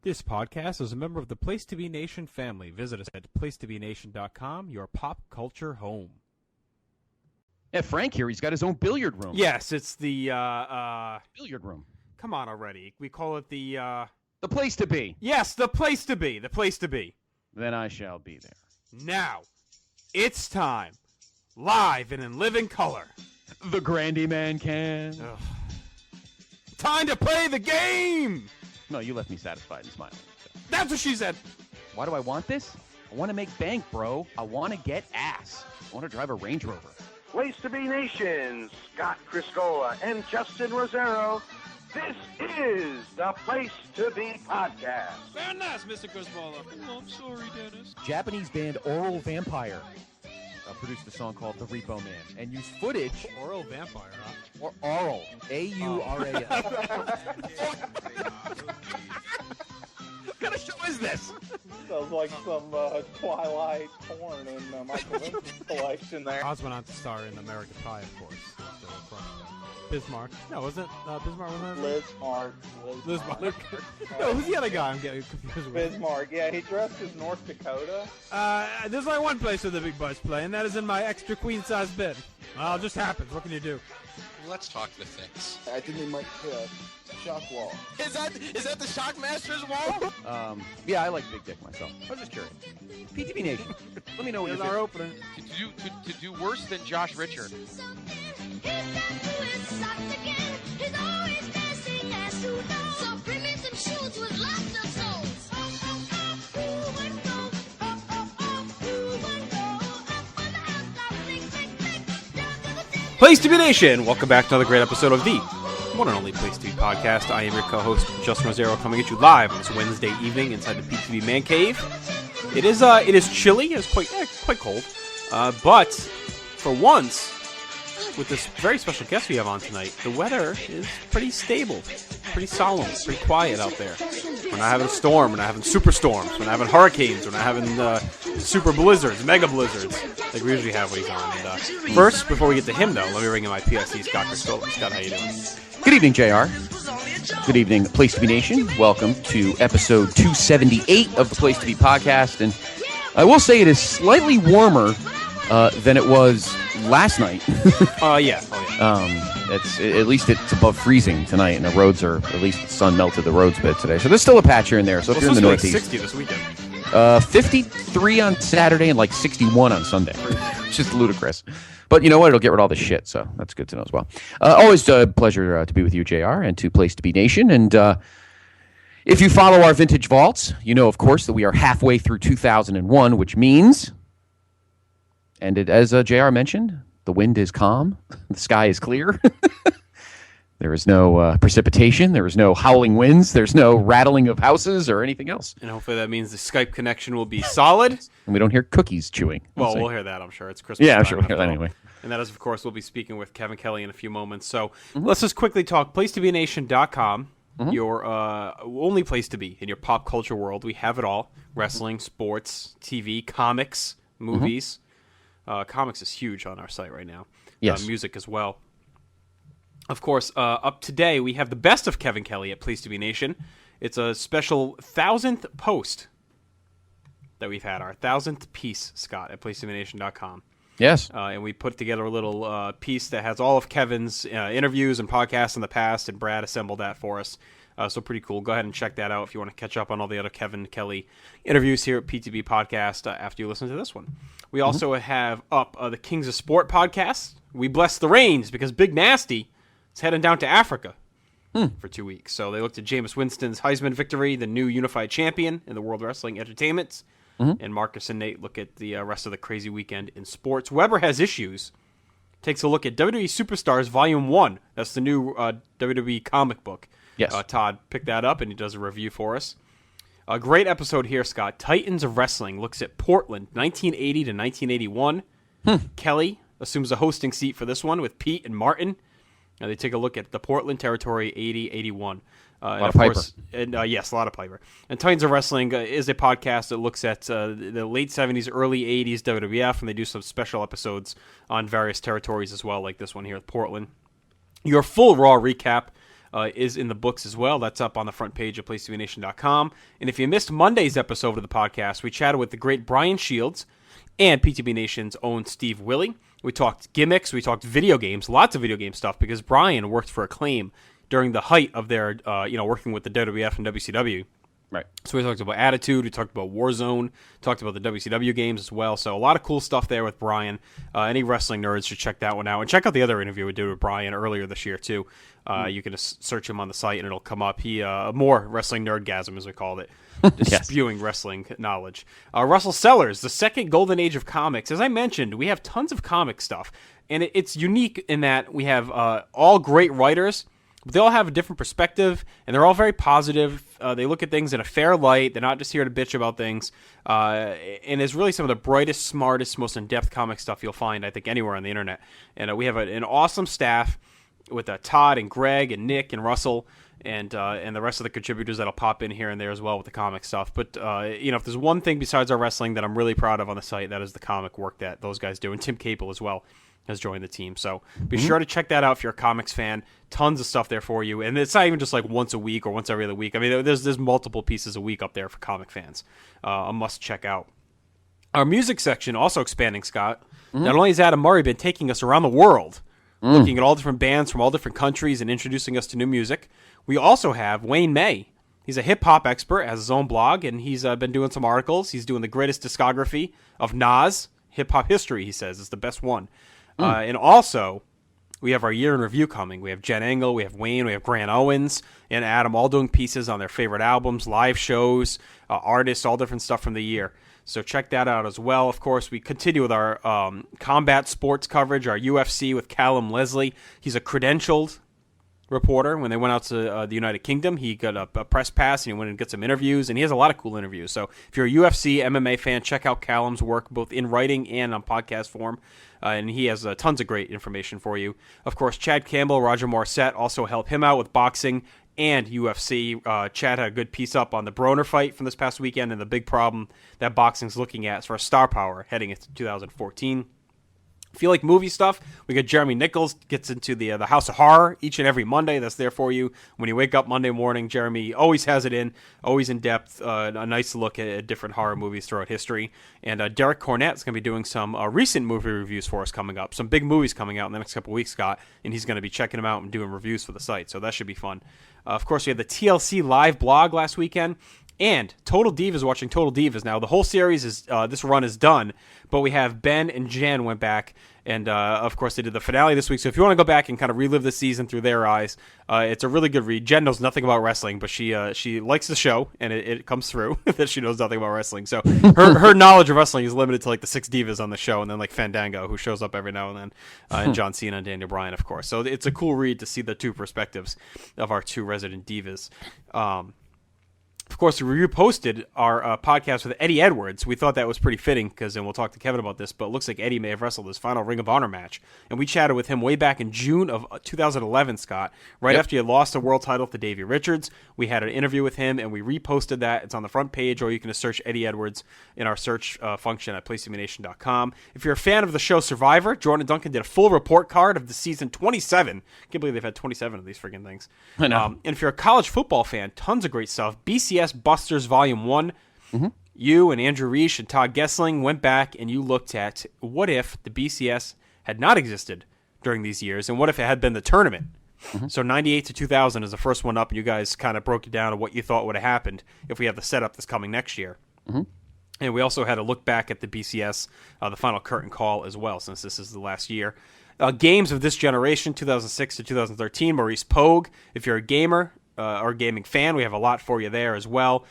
This podcast is a member of the Place to Be Nation family. Visit us at placetobenation.com, your pop culture home. Yeah, Frank here. He's got his own billiard room. Yes, it's the Billiard room. Come on already. We call it the place to be. Yes, the place to be. The place to be. Then I shall be there. Now, it's time. Live and in living color. The Grandy Man can. Ugh. Time to play the game! No, you left me satisfied and smiling. So. That's what she said. Why do I want this? I want to make bank, bro. I want to get ass. I want to drive a Range Rover. Place to Be Nation, Scott Criscola and Justin Rosero. This is the Place to Be Podcast. Very nice, Mr. Criscola. Oh, I'm sorry, Dennis. Japanese band Oral Vampire produced a song called The Repo Man and used footage. Oral Vampire, huh? Or Aural. A-U-R-A-L. What kind of show is this? Sounds like some Twilight porn in Michael Lynch's collection there. Oz went on to star in American Pie, of course. So, Bismarck. No, was it Bismarck? Wasn't it? Lismark. No, who's the other guy I'm getting confused with? Bismarck, yeah, he dressed as North Dakota. There's only one place where the big boys play, and that is in my extra queen-size bed. Well, it just happens. What can you do? Let's talk the fix. I think they might shock wall. Is that the Shockmaster's wall? Yeah, I like Big Dick myself. I was just curious. PTB Nation, let me know what Here's you our think. opening. To do worse than Josh Richard. Place to Be Nation! Welcome back to another great episode of the one and only Place to Be Podcast. I am your co-host, Justin Rosero, coming at you live on this Wednesday evening inside the PTB Man Cave. It is chilly. It's quite cold. But for once, with this very special guest we have on tonight, the weather is pretty stable, pretty solemn, pretty quiet out there. We're not having a storm. We're not having superstorms. We're not having hurricanes. We're not having super blizzards, mega blizzards, like we usually have when he's on. And, first, before we get to him, though, let me bring in my PSC, Scott Criscola. Scott, how you doing? Good evening, JR. Good evening, Place to Be Nation. Welcome to episode 278 of the Place to Be Podcast. And I will say it is slightly warmer than it was last night. Yeah. It's at least it's above freezing tonight, and the roads are, at least the sun melted the roads a bit today. So there's still a patch here and there. So if you're in the Northeast, 60 this weekend. 53 on Saturday and like 61 on Sunday. It's just ludicrous. But you know what? It'll get rid of all the shit, so that's good to know as well. Always a pleasure to be with you, JR, and to Place to Be Nation. And if you follow our vintage vaults, you know, of course, that we are halfway through 2001, which means, and as JR mentioned, the wind is calm, the sky is clear. There is no precipitation. There is no howling winds. There's no rattling of houses or anything else. And hopefully that means the Skype connection will be solid. And we don't hear cookies chewing. Well, we'll hear that, I'm sure. It's Christmas. Yeah, I'm time sure we'll hear that anyway. And that is, of course, we'll be speaking with Kevin Kelly in a few moments. So let's just quickly talk PlaceToBeNation.com, your only place to be in your pop culture world. We have it all. Wrestling, sports, TV, comics, movies. Comics is huge on our site right now. Yes. Music as well. Of course, up today, we have the best of Kevin Kelly at Place to Be Nation. It's a special 1,000th post that we've had, our 1,000th piece, Scott, at PlaceToBeNation.com. Yes. And we put together a little piece that has all of Kevin's interviews and podcasts in the past, and Brad assembled that for us. So pretty cool. Go ahead and check that out if you want to catch up on all the other Kevin Kelly interviews here at PTB Podcast after you listen to this one. We also have up the Kings of Sport podcast. We bless the reins because Big Nasty is heading down to Africa for 2 weeks. So they looked at Jameis Winston's Heisman victory, the new unified champion in the World Wrestling Entertainment. And Marcus and Nate look at the rest of the crazy weekend in sports. Weber Has Issues takes a look at WWE Superstars Volume 1. That's the new WWE comic book. Yes. Todd picked that up, and he does a review for us. A great episode here, Scott. Titans of Wrestling looks at Portland, 1980 to 1981. Kelly assumes a hosting seat for this one with Pete and Martin. They take a look at the Portland territory, 80-81. A lot of Piper. Yes, a lot of Piper. And Titans of Wrestling is a podcast that looks at the late 70s, early 80s WWF, and they do some special episodes on various territories as well, like this one here with Portland. Your full Raw recap is in the books as well. That's up on the front page of PlaceToBeNation.com. And if you missed Monday's episode of the podcast, we chatted with the great Brian Shields and PTB Nation's own Steve Willie. We talked gimmicks, we talked video games, lots of video game stuff, because Brian worked for Acclaim during the height of their, working with the WWF and WCW. Right. So we talked about Attitude, we talked about Warzone, talked about the WCW games as well. So a lot of cool stuff there with Brian. Any wrestling nerds should check that one out. And check out the other interview we did with Brian earlier this year, too. You can just search him on the site and it'll come up. He more wrestling nerdgasm, as we called it. Just spewing wrestling knowledge. Russell Sellers, the second golden age of comics. As I mentioned, we have tons of comic stuff. And it's unique in that we have all great writers. They all have a different perspective, and they're all very positive. They look at things in a fair light. They're not just here to bitch about things. And it's really some of the brightest, smartest, most in-depth comic stuff you'll find, I think, anywhere on the internet. And we have an awesome staff with Todd and Greg and Nick and Russell and the rest of the contributors that'll pop in here and there as well with the comic stuff. But, if there's one thing besides our wrestling that I'm really proud of on the site, that is the comic work that those guys do. And Tim Capel as well has joined the team. So be sure to check that out if you're a comics fan. Tons of stuff there for you. And it's not even just like once a week or once every other week. I mean, there's multiple pieces a week up there for comic fans. A must check out. Our music section also expanding, Scott. Not only has Adam Murray been taking us around the world, looking at all different bands from all different countries and introducing us to new music, we also have Wayne May. He's a hip-hop expert, has his own blog, and he's been doing some articles. He's doing the greatest discography of Nas, hip-hop history, he says. It's the best one. And also, we have our year in review coming. We have Jen Engel, we have Wayne, we have Grant Owens, and Adam all doing pieces on their favorite albums, live shows, artists, all different stuff from the year. So check that out as well. Of course, we continue with our combat sports coverage, our UFC with Callum Leslie. He's a credentialed reporter. When they went out to the United Kingdom, he got a press pass and he went and got some interviews, and he has a lot of cool interviews. So if you're a UFC, MMA fan, check out Callum's work both in writing and on podcast form. And he has tons of great information for you. Of course, Chad Campbell, Roger Morissette also help him out with boxing and UFC. Chad had a good piece up on the Broner fight from this past weekend and the big problem that boxing's looking at as far as star power heading into 2014. If you like movie stuff, we got Jeremy Nichols gets into the House of Horror each and every Monday. That's there for you. When you wake up Monday morning, Jeremy always has it in, always in depth, a nice look at different horror movies throughout history. And Derek Cornett is going to be doing some recent movie reviews for us coming up. Some big movies coming out in the next couple weeks, Scott, and he's going to be checking them out and doing reviews for the site. So that should be fun. Of course, we had the TLC live blog last weekend. And Total Divas watching Total Divas now. The whole series is this run is done, but we have Ben and Jen went back, and of course they did the finale this week. So if you want to go back and kind of relive the season through their eyes, it's a really good read. Jen knows nothing about wrestling, but she likes the show, and it comes through that she knows nothing about wrestling. So her knowledge of wrestling is limited to like the 6 divas on the show, and then like Fandango, who shows up every now and then, and John Cena and Daniel Bryan, of course. So it's a cool read to see the two perspectives of our two resident divas. Of course, we reposted our podcast with Eddie Edwards. We thought that was pretty fitting because, and we'll talk to Kevin about this, but it looks like Eddie may have wrestled his final Ring of Honor match. And we chatted with him way back in June of 2011, Scott, right after he had lost the world title to Davey Richards. We had an interview with him, and we reposted that. It's on the front page, or you can just search Eddie Edwards in our search function at PlaceToBeNation.com. If you're a fan of the show Survivor, Jordan Duncan did a full report card of the season 27. Can't believe they've had 27 of these friggin' things. I know. And if you're a college football fan, tons of great stuff. BCS Busters Volume 1. You and Andrew Reich and Todd Gessling went back and you looked at what if the BCS had not existed during these years, and what if it had been the tournament. So 98 to 2000 is the first one up, and you guys kind of broke it down to what you thought would have happened if we have the setup that's coming next year. And we also had a look back at the BCS, the final curtain call as well, since this is the last year. Games of this generation, 2006 to 2013, Maurice Pogue. If you're a gamer or gaming fan, we have a lot for you there as well.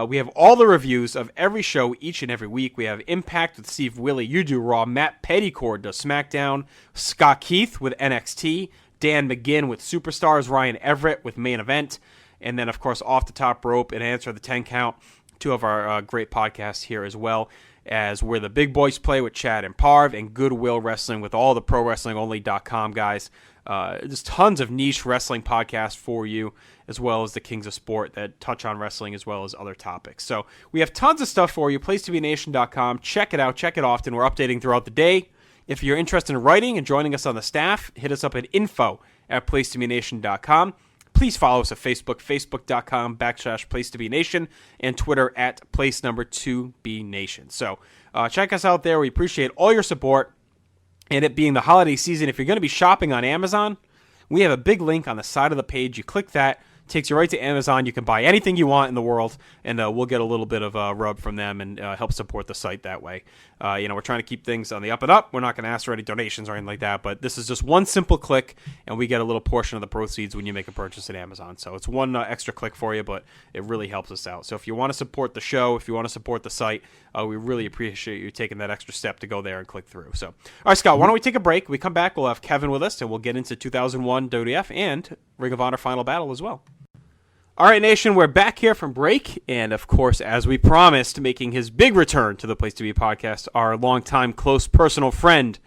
We have all the reviews of every show each and every week. We have Impact with Steve Willie, You Do Raw, Matt Petticord does SmackDown, Scott Keith with NXT, Dan McGinn with Superstars, Ryan Everett with Main Event, and then, of course, Off the Top Rope and Answer the 10 Count, two of our great podcasts here as well, as Where the Big Boys Play with Chad and Parv, and Goodwill Wrestling with all the ProWrestlingOnly.com guys. Just tons of niche wrestling podcasts for you, as well as the Kings of Sport that touch on wrestling as well as other topics. So we have tons of stuff for you. PlaceToBeNation.com. Check it out. Check it often. We're updating throughout the day. If you're interested in writing and joining us on the staff, hit us up at info@PlaceToBeNation.com. please follow us at Facebook, facebook.com/PlaceToBeNation, and Twitter at @PlaceNumber2BNation. So check us out there. We appreciate all your support. And it being the holiday season, if you're going to be shopping on Amazon, we have a big link on the side of the page. You click that, takes you right to Amazon. You can buy anything you want in the world, and we'll get a little bit of a rub from them and help support the site that way. We're trying to keep things on the up and up. We're not going to ask for any donations or anything like that, but this is just one simple click, and we get a little portion of the proceeds when you make a purchase at Amazon. So it's one extra click for you, but it really helps us out. So if you want to support the show, if you want to support the site, we really appreciate you taking that extra step to go there and click through. So, all right, Scott, why don't we take a break? We come back, we'll have Kevin with us, and we'll get into 2001 WWF and Ring of Honor Final Battle as well. All right, Nation, we're back here from break, and of course, as we promised, making his big return to the Place to Be podcast, our longtime close personal friend,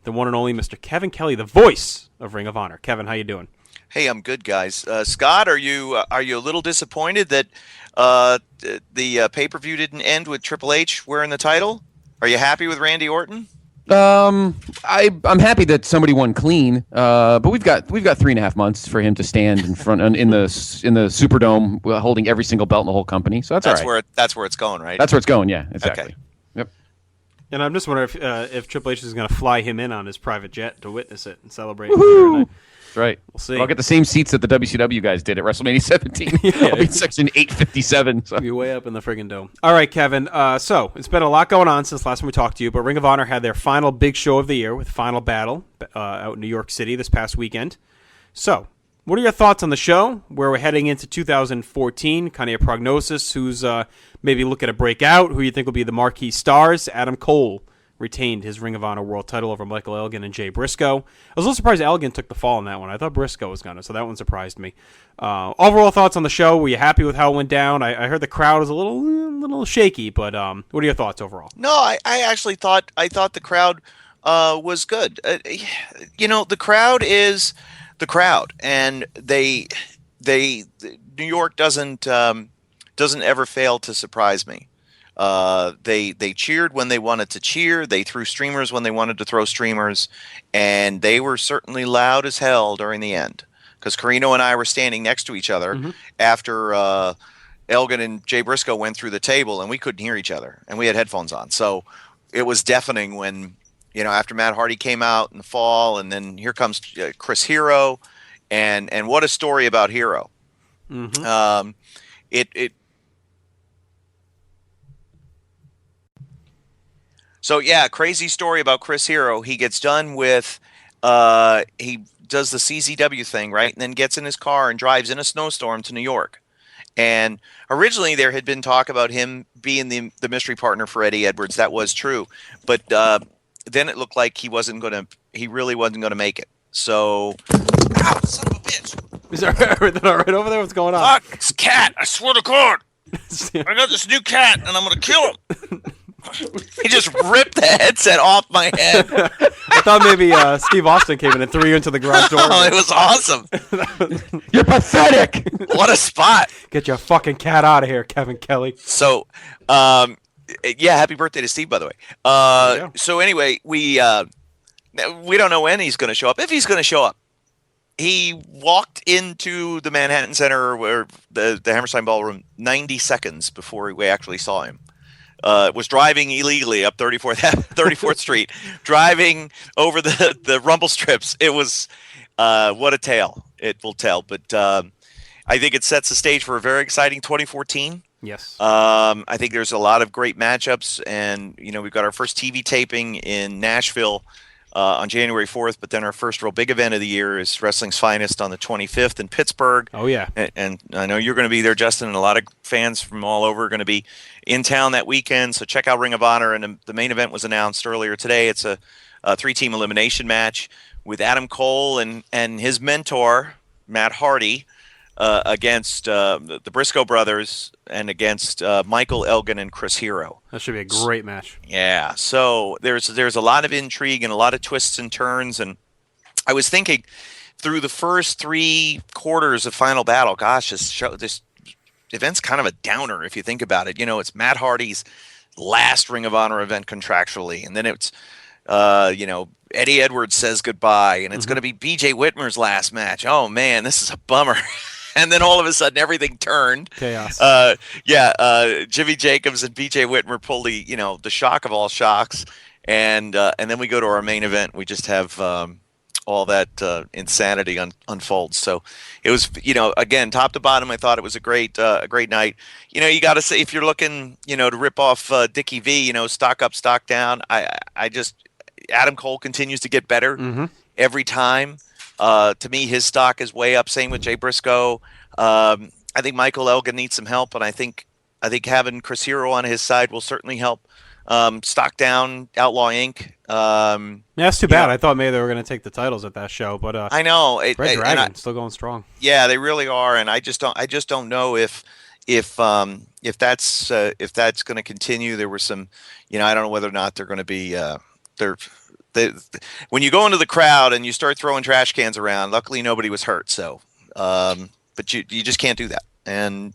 the one and only Mr. Kevin Kelly, the voice of Ring of Honor. Kevin, how you doing? Hey, I'm good, guys. Scott, are you a little disappointed that the pay-per-view didn't end with Triple H wearing the title? Are you happy with Randy Orton? I'm happy that somebody won clean, but we've got 3.5 months for him to stand in front in the Superdome, holding every single belt in the whole company. So that's all right. That's where it's going, right? That's where it's going. Yeah, exactly. Okay. Yep. And I'm just wondering if Triple H is going to fly him in on his private jet to witness it and celebrate. That's right. We'll see. I'll get the same seats that the WCW guys did at WrestleMania 17. I'll be in section 857. So. You're way up in the friggin' dome. All right, Kevin. So it's been a lot going on since last time we talked to you, but Ring of Honor had their final big show of the year with Final Battle out in New York City this past weekend. So what are your thoughts on the show, where we're heading into 2014, kind of your prognosis, who's maybe looking to break out, who you think will be the marquee stars? Adam Cole retained his Ring of Honor World title over Michael Elgin and Jay Briscoe. I was a little surprised Elgin took the fall in that one. I thought Briscoe was going to, so that one surprised me. Overall thoughts on the show? Were you happy with how it went down? I heard the crowd was a little shaky, but what are your thoughts overall? No, I actually thought the crowd was good. The crowd is the crowd, and New York doesn't ever fail to surprise me. They cheered when they wanted to cheer. They threw streamers when they wanted to throw streamers, and they were certainly loud as hell during the end. Because Carino and I were standing next to each other after Elgin and Jay Briscoe went through the table, and we couldn't hear each other, and we had headphones on. So it was deafening when, after Matt Hardy came out in the fall, and then here comes Chris Hero, and what a story about Hero. So, yeah, crazy story about Chris Hero. He gets done with, he does the CZW thing, right? And then gets in his car and drives in a snowstorm to New York. And originally there had been talk about him being the mystery partner for Eddie Edwards. That was true. But then it looked like he really wasn't going to make it. So, ow, son of a bitch. Is everything all right over there? What's going on? Fuck, it's a cat. I swear to God. I got this new cat, and I'm going to kill him. He just ripped the headset off my head. I thought maybe Steve Austin came in and threw you into the garage door. Oh, it was awesome. You're pathetic. What a spot. Get your fucking cat out of here, Kevin Kelly. So, happy birthday to Steve, by the way. So anyway, we don't know when he's going to show up. If he's going to show up. He walked into the Manhattan Center, where the Hammerstein Ballroom, 90 seconds before we actually saw him. Was driving illegally up 34th Street, driving over the rumble strips. It was what a tale it will tell. But I think it sets the stage for a very exciting 2014. Yes. I think there's a lot of great matchups, and we've got our first TV taping in Nashville on January 4th, but then our first real big event of the year is Wrestling's Finest on the 25th in Pittsburgh. Oh, yeah. And I know you're going to be there, Justin, and a lot of fans from all over are going to be in town that weekend, so check out Ring of Honor. And the main event was announced earlier today. It's a 3-team elimination match with Adam Cole and his mentor, Matt Hardy, against the Briscoe brothers and against Michael Elgin and Chris Hero. That should be a great match. Yeah, so there's a lot of intrigue and a lot of twists and turns, and I was thinking through the first 3 quarters of Final Battle, gosh, this event's kind of a downer if you think about it. It's Matt Hardy's last Ring of Honor event contractually, and then it's Eddie Edwards says goodbye, and it's going to be B.J. Whitmer's last match. Oh man, this is a bummer. And then all of a sudden, everything turned. Chaos. Jimmy Jacobs and B.J. Whitmer pull the shock of all shocks, and then we go to our main event. We just have all that insanity unfolds. So it was, again, top to bottom, I thought it was a great night. You got to say, if you're looking, to rip off Dickie V, stock up, stock down. Adam Cole continues to get better every time. To me, his stock is way up. Same with Jay Briscoe. I think Michael Elgin needs some help, and I think having Chris Hero on his side will certainly help. Stock down, Outlaw Inc. That's too bad. I thought maybe they were going to take the titles at that show, but I know Red Dragon still going strong. Yeah, they really are, and I just don't know if that's going to continue. There were some, I don't know whether or not they're going to be when you go into the crowd and you start throwing trash cans around. Luckily, nobody was hurt. So, but you just can't do that, and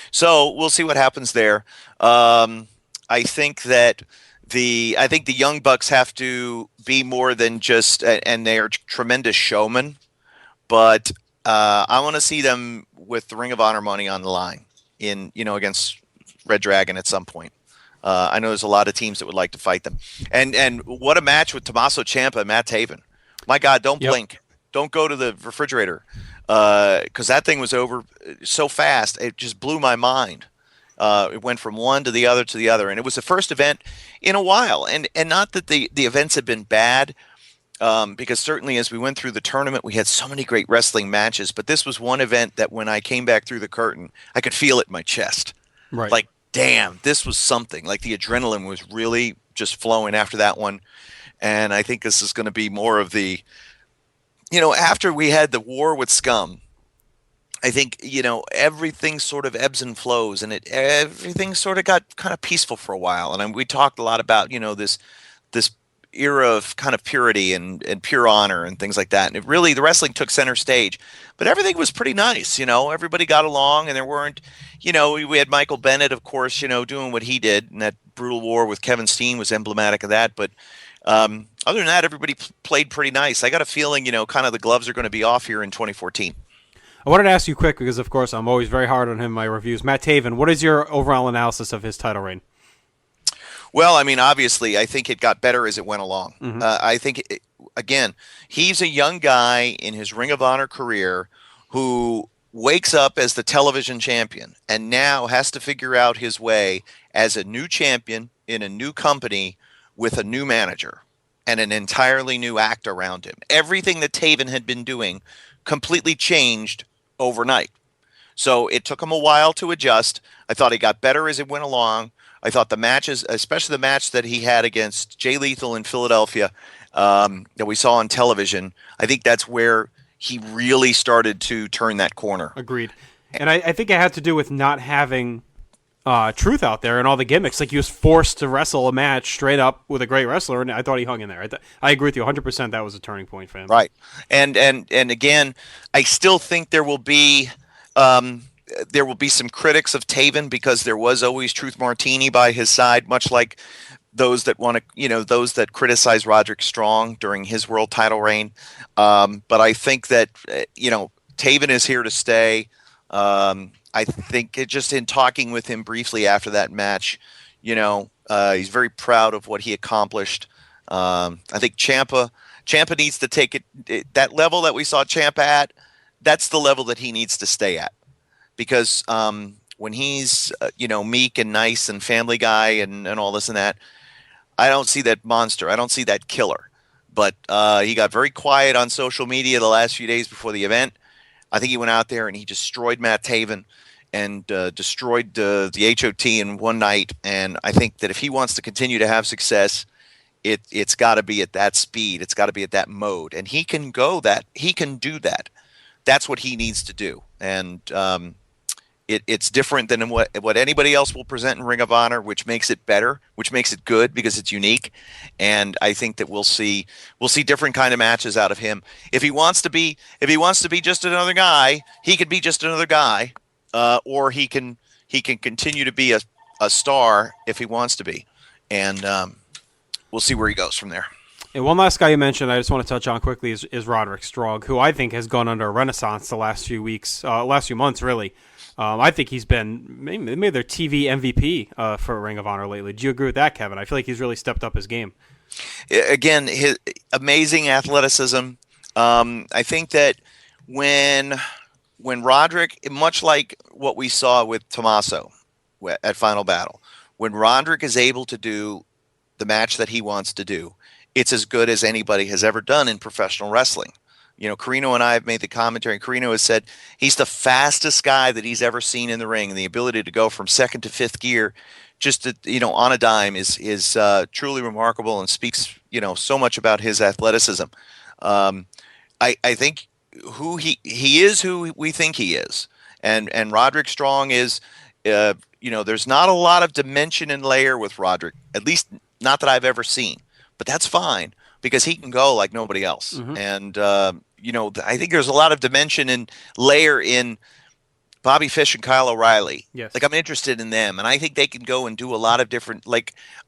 so we'll see what happens there. I think that the Young Bucks have to be more than just, and they are tremendous showmen, but I want to see them with the Ring of Honor money on the line against Red Dragon at some point. I know there's a lot of teams that would like to fight them. And what a match with Tommaso Ciampa and Matt Taven. My God, don't blink. Don't go to the refrigerator because that thing was over so fast. It just blew my mind. It went from one to the other. And it was the first event in a while. And not that the events had been bad, because certainly as we went through the tournament, we had so many great wrestling matches. But this was one event that when I came back through the curtain, I could feel it in my chest. Right. Like, damn, this was something. Like the adrenaline was really just flowing after that one. And I think this is going to be more of the, after we had the war with Scum, I think, everything sort of ebbs and flows, and everything sort of got kind of peaceful for a while. And we talked a lot about, this era of kind of purity and pure honor and things like that. And it really, the wrestling took center stage, but everything was pretty nice. Everybody got along, and there weren't, we had Michael Bennett, of course, doing what he did, and that brutal war with Kevin Steen was emblematic of that. But other than that, everybody played pretty nice. I got a feeling, kind of the gloves are going to be off here in 2014. I wanted to ask you quick, because of course I'm always very hard on him in my reviews. Matt Taven, what is your overall analysis of his title reign? Well, I mean, obviously, I think it got better as it went along. I think, again, he's a young guy in his Ring of Honor career who wakes up as the television champion and now has to figure out his way as a new champion in a new company with a new manager and an entirely new act around him. Everything that Taven had been doing completely changed overnight. So it took him a while to adjust. I thought he got better as it went along. I thought the matches, especially the match that he had against Jay Lethal in Philadelphia, that we saw on television, I think that's where he really started to turn that corner. Agreed. And I think it had to do with not having Truth out there and all the gimmicks. Like, he was forced to wrestle a match straight up with a great wrestler, and I thought he hung in there. I agree with you 100%. That was a turning point for him. Right. And again, I still think there will be some critics of Taven because there was always Truth Martini by his side, much like those that want to, those that criticize Roderick Strong during his world title reign. But I think that, Taven is here to stay. I think just in talking with him briefly after that match, he's very proud of what he accomplished. I think Ciampa needs to take it that level that we saw Ciampa at. That's the level that he needs to stay at. Because when he's, meek and nice and family guy and all this and that, I don't see that monster. I don't see that killer. But he got very quiet on social media the last few days before the event. I think he went out there and he destroyed Matt Taven and destroyed the HOT in one night. And I think that if he wants to continue to have success, it's got to be at that speed. It's got to be at that mode. And he can do that. That's what he needs to do. And it's different than what anybody else will present in Ring of Honor, which makes it better, which makes it good because it's unique. And I think that we'll see different kind of matches out of him. If he wants to be just another guy, he could be just another guy, or he can continue to be a star if he wants to be. And we'll see where he goes from there. And one last guy you mentioned, I just want to touch on quickly, is Roderick Strong, who I think has gone under a renaissance the last few weeks, last few months, really. I think he's been maybe their TV MVP for Ring of Honor lately. Do you agree with that, Kevin? I feel like he's really stepped up his game. Again, his amazing athleticism. I think that when Roderick, much like what we saw with Tommaso at Final Battle, when Roderick is able to do the match that he wants to do, it's as good as anybody has ever done in professional wrestling. You know, Carino and I have made the commentary. Carino has said he's the fastest guy that he's ever seen in the ring, and the ability to go from second to fifth gear just to, on a dime is truly remarkable and speaks, so much about his athleticism. I think who he is who we think he is. And Roderick Strong is, there's not a lot of dimension and layer with Roderick, at least not that I've ever seen. But that's fine because he can go like nobody else. Mm-hmm. And, I think there's a lot of dimension and layer in Bobby Fish and Kyle O'Reilly. Yes. Like, I'm interested in them. And I think they can go and do a lot of different,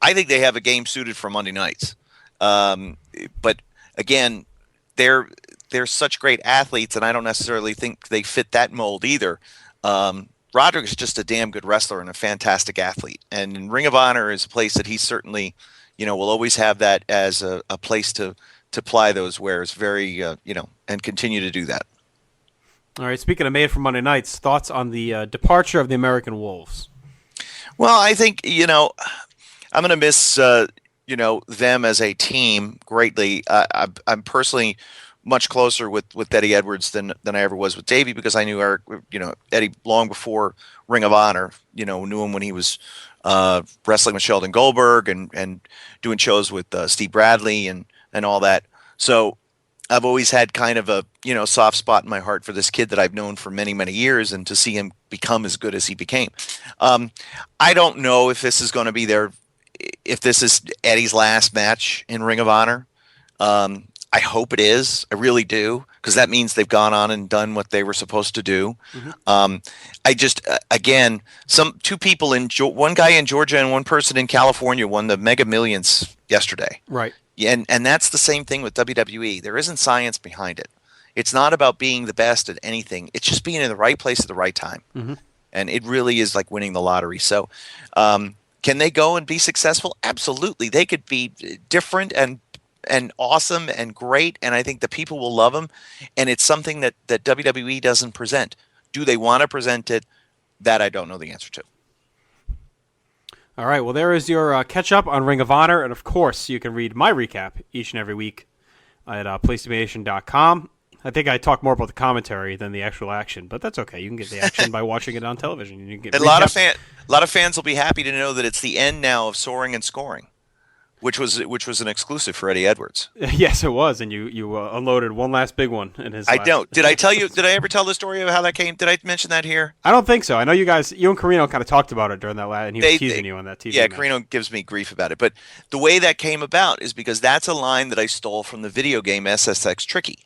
I think they have a game suited for Monday nights. But again, they're such great athletes, and I don't necessarily think they fit that mold either. Roderick is just a damn good wrestler and a fantastic athlete. And Ring of Honor is a place that he certainly, will always have that as a place to ply those wares very, and continue to do that. All right, speaking of Made for Monday Nights, thoughts on the departure of the American Wolves? Well, I think, I'm going to miss, them as a team greatly. I'm personally much closer with Eddie Edwards than I ever was with Davey because I knew Eddie long before Ring of Honor, knew him when he was wrestling with Sheldon Goldberg and doing shows with Steve Bradley and all that. So I've always had kind of a, soft spot in my heart for this kid that I've known for many, many years, and to see him become as good as he became. I don't know if this is going to be if this is Eddie's last match in Ring of Honor. I hope it is. I really do, because that means they've gone on and done what they were supposed to do. Mm-hmm. I just, again, two people one guy in Georgia and one person in California won the Mega Millions yesterday. Right. And that's the same thing with WWE. There isn't science behind it. It's not about being the best at anything. It's just being in the right place at the right time. Mm-hmm. And it really is like winning the lottery. So can they go and be successful? Absolutely. They could be different and awesome and great, and I think the people will love them. And it's something that WWE doesn't present. Do they want to present it? That I don't know the answer to. All right, well, there is your catch-up on Ring of Honor, and of course, you can read my recap each and every week at PlayStation.com. I think I talk more about the commentary than the actual action, but that's okay. You can get the action by watching it on television. You can get a lot of fans will be happy to know that it's the end now of Soaring and Scoring, which was an exclusive for Eddie Edwards. Yes, it was, and you unloaded one last big one in his. Did I tell you? Did I ever tell the story of how that came? Did I mention that here? I don't think so. I know you and Carino kind of talked about it during that last, and he was teasing you on that TV. Yeah, match. Carino gives me grief about it, but the way that came about is because that's a line that I stole from the video game SSX Tricky,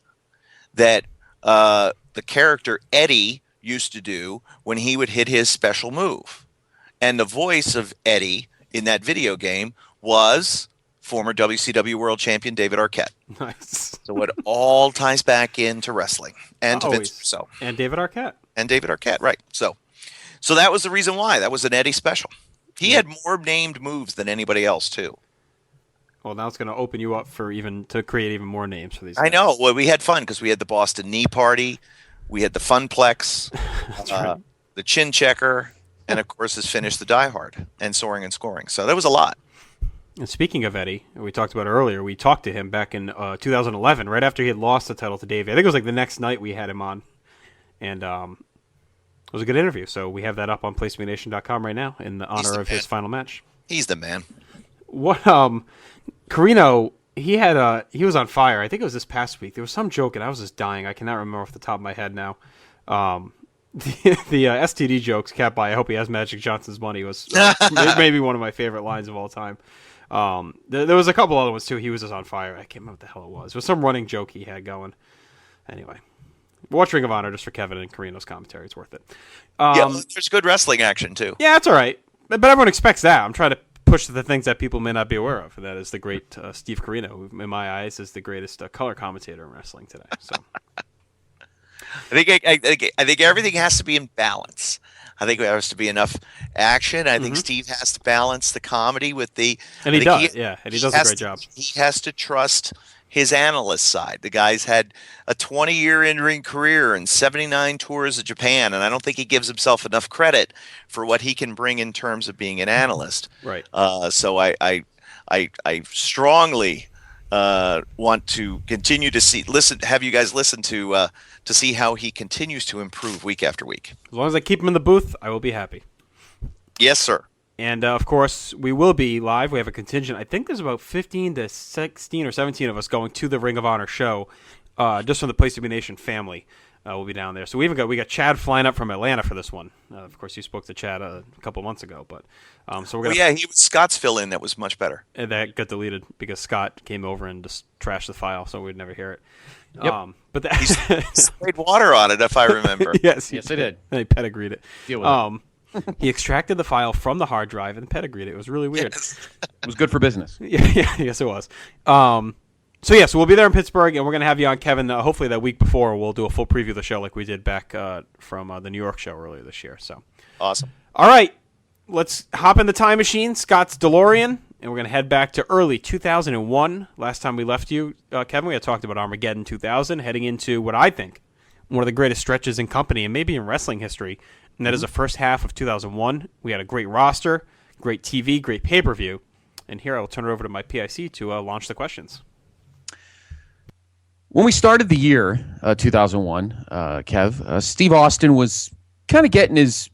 that the character Eddie used to do when he would hit his special move, and the voice of Eddie in that video game was former WCW World Champion David Arquette. Nice. So it all ties back into wrestling and to Vince Russo. And David Arquette. And David Arquette, right. So that was the reason why. That was an Eddie special. He had more named moves than anybody else, too. Well, now it's going to open you up to create even more names for these guys. I know. Well, we had fun because we had the Boston Knee Party. We had the Funplex. That's right. The Chin Checker. And, of course, his finish, the Die Hard, and Soaring and Scoring. So that was a lot. And speaking of Eddie, we talked about it earlier. We talked to him back in 2011, right after he had lost the title to Davey. I think it was like the next night we had him on. And it was a good interview. So we have that up on PlayStation.com right now in the honor of his final match. He's the man. What Carino, he was on fire. I think it was this past week. There was some joke, and I was just dying. I cannot remember off the top of my head now. The STD jokes kept by I hope he has Magic Johnson's money was maybe one of my favorite lines of all time. There was a couple other ones too. He was just on fire. I can't remember what the hell it was. It was some running joke he had going. Anyway, watch Ring of Honor just for Kevin and Carino's commentary. It's worth it. Yeah, there's good wrestling action too. Yeah, that's all right. But everyone expects that. I'm trying to push the things that people may not be aware of. And that is the great Steve Corino, who, in my eyes, is the greatest color commentator in wrestling today. So, I think everything has to be in balance. I think there has to be enough action. I think Steve has to balance the comedy with the. And he does, and he does a great job. He has to trust his analyst side. The guy's had a 20-year in-ring career and 79 tours of Japan, and I don't think he gives himself enough credit for what he can bring in terms of being an analyst. Right. So I strongly want to continue to have you guys listen to see how he continues to improve week after week. As long as I keep him in the booth, I will be happy. Yes, sir. And, of course, we will be live. We have a contingent. I think there's about 15 to 16 or 17 of us going to the Ring of Honor show, just from the Place to Be Nation family. We'll be down there. So we got Chad flying up from Atlanta for this one. Of course, you spoke to Chad a couple months ago, but so we're gonna. He was Scott's fill-in. That was much better. And that got deleted because Scott came over and just trashed the file, so we'd never hear it. Yep. But that He sprayed water on it, if I remember. yes, Yes, I did. And he pedigreed it. Deal with it. He extracted the file from the hard drive and pedigreed it. It was really weird. Yes. It was good for business. Yes, it was. So we'll be there in Pittsburgh, and we're going to have you on, Kevin. Hopefully that week before, we'll do a full preview of the show like we did back from the New York show earlier this year. So, Awesome. all right, let's hop in the time machine, Scott's DeLorean, and we're going to head back to early 2001. Last time we left you, Kevin, we had talked about Armageddon 2000, heading into what I think one of the greatest stretches in company and maybe in wrestling history, and that is the first half of 2001. We had a great roster, great TV, great pay-per-view, and here I will turn it over to my PIC to launch the questions. When we started the year, 2001, Kev, Steve Austin was kind of getting his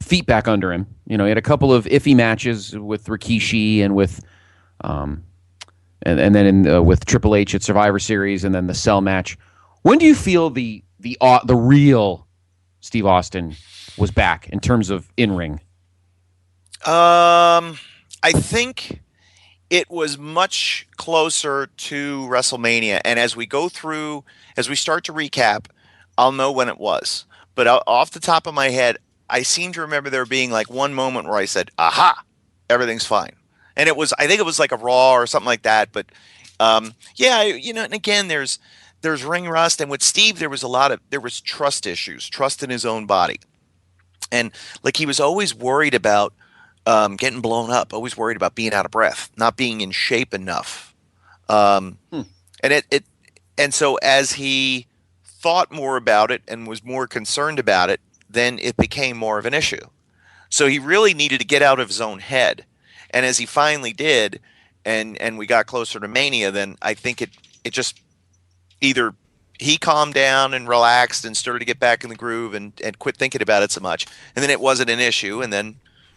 feet back under him. You know, he had a couple of iffy matches with Rikishi and with, and then with Triple H at Survivor Series, and then the Cell match. When do you feel the real Steve Austin was back in terms of in-ring? I think it was much closer to WrestleMania, and as we start to recap, I'll know when it was. But off the top of my head, I seem to remember there being like one moment where I said, "Aha, everything's fine," and I think it was like a Raw or something like that. But and again, there's ring rust, and with Steve, there was trust issues, trust in his own body, and like he was always worried about getting blown up, always worried about being out of breath, not being in shape enough. And so as he thought more about it and was more concerned about it, then it became more of an issue. So he really needed to get out of his own head. And as he finally did, and we got closer to Mania, then I think it just either he calmed down and relaxed and started to get back in the groove and quit thinking about it so much. And then it wasn't an issue, and then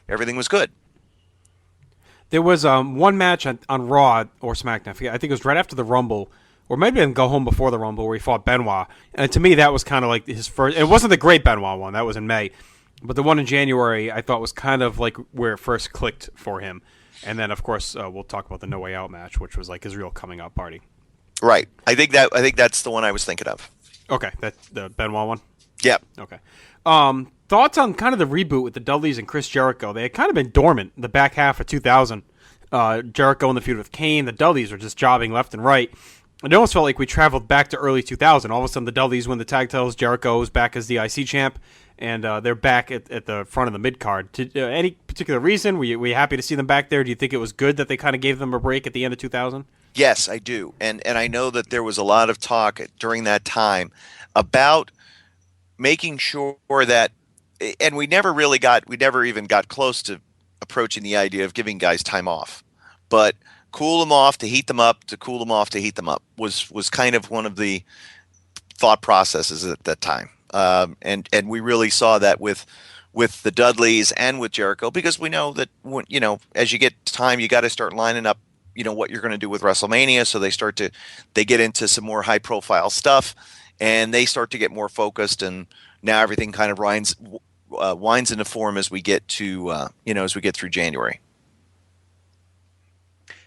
everything was good. There was one match on Raw or SmackDown. I think it was right after the Rumble, or maybe even go home before the Rumble, where he fought Benoit. And to me, that was kind of like his first. It wasn't the great Benoit one. That was in May. But the one in January, I thought was kind of like where it first clicked for him. And then, of course, we'll talk about the No Way Out match, which was like his real coming out party. Right. I think that's the one I was thinking of. Okay, that's the Benoit one. Yep. Okay. Thoughts on kind of the reboot with the Dudleys and Chris Jericho? They had kind of been dormant the back half of 2000. Jericho in the feud with Kane. The Dudleys were just jobbing left and right. It almost felt like we traveled back to early 2000. All of a sudden, the Dudleys win the tag titles. Jericho is back as the IC champ, and they're back at the front of the mid-card. Any particular reason? Were you happy to see them back there? Do you think it was good that they kind of gave them a break at the end of 2000? Yes, I do. And I know that there was a lot of talk during that time about making sure that, and we never even got close to approaching the idea of giving guys time off, but cool them off to heat them up, to cool them off to heat them up was kind of one of the thought processes at that time. And we really saw that with the Dudleys and with Jericho, because we know that when, as you get time, you got to start lining up, what you're going to do with WrestleMania. So they get into some more high profile stuff, and they start to get more focused, and now everything kind of winds into form as we get to, as we get through January.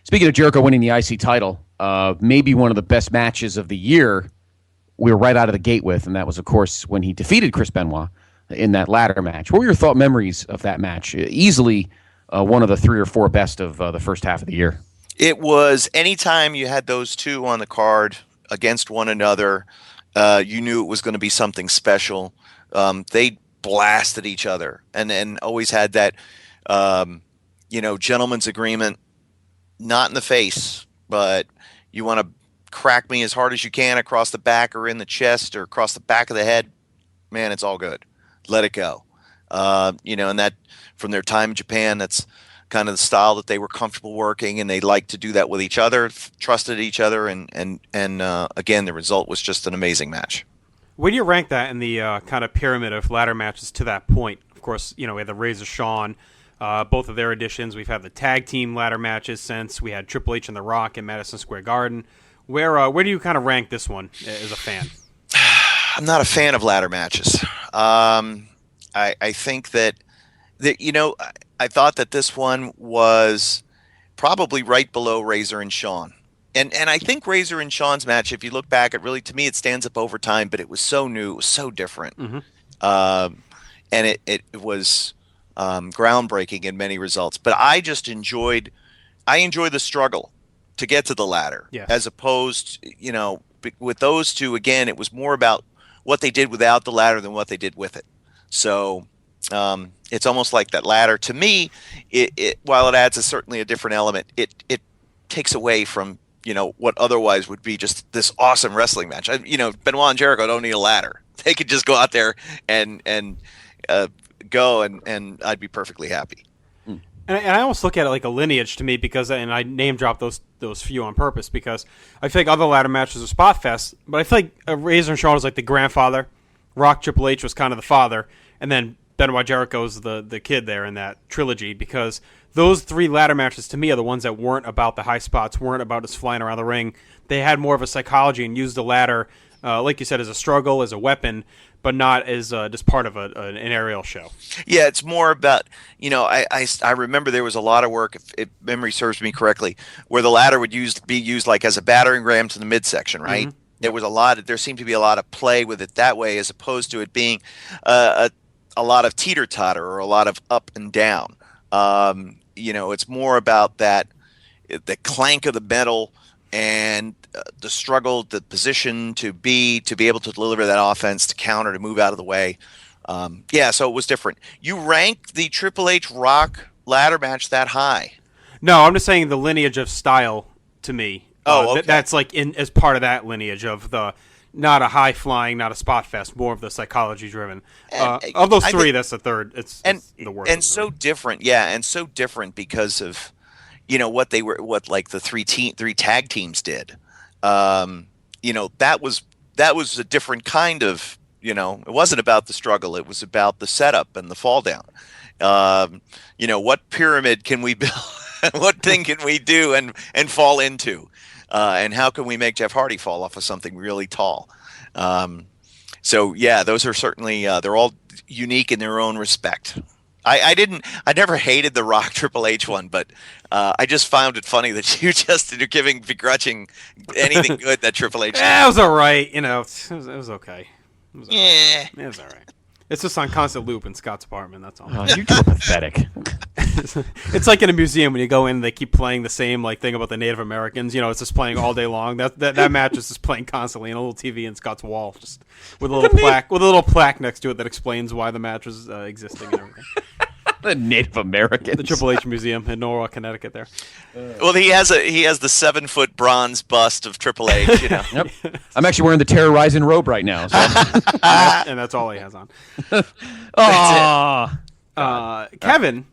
Speaking of Jericho winning the IC title, maybe one of the best matches of the year we were right out of the gate with, and that was, of course, when he defeated Chris Benoit in that ladder match. What were your memories of that match? Easily one of the 3 or 4 best of the first half of the year. It was anytime you had those two on the card against one another, you knew it was going to be something special. They blasted each other and always had that, gentleman's agreement, not in the face, but you want to crack me as hard as you can across the back or in the chest or across the back of the head. Man, it's all good. Let it go. And that from their time in Japan, that's kind of the style that they were comfortable working, and they liked to do that with each other, trusted each other, and again, the result was just an amazing match. Where do you rank that in the kind of pyramid of ladder matches to that point? Of course, we had the Razor Shawn, both of their additions. We've had the tag team ladder matches since. We had Triple H and The Rock in Madison Square Garden. Where do you kind of rank this one as a fan? I'm not a fan of ladder matches. I think that I thought that this one was probably right below Razor and Shawn. And I think Razor and Shawn's match, if you look back, to me, it stands up over time, but it was so new, it was so different. Mm-hmm. And it was groundbreaking in many results. But I enjoyed the struggle to get to the ladder, yes, as opposed, with those two, again, it was more about what they did without the ladder than what they did with it. So it's almost like that ladder, to me, it while it adds certainly a different element, it takes away from, what otherwise would be just this awesome wrestling match. Benoit and Jericho don't need a ladder. They could just go out there and go, and I'd be perfectly happy. And I almost look at it like a lineage to me and I name drop those few on purpose because I feel like other ladder matches are spot fest, but I feel like Razor and Shawn was like the grandfather, Rock Triple H was kind of the father, and then Benoit Jericho's the kid there in that trilogy, because those 3 ladder matches to me are the ones that weren't about the high spots, weren't about us flying around the ring. They had more of a psychology and used the ladder, like you said, as a struggle, as a weapon, but not as just part of an aerial show. Yeah, it's more about, I remember there was a lot of work, if memory serves me correctly, where the ladder would be used like as a battering ram to the midsection, right? Mm-hmm. There seemed to be a lot of play with it that way, as opposed to it being a lot of teeter-totter or a lot of up and down. It's more about that, the clank of the metal and the struggle, the position to be able to deliver that offense, to counter, to move out of the way. So it was different. You ranked the Triple H Rock ladder match that high? No, I'm just saying the lineage of style to me. Okay. That's like as part of that lineage of the not a high flying, not a spot fest, more of the psychology driven. Of those 3, that's the third. It's the worst. And so different, and so different because of what the 3 tag teams did. That was a different kind of, it wasn't about the struggle, it was about the setup and the fall down. What pyramid can we build? What thing can we do and fall into? And how can we make Jeff Hardy fall off of something really tall? Those are certainly, they're all unique in their own respect. I never hated the Rock Triple H one, but I just found it funny that you just are begrudging anything good that Triple H did. It was all right. It was okay. Yeah. It was all right. It's just on constant loop in Scott's apartment, that's all. Oh, you two are pathetic. It's like in a museum when you go in, they keep playing the same thing about the Native Americans. It's just playing all day long. That match is just playing constantly in a little TV in Scott's wall, just with a little plaque next to it that explains why the match was existing and everything. The Native Americans. The Triple H Museum in Norwalk, Connecticut. There. Well, he has the 7-foot bronze bust of Triple H. Yep. I'm actually wearing the terrorizing robe right now. So. And that's all he has on. Kevin,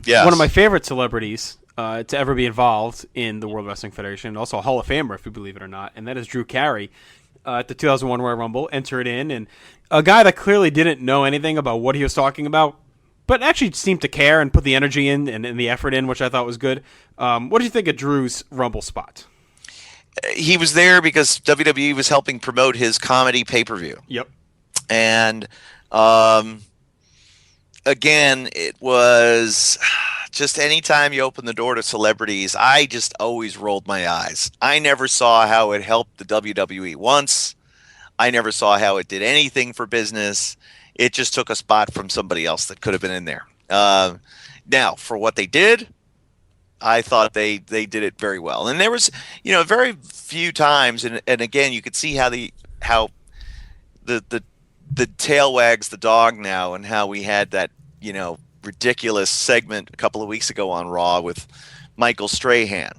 yes, one of my favorite celebrities to ever be involved in the World Wrestling Federation, and also a Hall of Famer, if you believe it or not, and that is Drew Carey. At the 2001 Royal Rumble, entered in, and a guy that clearly didn't know anything about what he was talking about, but actually seemed to care and put the energy in and the effort in, which I thought was good. What did you think of Drew's Rumble spot? He was there because WWE was helping promote his comedy pay-per-view. Yep. And again, it was just anytime you open the door to celebrities, I just always rolled my eyes. I never saw how it helped the WWE once. I never saw how it did anything for business. It just took a spot from somebody else that could have been in there. Now, for what they did, I thought they did it very well. And there was, very few times, and again, you could see how the tail wags the dog now, and how we had that, ridiculous segment a couple of weeks ago on Raw with Michael Strahan,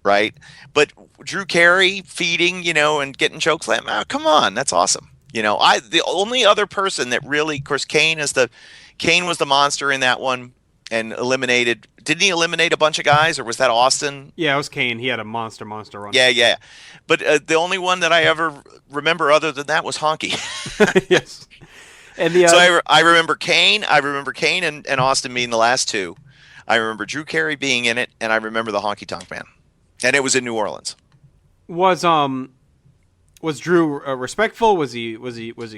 right? But Drew Carey feeding, and getting chokeslam. Oh, come on, that's awesome. The only other person that really, of course, Kane was the monster in that one and eliminated. Didn't he eliminate a bunch of guys, or was that Austin? Yeah, it was Kane. He had a monster run. Yeah. But the only one that I ever remember other than that was Honky. Yes. And so I remember Kane. I remember Kane and Austin being the last two. I remember Drew Carey being in it, and I remember the Honky Tonk Man, and it was in New Orleans. Was Drew respectful? Was he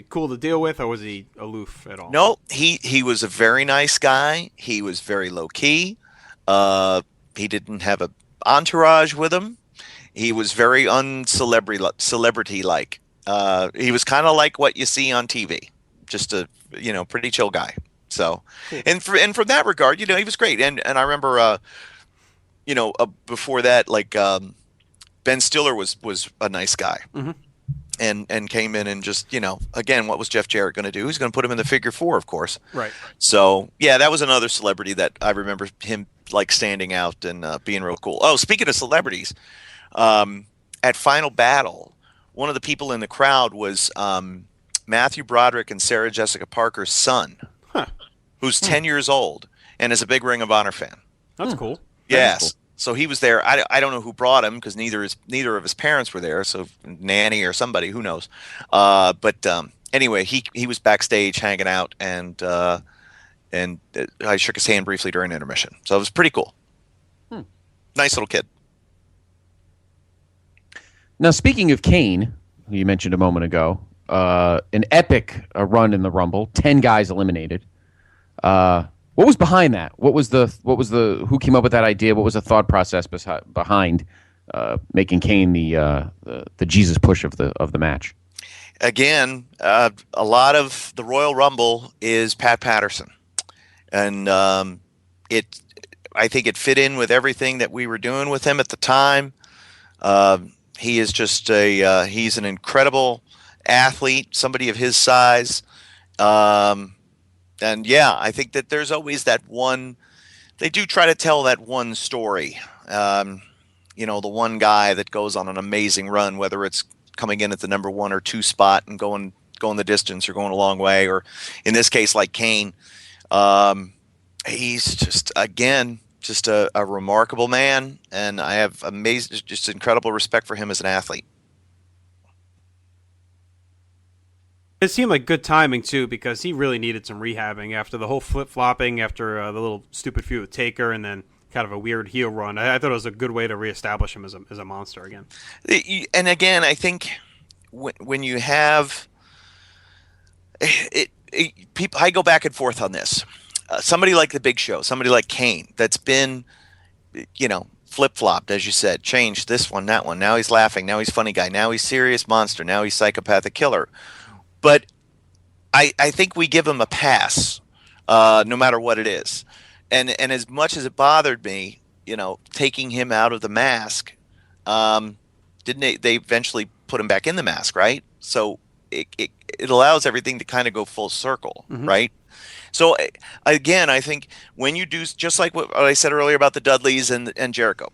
cool to deal with, or was he aloof at all? No, he was a very nice guy. He was very low key. He didn't have an entourage with him. He was very celebrity like. He was kind of like what you see on TV. Just a pretty chill guy. So, cool. and from that regard, he was great. And I remember, before that, like Ben Stiller was a nice guy. Mm-hmm. And came in and just, again, what was Jeff Jarrett going to do? He's going to put him in the figure 4, of course. Right. So, yeah, that was another celebrity that I remember him, like, standing out and being real cool. Oh, speaking of celebrities, at Final Battle, one of the people in the crowd was Matthew Broderick and Sarah Jessica Parker's son, who's 10 years old and is a big Ring of Honor fan. That's cool. Yes. Cool. So he was there. I don't know who brought him because neither of his parents were there. So nanny or somebody, who knows. But anyway, he was backstage hanging out, and I shook his hand briefly during intermission. So it was pretty cool. Nice little kid. Now, speaking of Kane, who you mentioned a moment ago, an epic run in the Rumble, 10 guys eliminated. What was behind that? What was the who came up with that idea? What was the thought process behind making Kane the Jesus push of the match? Again, a lot of the Royal Rumble is Pat Patterson, and I think it fit in with everything that we were doing with him at the time. He is just he's an incredible athlete, somebody of his size. And yeah, I think that there's always that one. They do try to tell that one story. The one guy that goes on an amazing run, whether it's coming in at the number 1 or 2 spot and going the distance or going a long way, or in this case, like Kane, he's just a remarkable man, and I have just incredible respect for him as an athlete. It seemed like good timing, too, because he really needed some rehabbing after the whole flip-flopping, after the little stupid feud with Taker, and then kind of a weird heel run. I thought it was a good way to reestablish him as a monster again. And again, I think when you have people, I go back and forth on this. Somebody like the Big Show, somebody like Kane, that's been, flip-flopped, as you said, changed this one, that one. Now he's laughing. Now he's funny guy. Now he's serious monster. Now he's psychopathic killer. But I think we give him a pass, no matter what it is. And as much as it bothered me, taking him out of the mask, didn't they eventually put him back in the mask, right? So it allows everything to kind of go full circle, right? So again, I think when you do, just like what I said earlier about the Dudleys and Jericho,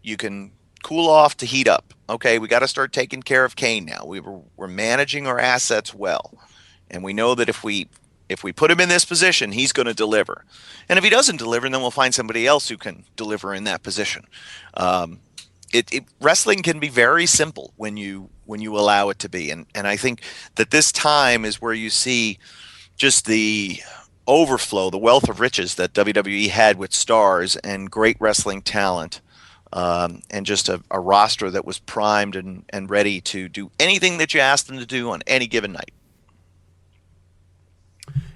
you can cool off to heat up. Okay, we got to start taking care of Kane now. We're managing our assets well, and we know that if we put him in this position, he's going to deliver. And if he doesn't deliver, then we'll find somebody else who can deliver in that position. Wrestling can be very simple when you allow it to be, and I think that this time is where you see just the overflow, the wealth of riches that WWE had with stars and great wrestling talent. And just a roster that was primed and ready to do anything that you asked them to do on any given night.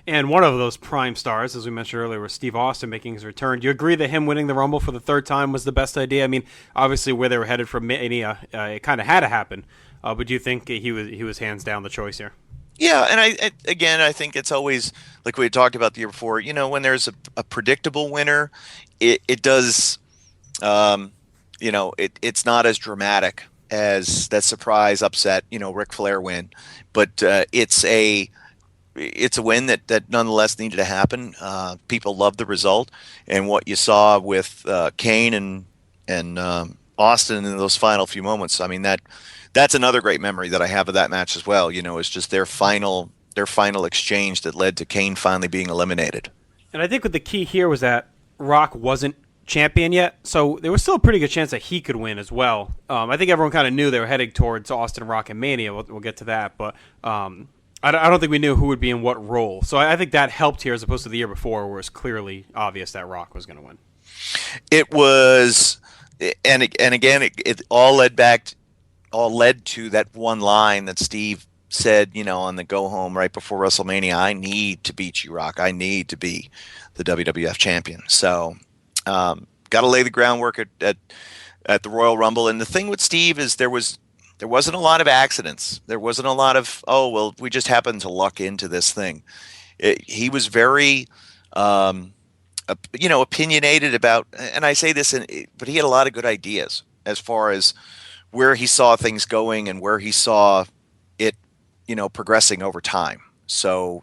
And one of those prime stars, as we mentioned earlier, was Steve Austin making his return. Do you agree that him winning the Rumble for the 3rd time was the best idea? I mean, obviously where they were headed from Mania, it kind of had to happen. But do you think he was hands down the choice here? Yeah, and I think it's always like we had talked about the year before. When there's a predictable winner, it does, it's not as dramatic as that surprise upset, Ric Flair win, but it's a win that nonetheless needed to happen. People loved the result, and what you saw with Kane and Austin in those final few moments. I mean that's another great memory that I have of that match as well. It's just their final exchange that led to Kane finally being eliminated. And I think what the key here was that Rock wasn't champion yet, so there was still a pretty good chance that he could win as well. I think everyone kind of knew they were heading towards Austin, Rock, and Mania. We'll get to that, but I don't think we knew who would be in what role. So I think that helped here as opposed to the year before, where it was clearly obvious that Rock was going to win. It was, and again, it all led to that one line that Steve said, on the go home right before WrestleMania. I need to beat you, Rock. I need to be the WWF champion. So, got to lay the groundwork at the Royal Rumble. And the thing with Steve is there wasn't a lot of accidents. There wasn't a lot of, we just happened to luck into this thing. He was very, opinionated about, and I say this, but he had a lot of good ideas as far as where he saw things going and where he saw it, progressing over time. So,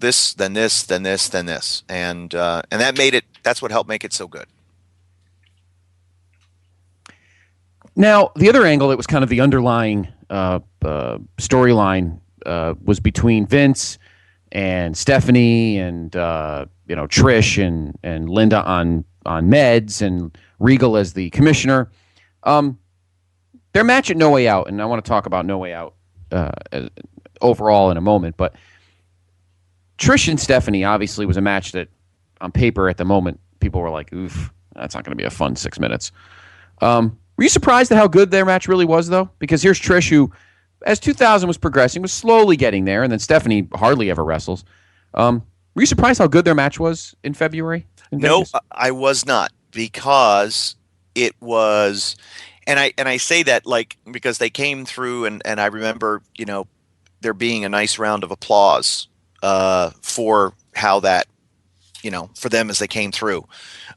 this, then this, then this, then this, and that's what helped make it so good. Now, the other angle that was kind of the underlying storyline was between Vince and Stephanie and Trish and Linda on meds and Regal as the commissioner. Their match at No Way Out, and I want to talk about No Way Out overall in a moment, but Trish and Stephanie obviously was a match that on paper at the moment people were like, oof, that's not going to be a fun 6 minutes. Were you surprised at how good their match really was, though? Because here's Trish, who, as 2000 was progressing, was slowly getting there, and then Stephanie hardly ever wrestles. Were you surprised how good their match was in February? No, I was not, because it was, and I say that because they came through, and I remember there being a nice round of applause for how that for them as they came through.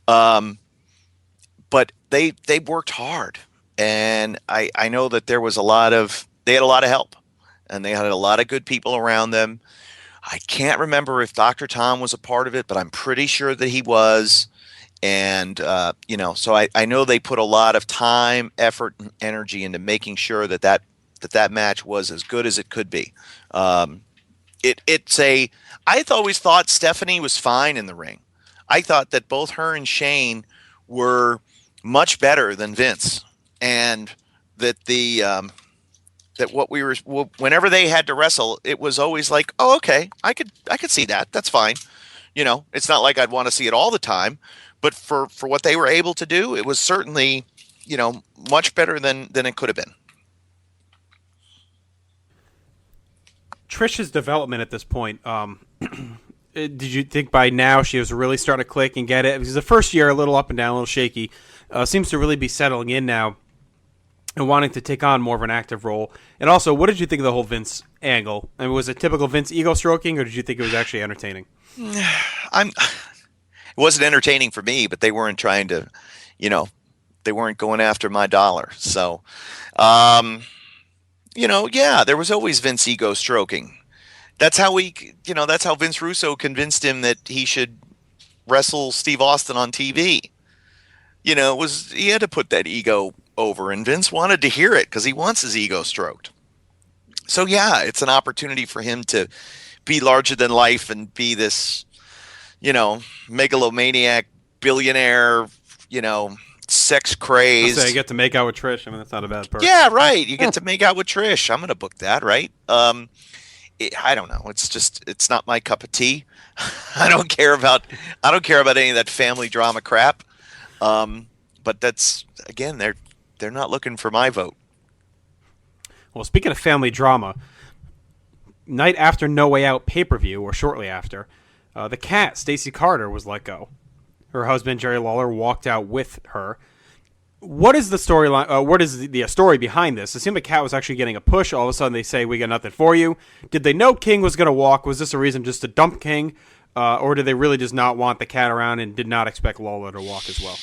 But they worked hard, and I know that they had a lot of help, and they had a lot of good people around them. I can't remember if Dr. Tom was a part of it, but I'm pretty sure that he was. And, so I know they put a lot of time, effort, and energy into making sure that match was as good as it could be. I always thought Stephanie was fine in the ring. I thought that both her and Shane were much better than Vince, and that whenever they had to wrestle, it was always like, oh, okay, I could see that. That's fine. It's not like I'd want to see it all the time, but for what they were able to do, it was certainly, much better than it could have been. Trish's development at this point, did you think by now she was really starting to click and get it? Because the first year, a little up and down, a little shaky, seems to really be settling in now and wanting to take on more of an active role. And also, what did you think of the whole Vince angle? I mean, was it typical Vince ego stroking, or did you think it was actually entertaining? It wasn't entertaining for me, but they weren't trying to, they weren't going after my dollar. So, yeah, there was always Vince ego stroking. That's how that's how Vince Russo convinced him that he should wrestle Steve Austin on TV. He had to put that ego over, and Vince wanted to hear it because he wants his ego stroked. So yeah, it's an opportunity for him to be larger than life and be this, megalomaniac, billionaire, sex crazed. So you get to make out with Trish. I mean, that's not a bad part. Yeah, right. You get to make out with Trish. I'm going to book that, right? I don't know. It's not my cup of tea. I don't care about any of that family drama crap. But that's, again, they're not looking for my vote. Well, speaking of family drama, night after No Way Out pay-per-view, or shortly after, the cat, Stacey Carter, was let go. Her husband, Jerry Lawler, walked out with her. what is the storyline? What is the story behind this? It seemed like Cat was actually getting a push. All of a sudden, they say, we got nothing for you. Did they know King was going to walk? Was this a reason just to dump King? Or did they really just not want the Cat around and did not expect Lawler to walk as well?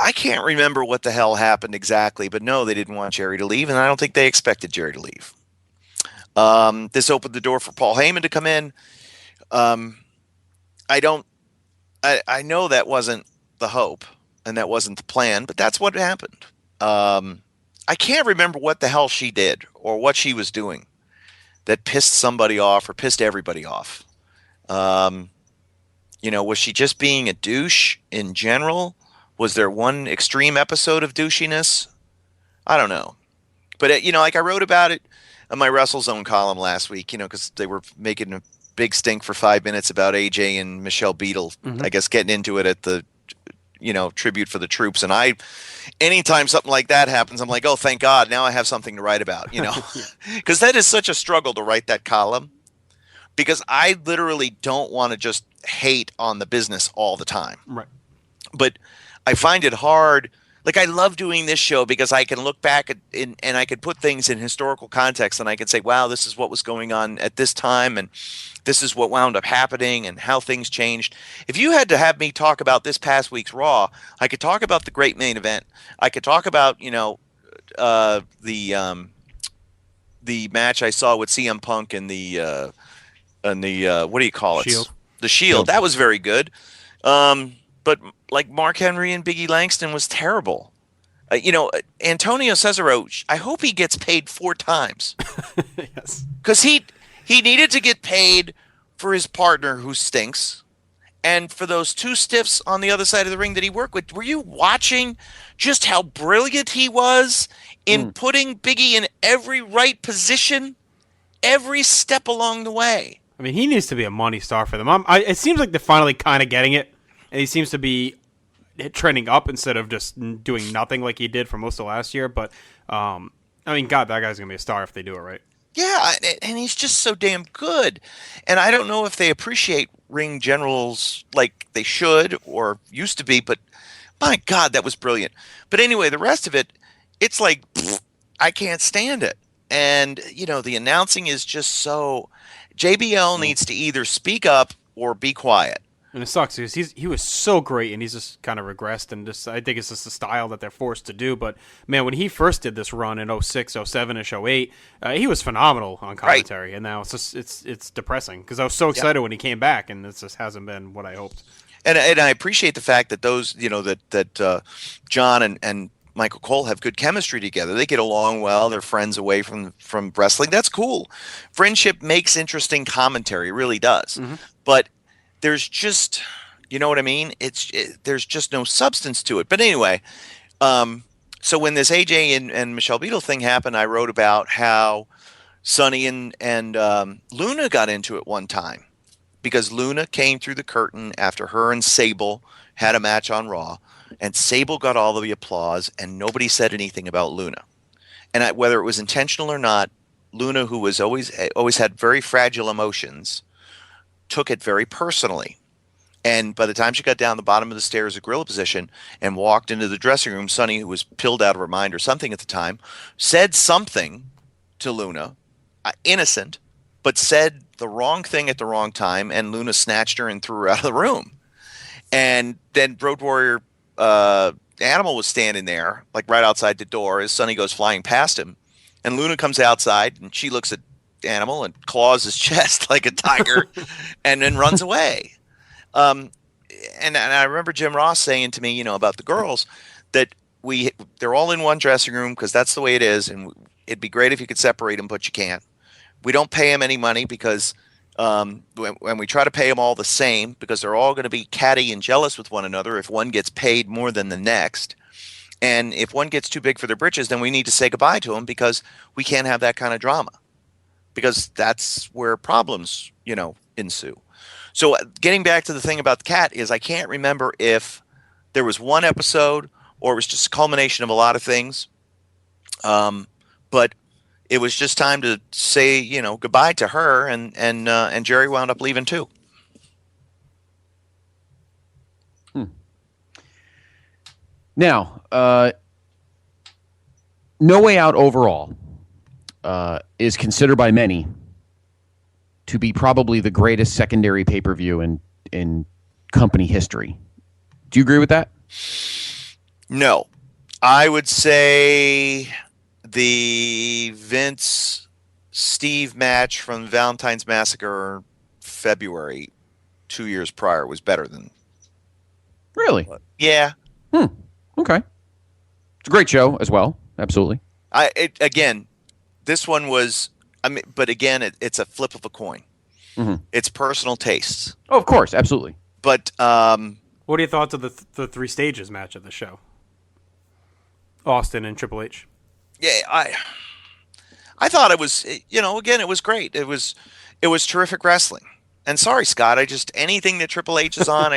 I can't remember what the hell happened exactly, but no, they didn't want Jerry to leave, and I don't think they expected Jerry to leave. This opened the door for Paul Heyman to come in. I know that wasn't the hope, and that wasn't the plan, but that's what happened. I can't remember what the hell she did or what she was doing that pissed somebody off or pissed everybody off. Was she just being a douche in general? Was there one extreme episode of douchiness? I don't know. But, like I wrote about it on my WrestleZone column last week, because they were making a big stink for 5 minutes about AJ and Michelle Beadle, I guess, getting into it at the, tribute for the troops. And anytime something like that happens, I'm like, oh, thank God, now I have something to write about, because that is such a struggle to write that column, because I literally don't want to just hate on the business all the time. Right. But I find it hard. Like, I love doing this show because I can look back and I can put things in historical context, and I can say, wow, this is what was going on at this time, and this is what wound up happening and how things changed. If you had to have me talk about this past week's Raw, I could talk about the great main event. I could talk about, the match I saw with CM Punk and the what do you call it? Shield. The Shield. That was very good. But like Mark Henry and Biggie Langston was terrible. Antonio Cesaro, I hope he gets paid 4 times. Yes. Because he needed to get paid for his partner who stinks, and for those 2 stiffs on the other side of the ring that he worked with. Were you watching just how brilliant he was in putting Biggie in every right position, every step along the way? I mean, he needs to be a money star for them. It seems like they're finally kind of getting it. And he seems to be trending up instead of just doing nothing like he did for most of last year. But, God, that guy's going to be a star if they do it right. Yeah, and he's just so damn good. And I don't know if they appreciate ring generals like they should or used to be, but my God, that was brilliant. But anyway, the rest of it, it's like, I can't stand it. And, the announcing is just so... JBL needs to either speak up or be quiet. And it sucks because he was so great, and he's just kind of regressed, and I think it's just the style that they're forced to do. But man, when he first did this run in 06, 07-ish, 08, he was phenomenal on commentary, and now it's depressing because I was so excited when he came back, and it just hasn't been what I hoped. And I appreciate the fact that those that John and Michael Cole have good chemistry together. They get along well. They're friends away from wrestling. That's cool. Friendship makes interesting commentary. It really does. Mm-hmm. But there's just, you know what I mean? There's just no substance to it. But anyway, so when this AJ and Michelle Beadle thing happened, I wrote about how Sonny and Luna got into it one time because Luna came through the curtain after her and Sable had a match on Raw, and Sable got all of the applause, and nobody said anything about Luna. And whether it was intentional or not, Luna, who was always had very fragile emotions, took it very personally. And by the time she got down the bottom of the stairs, a gorilla position, and walked into the dressing room, Sonny, who was pilled out of her mind or something at the time, said something to Luna, innocent, but said the wrong thing at the wrong time, and Luna snatched her and threw her out of the room. And then Road Warrior Animal was standing there, like right outside the door, as Sonny goes flying past him. And Luna comes outside, and she looks at Animal and claws his chest like a tiger and then runs away. And I remember Jim Ross saying to me, about the girls, that they're all in one dressing room because that's the way it is, and it'd be great if you could separate them, but you can't. We don't pay them any money because when we try to pay them all the same, because they're all going to be catty and jealous with one another if one gets paid more than the next. And if one gets too big for their britches, then we need to say goodbye to them because we can't have that kind of drama. Because that's where problems, ensue. So getting back to the thing about the cat is I can't remember if there was one episode or it was just a culmination of a lot of things. But it was just time to say, goodbye to her, and Jerry wound up leaving too. Now, No Way Out overall is considered by many to be probably the greatest secondary pay-per-view in company history. Do you agree with that? No. I would say the Vince-Steve match from Valentine's Massacre February 2 years prior was better than... Really? Yeah. Okay. It's a great show as well. Absolutely. Again, this one was... but again, it's a flip of a coin. Mm-hmm. It's personal tastes. Oh, of course. Absolutely. But... what are your thoughts of the three stages match of the show? Austin and Triple H. Yeah, I thought it was, again, it was great. It was terrific wrestling. And sorry, Scott, anything that Triple H is on,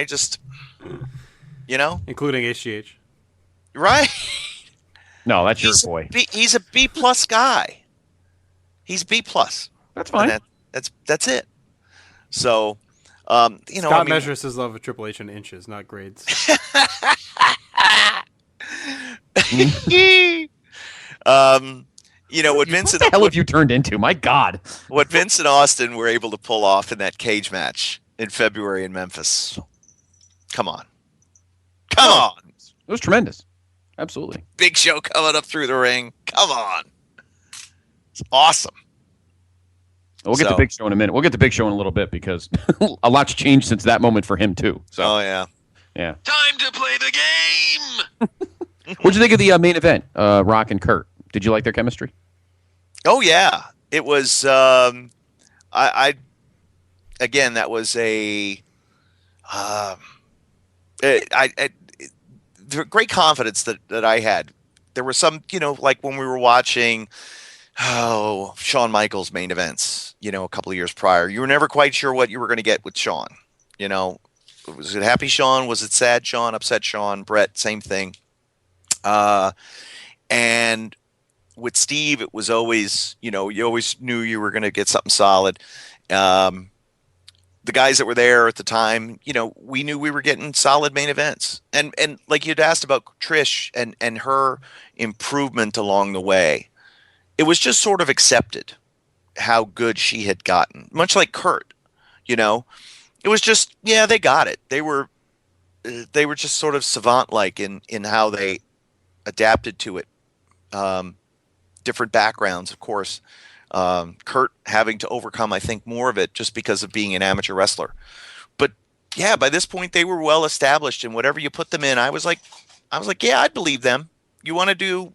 Including HGH. Right? No, that's your boy. He's a B+ guy. He's B+. That's fine. That's it. So, Scott measures his love of Triple H in inches, not grades. What Vince What the hell have you turned into? My God. What Vince and Austin were able to pull off in that cage match in February in Memphis. Come on. It was tremendous. Absolutely. Big Show coming up through the ring. Come on. It's awesome. We'll get to Big Show in a minute. We'll get to Big Show in a little bit because a lot's changed since that moment for him too. So. Oh yeah. Yeah. Time to play the game. What'd you think of the main event, Rock and Kurt? Did you like their chemistry? Oh yeah. It was. Again, that was a. The great confidence that I had. There were some, like when we were watching, Shawn Michaels main events, a couple of years prior. You were never quite sure what you were going to get with Shawn. Was it happy Shawn? Was it sad Shawn? Upset Shawn? Brett? Same thing. And with Steve, it was always, you always knew you were going to get something solid. The guys that were there at the time, we knew we were getting solid main events. And like you'd asked about Trish and her improvement along the way, it was just sort of accepted how good she had gotten. Much like Kurt, it was just, yeah, they got it. They were just sort of savant-like in how they adapted to it. Different backgrounds, of course. Kurt having to overcome, I think, more of it just because of being an amateur wrestler. But yeah, by this point they were well established, and whatever you put them in, I was like, yeah, I'd believe them. You want to do,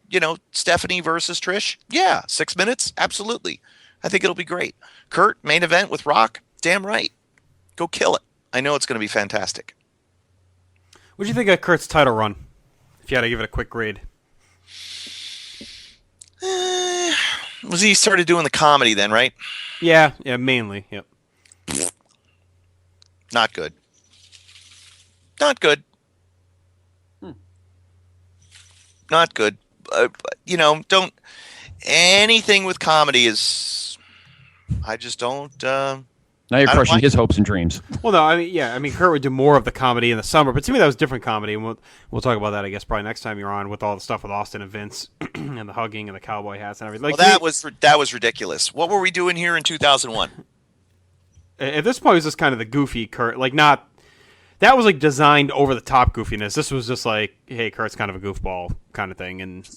Stephanie versus Trish? Yeah, 6 minutes, absolutely. I think it'll be great. Kurt main event with Rock, damn right. Go kill it. I know it's going to be fantastic. What do you think of Kurt's title run? If you had to give it a quick grade. Was he started doing the comedy then, right? Yeah, mainly. Yep. Not good. Not good. Not good. Don't anything with comedy is. I just don't. Now you're crushing his hopes and dreams. Well, no, I mean, Kurt would do more of the comedy in the summer, but to me that was different comedy, and we'll talk about that, I guess, probably next time you're on with all the stuff with Austin and Vince and the hugging and the cowboy hats and everything. Well, that was ridiculous. What were we doing here in 2001? At this point, it was just kind of the goofy Kurt, that was like designed over the top goofiness. This was just like, hey, Kurt's kind of a goofball kind of thing, and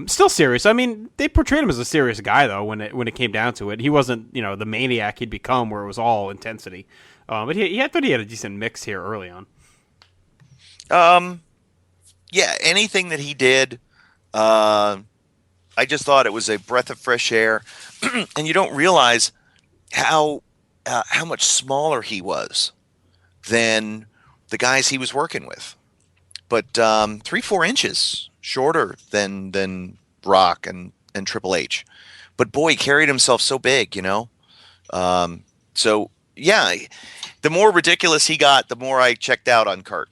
still serious. I mean, they portrayed him as a serious guy though. When it came down to it, he wasn't the maniac he'd become, where it was all intensity. But I thought he had a decent mix here early on. Yeah, anything that he did, I just thought it was a breath of fresh air, and you don't realize how much smaller he was than the guys he was working with. But 3-4 inches shorter than Rock and Triple H. But boy, he carried himself so big, So yeah, the more ridiculous he got, the more I checked out on Kurt.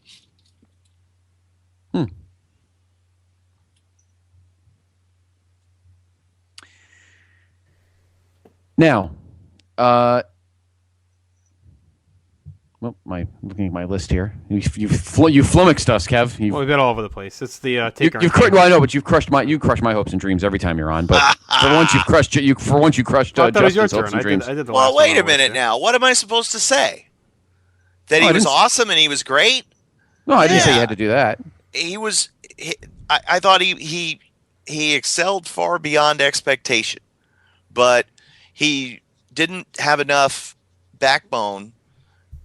Now, Well, looking at my list here. You flummoxed us, Kev. Well, we've been all over the place. It's the Taker. Well, I know, but you crush my hopes and dreams every time you're on. But for once you've crushed Justin's hopes and dreams. I did the Well, last wait a minute now. What am I supposed to say? That he was awesome and he was great? No, I didn't say you had to do that. He was. I thought he excelled far beyond expectation, but he didn't have enough backbone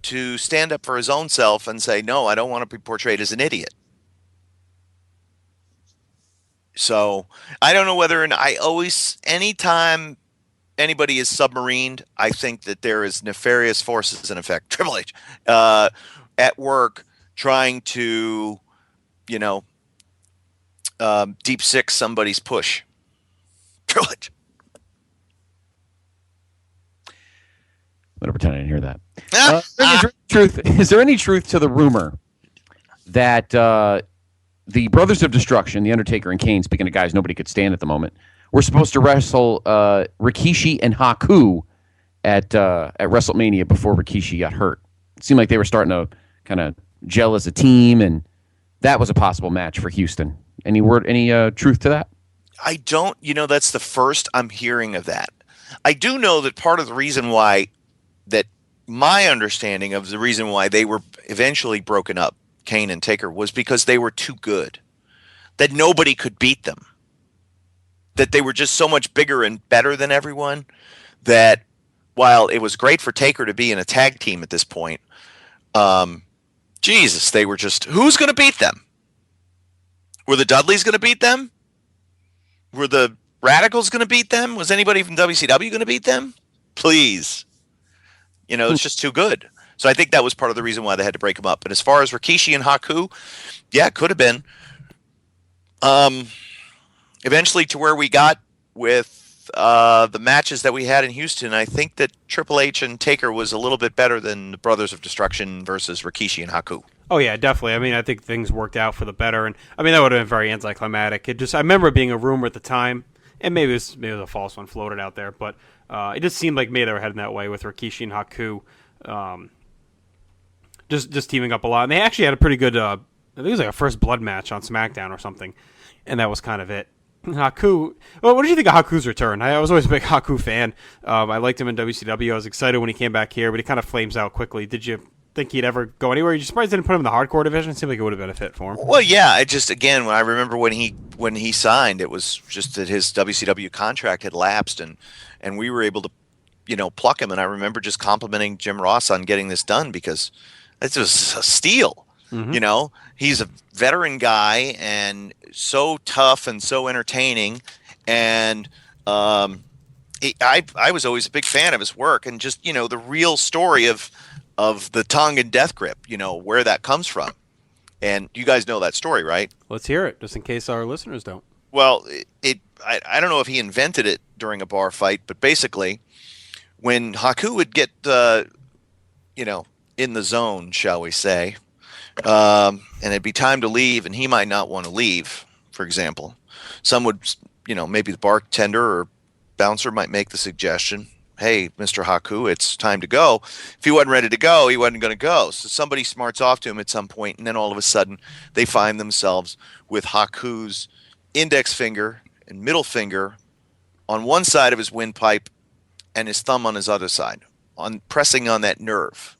to stand up for his own self and say, no, I don't want to be portrayed as an idiot. So I don't know whether, anytime anybody is submarined, I think that there is nefarious forces in effect. Triple H at work trying to, deep six somebody's push. Triple H. I'm going to pretend I didn't hear that. Is there any truth to the rumor that the Brothers of Destruction, The Undertaker and Kane, speaking of guys nobody could stand at the moment, were supposed to wrestle Rikishi and Haku at WrestleMania before Rikishi got hurt? It seemed like they were starting to kind of gel as a team, and that was a possible match for Houston. Any truth to that? I don't. That's the first I'm hearing of that. I do know that part of the reason why my understanding of the reason why they were eventually broken up, Kane and Taker, was because they were too good. That nobody could beat them. That they were just so much bigger and better than everyone that while it was great for Taker to be in a tag team at this point, Jesus, they were just, who's going to beat them? Were the Dudleys going to beat them? Were the Radicals going to beat them? Was anybody from WCW going to beat them? Please. It's just too good. So I think that was part of the reason why they had to break them up. But as far as Rikishi and Haku, yeah, it could have been. Eventually to where we got with the matches that we had in Houston, I think that Triple H and Taker was a little bit better than the Brothers of Destruction versus Rikishi and Haku. Oh, yeah, definitely. I mean, I think things worked out for the better. And I mean, that would have been very anticlimactic. I remember it being a rumor at the time, and maybe it was a false one floated out there, but it just seemed like maybe they were heading that way with Rikishi and Haku. Just teaming up a lot. And they actually had a pretty good, I think it was like a first blood match on SmackDown or something, and that was kind of it. Haku, well, what did you think of Haku's return? I was always a big Haku fan. I liked him in WCW. I was excited when he came back here, but he kind of flames out quickly. Did you think he'd ever go anywhere? You surprised they didn't put him in the hardcore division? It seemed like it would have been a fit for him. Well, yeah. When I remember when he signed, it was just that his WCW contract had lapsed, and we were able to, pluck him. And I remember just complimenting Jim Ross on getting this done because it was a steal. Mm-hmm. He's a veteran guy and so tough and so entertaining. And I was always a big fan of his work, and just, the real story of the tongue and death grip, where that comes from. And you guys know that story, right? Let's hear it, just in case our listeners don't. Well, I don't know if he invented it during a bar fight, but basically when Haku would get, in the zone, shall we say, and it'd be time to leave, and he might not want to leave, for example. Some would, maybe the bartender or bouncer might make the suggestion, hey, Mr. Haku, it's time to go. If he wasn't ready to go, he wasn't going to go. So somebody smarts off to him at some point, and then all of a sudden they find themselves with Haku's index finger and middle finger on one side of his windpipe and his thumb on his other side, pressing on that nerve.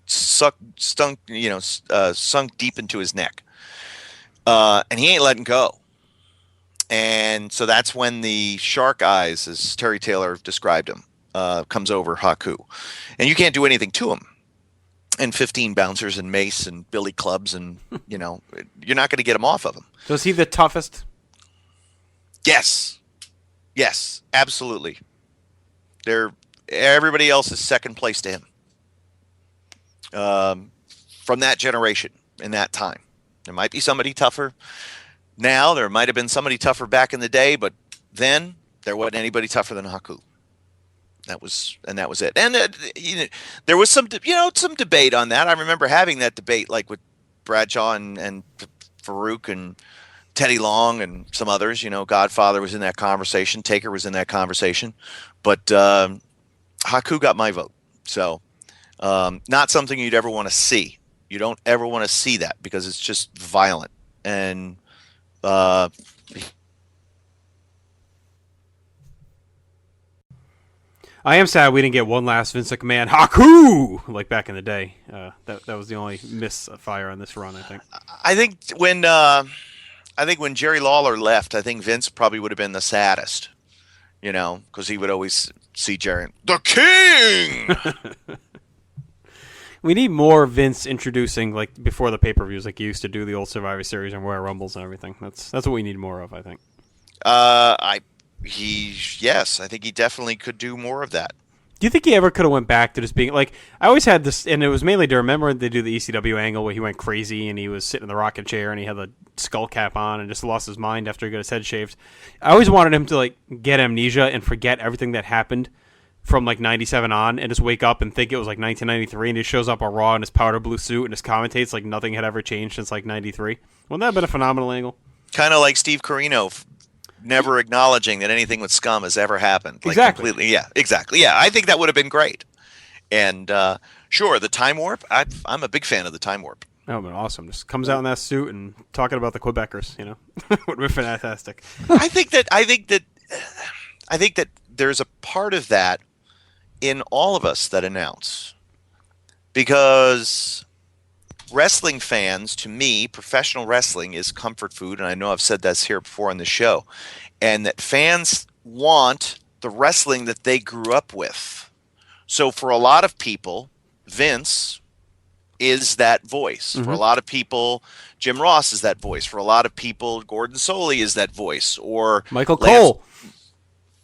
Sunk deep into his neck, and he ain't letting go. And so that's when the shark eyes, as Terry Taylor described him, comes over Haku, and you can't do anything to him. And 15 bouncers and mace and billy clubs, and you're not going to get him off of him. So is he the toughest? Yes, absolutely. Everybody else is second place to him. From that generation in that time. There might be somebody tougher now. There might have been somebody tougher back in the day, but then there wasn't anybody tougher than Haku. That was it. And there was some debate on that. I remember having that debate, like with Bradshaw and Farouk and Teddy Long and some others. Godfather was in that conversation. Taker was in that conversation, but Haku got my vote. So Not something you'd ever want to see. You don't ever want to see that because it's just violent. And I am sad we didn't get one last Vince McMahon Haku like back in the day. That was the only misfire on this run, I think. I think when Jerry Lawler left, I think Vince probably would have been the saddest, because he would always see Jerry, the King. We need more Vince introducing like before the pay-per-views, like he used to do the old Survivor Series and Royal Rumbles and everything. That's what we need more of, I think. Yes, I think he definitely could do more of that. Do you think he ever could have went back to just being like, I always had this, and it was mainly to remember they do the ECW angle where he went crazy and he was sitting in the rocking chair and he had the skull cap on and just lost his mind after he got his head shaved. I always wanted him to like get amnesia and forget everything that happened from like 97 on and just wake up and think it was like 1993 and he shows up on Raw in his powder blue suit and just commentates like nothing had ever changed since like 93. Wouldn't that have been a phenomenal angle? Kind of like Steve Corino never acknowledging that anything with scum has ever happened. Like exactly. Completely, yeah, exactly. Yeah, I think that would have been great. And sure, the time warp, I'm a big fan of the time warp. That would have been awesome. Just comes out in that suit and talking about the Quebecers, would have been fantastic. I think that there's a part of that in all of us that announce. Because wrestling fans, to me, professional wrestling is comfort food, and I know I've said this here before on the show, and that fans want the wrestling that they grew up with. So for a lot of people, Vince is that voice. Mm-hmm. For a lot of people, Jim Ross is that voice. For a lot of people, Gordon Soley is that voice. Or Michael Cole.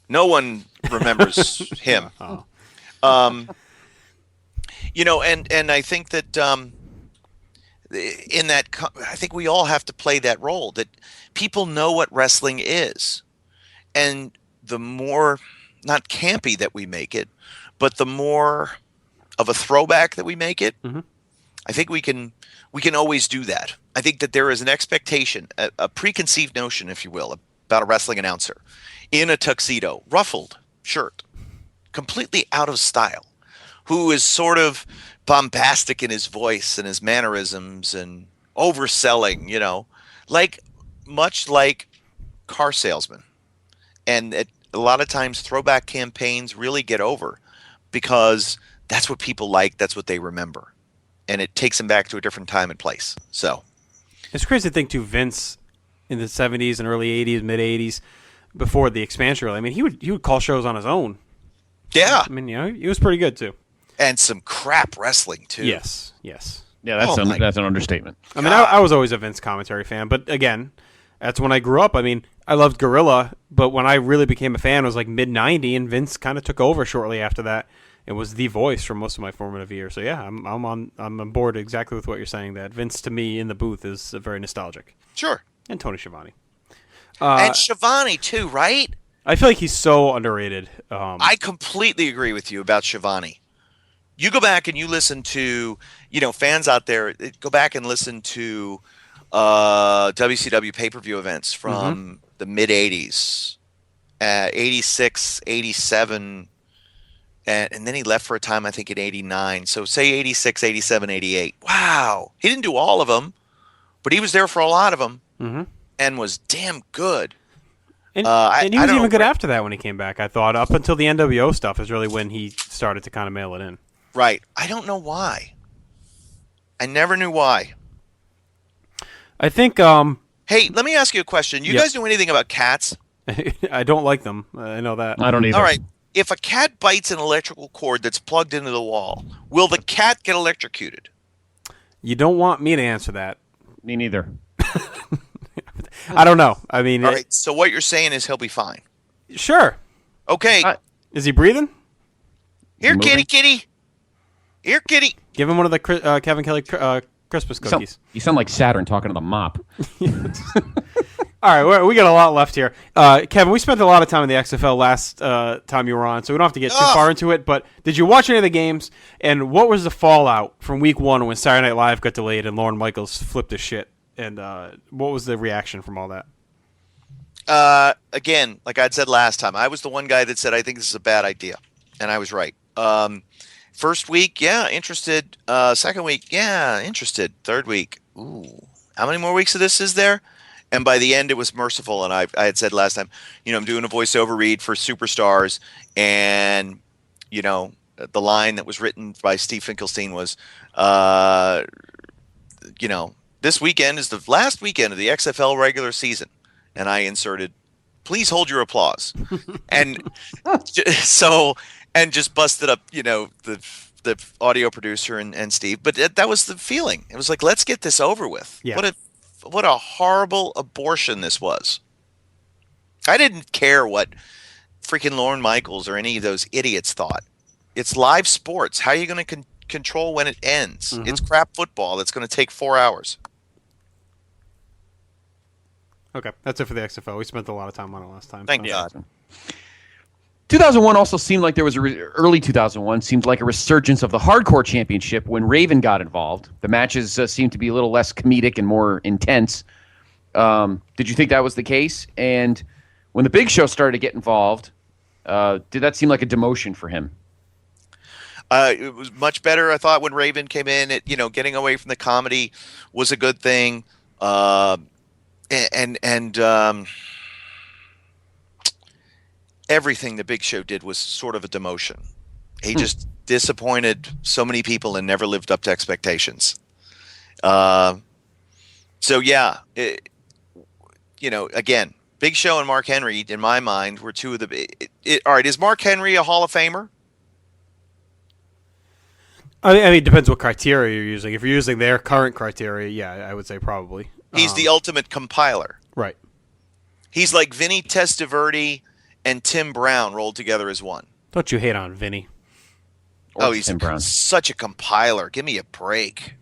No one remembers him. Oh. And I think that in that, I think we all have to play that role, that people know what wrestling is. And the more, not campy that we make it, but the more of a throwback that we make it, mm-hmm. I think we can always do that. I think that there is an expectation, a preconceived notion, if you will, about a wrestling announcer in a tuxedo, ruffled shirt, completely out of style, who is sort of bombastic in his voice and his mannerisms and overselling, much like car salesmen. And a lot of times throwback campaigns really get over because that's what people like, that's what they remember. And it takes them back to a different time and place. So it's crazy to think too, Vince in the 70s and early 80s, mid 80s, before the expansion really. I mean, he would call shows on his own. Yeah. I mean, he was pretty good too. And some crap wrestling too. Yes. Yeah, that's an understatement. I mean, I was always a Vince commentary fan, but again, that's when I grew up. I mean, I loved Gorilla, but when I really became a fan, it was like mid 90, and Vince kind of took over shortly after that. It was the voice for most of my formative years. So yeah, I'm on board exactly with what you're saying. That Vince to me in the booth is very nostalgic. Sure. And Tony Schiavone. And Schiavone too, right? I feel like he's so underrated. I completely agree with you about Schiavone. You go back and you listen to, fans out there, go back and listen to WCW pay-per-view events from the mid-'80s, 86, 87, and then he left for a time, I think, in 89. So say 86, 87, 88. Wow. He didn't do all of them, but he was there for a lot of them and was damn good. And he was even good after that when he came back, I thought. Up until the NWO stuff is really when he started to kind of mail it in. Right. I don't know why. I never knew why. I think... hey, let me ask you a question. You guys know anything about cats? I don't like them. I know that. I don't either. All right. If a cat bites an electrical cord that's plugged into the wall, will the cat get electrocuted? You don't want me to answer that. Me neither. I don't know. I mean... All right. So what you're saying is he'll be fine. Sure. Okay. Is he breathing? Here, kitty. Here, kitty. Give him one of the Kevin Kelly Christmas cookies. You sound like Saturn talking to the mop. All right, we got a lot left here. Kevin, we spent a lot of time in the XFL last time you were on, so we don't have to get too far into it, but did you watch any of the games, and what was the fallout from week one when Saturday Night Live got delayed and Lorne Michaels flipped his shit, and what was the reaction from all that? Again, like I'd said last time, I was the one guy that said, I think this is a bad idea, and I was right. First week, yeah, interested. Second week, yeah, interested. Third week, ooh. How many more weeks of this is there? And by the end, it was merciful. And I had said last time, I'm doing a voiceover read for Superstars, and the line that was written by Steve Finkelstein was, this weekend is the last weekend of the XFL regular season, and I inserted, "Please hold your applause," and just busted up, the audio producer and Steve. But that was the feeling. It was like, let's get this over with. Yeah. What a horrible abortion this was. I didn't care what freaking Lorne Michaels or any of those idiots thought. It's live sports. How are you going to control when it ends? Mm-hmm. It's crap football that's going to take 4 hours. Okay, that's it for the XFL. We spent a lot of time on it last time. Thank God. 2001 also seemed like there was early 2001 seemed like a resurgence of the hardcore championship when Raven got involved. The matches seemed to be a little less comedic and more intense. Did you think that was the case? And when the Big Show started to get involved, did that seem like a demotion for him? It was much better, I thought, when Raven came in. Getting away from the comedy was a good thing. Everything the Big Show did was sort of a demotion. He just disappointed so many people and never lived up to expectations. Again, Big Show and Mark Henry, in my mind, were two of the. All right, is Mark Henry a Hall of Famer? I mean, it depends what criteria you're using. If you're using their current criteria, yeah, I would say probably. He's the ultimate compiler. Right. He's like Vinny Testaverde and Tim Brown rolled together as one. Don't you hate on Vinny? He's Tim Brown. Such a compiler. Give me a break.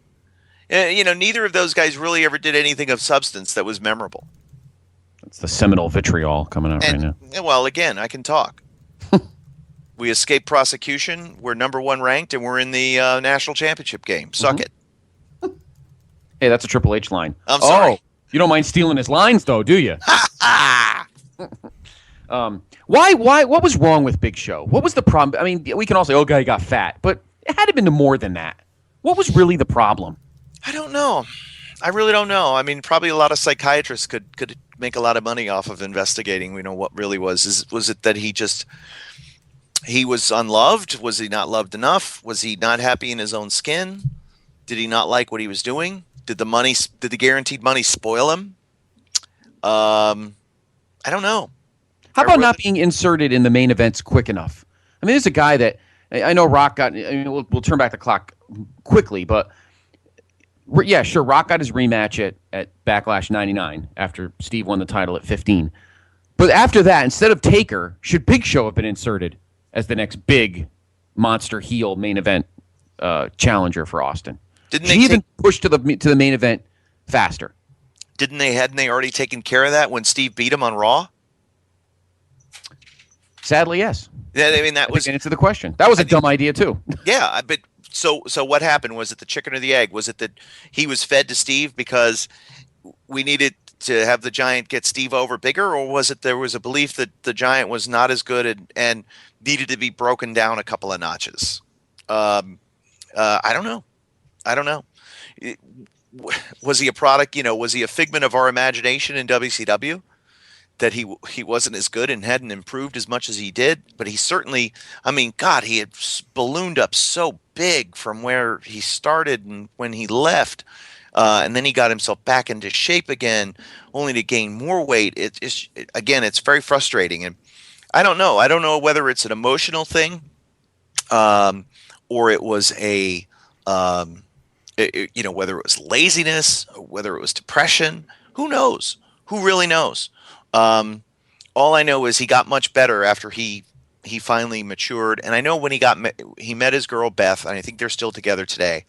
Neither of those guys really ever did anything of substance that was memorable. It's the seminal vitriol coming out right now. Well, again, I can talk. We escaped prosecution. We're number 1 ranked, and we're in the national championship game. Suck it. Hey, that's a Triple H line. I'm sorry. Oh, you don't mind stealing his lines, though, do you? Why? What was wrong with Big Show? What was the problem? I mean, we can all say, "Oh, guy got fat," but it had to have been more than that. What was really the problem? I don't know. I really don't know. I mean, probably a lot of psychiatrists could make a lot of money off of investigating. What really was. Was it that he was unloved? Was he not loved enough? Was he not happy in his own skin? Did he not like what he was doing? Did the guaranteed money spoil him? I don't know. How about not being inserted in the main events quick enough? I mean, there's a guy that I know Rock got. We'll turn back the clock quickly, but yeah, sure. Rock got his rematch at Backlash '99 after Steve won the title at 15. But after that, instead of Taker, should Big Show have been inserted as the next big monster heel main event challenger for Austin? Didn't he even push to the main event faster? Hadn't they already taken care of that when Steve beat him on Raw? Sadly, yes. Yeah, I mean that was answer the question. That was a dumb idea too. Yeah, but so what happened? Was it the chicken or the egg? Was it that he was fed to Steve because we needed to have the Giant get Steve over bigger, or was it there was a belief that the Giant was not as good and needed to be broken down a couple of notches? I don't know. Was he a product? Was he a figment of our imagination in WCW? That he wasn't as good and hadn't improved as much as he did, but he certainly, I mean, God, he had ballooned up so big from where he started and when he left, and then he got himself back into shape again, only to gain more weight. It's very frustrating, and I don't know whether it's an emotional thing, or it was whether it was laziness, or whether it was depression. Who knows? Who really knows? All I know is he got much better after he finally matured, and I know when he met his girl Beth, and I think they're still together today.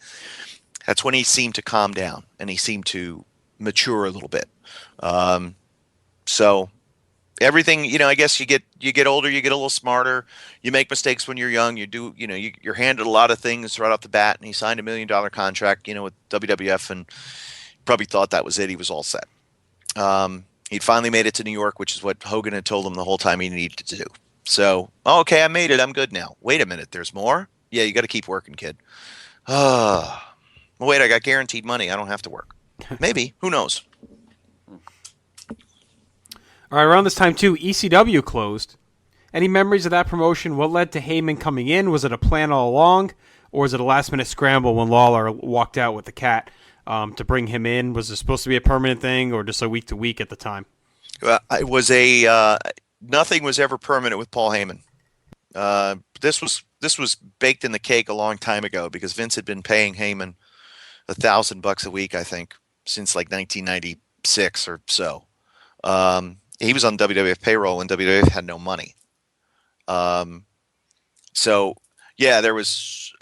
That's when he seemed to calm down and he seemed to mature a little bit. So everything, I guess you get older, you get a little smarter. You make mistakes when you're young. You're handed a lot of things right off the bat, and he signed $1 million contract, with WWF, and probably thought that was it. He was all set. He'd finally made it to New York, which is what Hogan had told him the whole time he needed to do. So, okay, I made it. I'm good now. Wait a minute. There's more? Yeah, you got to keep working, kid. Well, wait, I got guaranteed money. I don't have to work. Maybe. Who knows? All right, around this time, too, ECW closed. Any memories of that promotion? What led to Heyman coming in? Was it a plan all along? Or was it a last-minute scramble when Lawler walked out with the cat to bring him in? Was it supposed to be a permanent thing or just a week-to-week at the time? It was nothing was ever permanent with Paul Heyman. This was baked in the cake a long time ago because Vince had been paying Heyman $1,000 a week, I think, since like 1996 or so. He was on WWF payroll and WWF had no money. So yeah, there was.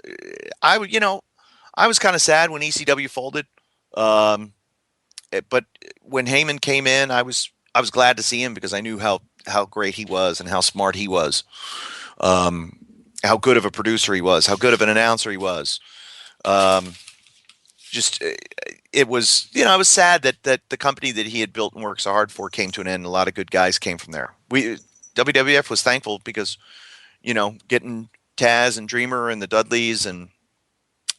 I was kind of sad when ECW folded. But when Heyman came in, I was glad to see him because I knew how great he was and how smart he was. How good of a producer he was, how good of an announcer he was. It was, I was sad that the company that he had built and worked so hard for came to an end. A lot of good guys came from there. WWF was thankful because, getting Taz and Dreamer and the Dudleys and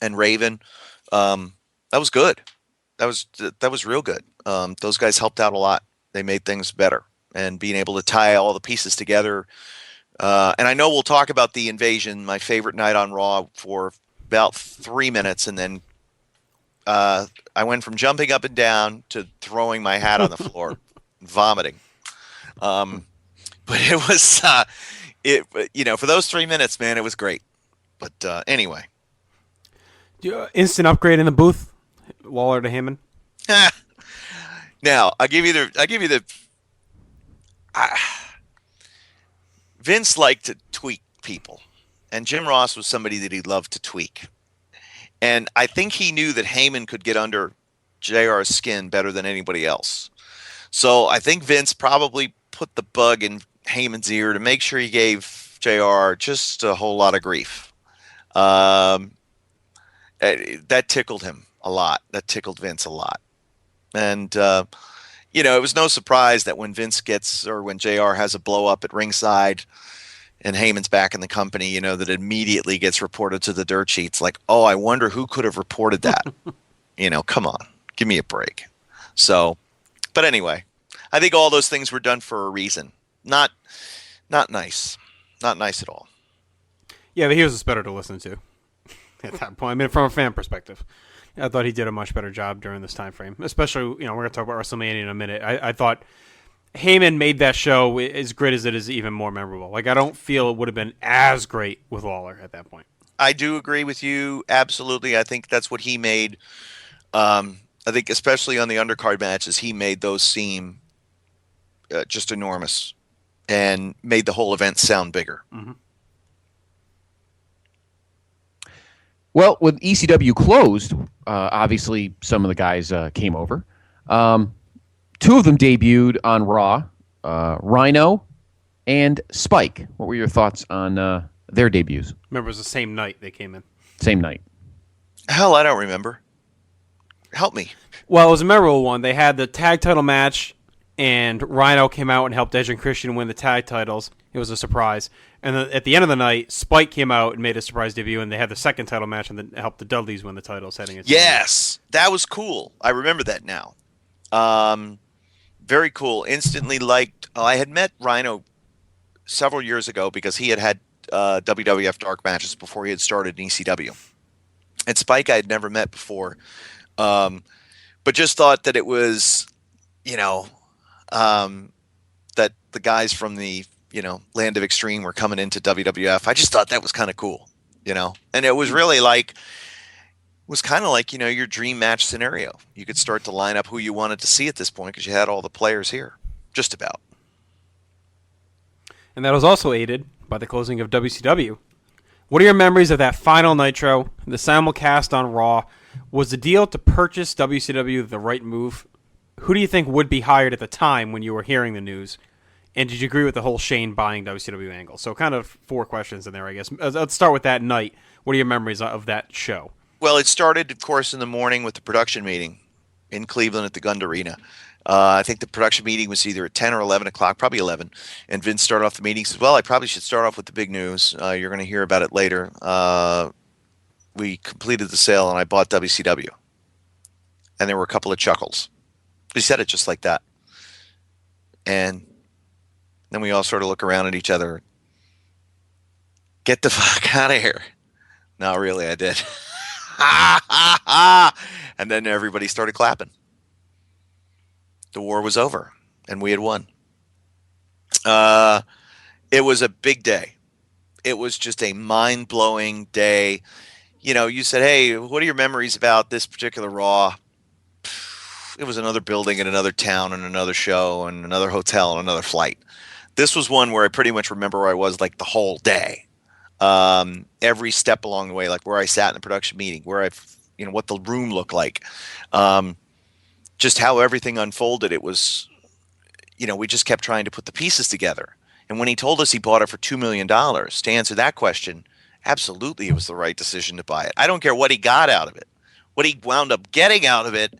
Raven, that was good. That was real good. Those guys helped out a lot. They made things better, and being able to tie all the pieces together. And I know we'll talk about the Invasion, my favorite night on Raw, for about 3 minutes, and then I went from jumping up and down to throwing my hat on the floor, vomiting. But it was, for those 3 minutes, man, it was great. But anyway, Instant upgrade in the booth, Lawler to Heyman. Now I'll give you the. Vince liked to tweak people, and Jim Ross was somebody that he loved to tweak. And I think he knew that Heyman could get under JR's skin better than anybody else. So I think Vince probably put the bug in Heyman's ear to make sure he gave JR just a whole lot of grief. That tickled him a lot. That tickled Vince a lot. And, it was no surprise that when when JR has a blow up at ringside and Heyman's back in the company, that immediately gets reported to the dirt sheets like, oh, I wonder who could have reported that. Come on, give me a break. So, but anyway, I think all those things were done for a reason. Not nice. Not nice at all. Yeah, but he was just better to listen to at that point. I mean, from a fan perspective. I thought he did a much better job during this time frame. Especially, we're going to talk about WrestleMania in a minute. I thought Heyman made that show as great as it is even more memorable. Like, I don't feel it would have been as great with Lawler at that point. I do agree with you. Absolutely. I think that's what he made. I think especially on the undercard matches, he made those seem just enormous and made the whole event sound bigger. Mm-hmm. Well, with ECW closed, obviously some of the guys came over. Two of them debuted on Raw, Rhino and Spike. What were your thoughts on their debuts? Remember, it was the same night they came in. Same night. Hell, I don't remember. Help me. Well, it was a memorable one. They had the tag title match, and Rhino came out and helped Edge and Christian win the tag titles. It was a surprise. And then at the end of the night, Spike came out and made a surprise debut, and they had the second title match and then helped the Dudleys win the titles heading into Yes, that was cool. I remember that now. Very cool. Instantly liked. I had met Rhino several years ago because he had WWF dark matches before he had started in ECW. And Spike I had never met before. But just thought that it was, that the guys from the, Land of Extreme were coming into WWF. I just thought that was kind of cool, and it was really your dream match scenario. You could start to line up who you wanted to see at this point because you had all the players here, just about. And that was also aided by the closing of WCW. What are your memories of that final Nitro, the simulcast on Raw? Was the deal to purchase WCW the right move? Who do you think would be hired at the time when you were hearing the news? And did you agree with the whole Shane buying WCW angle? So kind of 4 questions in there, I guess. Let's start with that night. What are your memories of that show? Well, it started, of course, in the morning with the production meeting. in Cleveland at the Gund Arena. I think the production meeting was either at 10 or 11 o'clock, probably 11. And Vince started off the meeting. He says, well, I probably should start off with the big news. You're going to hear about it later. We completed the sale, and I bought WCW. And there were a couple of chuckles. He said it just like that. And then we all sort of look around at each other. Get the fuck out of here. No, really, I did. And then everybody started clapping. The war was over, and we had won. It was a big day. It was just a mind-blowing day. You know, you said, hey, what are your memories about this particular Raw? It was another building in another town and another show and another hotel and another flight. This was one where I pretty much remember where I was like the whole day. Every step along the way, like where I sat in the production meeting, where what the room looked like. Just how everything unfolded. It was, we just kept trying to put the pieces together. And when he told us he bought it for $2 million, to answer that question, absolutely it was the right decision to buy it. I don't care what he got out of it. What he wound up getting out of it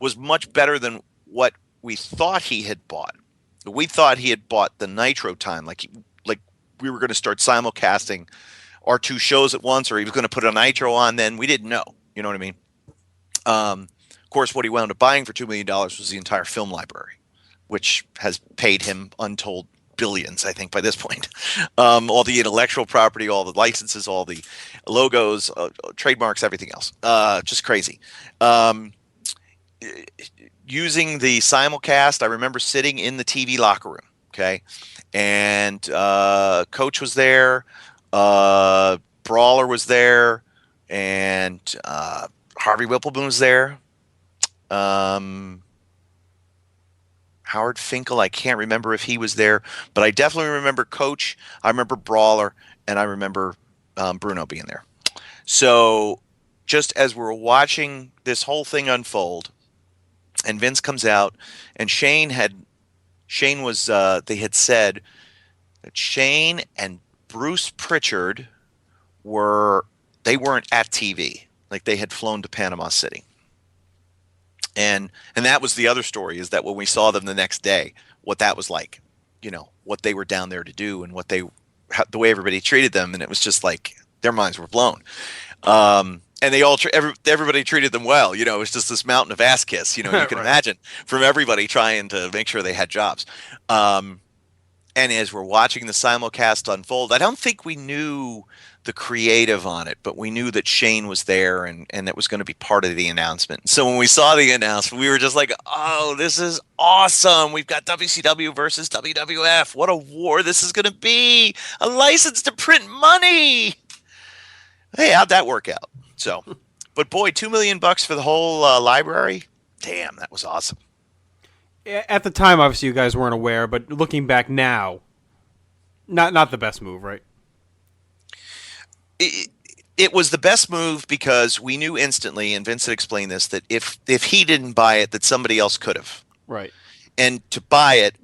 was much better than what we thought he had bought. We thought he had bought the Nitro time, like we were going to start simulcasting our two shows at once, or he was going to put a Nitro on then. We didn't know. You know what I mean? Of course, what he wound up buying for $2 million was the entire film library, which has paid him untold billions, I think, by this point. All the intellectual property, all the licenses, all the logos, trademarks, everything else. Just crazy. Using the simulcast, I remember sitting in the TV locker room, okay? And Coach was there, Brawler was there, and Harvey Whippleman was there. Howard Finkel, I can't remember if he was there, but I definitely remember Coach, I remember Brawler, and I remember Bruno being there. So just as we're watching this whole thing unfold, and Vince comes out, and they had said that Shane and Bruce Pritchard weren't at TV. Like they had flown to Panama City. And that was the other story, is that when we saw them the next day, what that was like, what they were down there to do and the way everybody treated them. And it was just like their minds were blown. And everybody treated them well. It was just this mountain of ass kiss, you can right. imagine, from everybody trying to make sure they had jobs. And as we're watching the simulcast unfold, I don't think we knew the creative on it, but we knew that Shane was there and that was going to be part of the announcement. So when we saw the announcement, we were just like, oh, this is awesome. We've got WCW versus WWF. What a war this is going to be. A license to print money. Hey, how'd that work out? So, but boy, $2 million for the whole library. Damn, that was awesome. At the time, obviously, you guys weren't aware, but looking back now, not the best move, right? It was the best move because we knew instantly, and Vince had explained this, that if he didn't buy it, that somebody else could have. Right. And to buy it,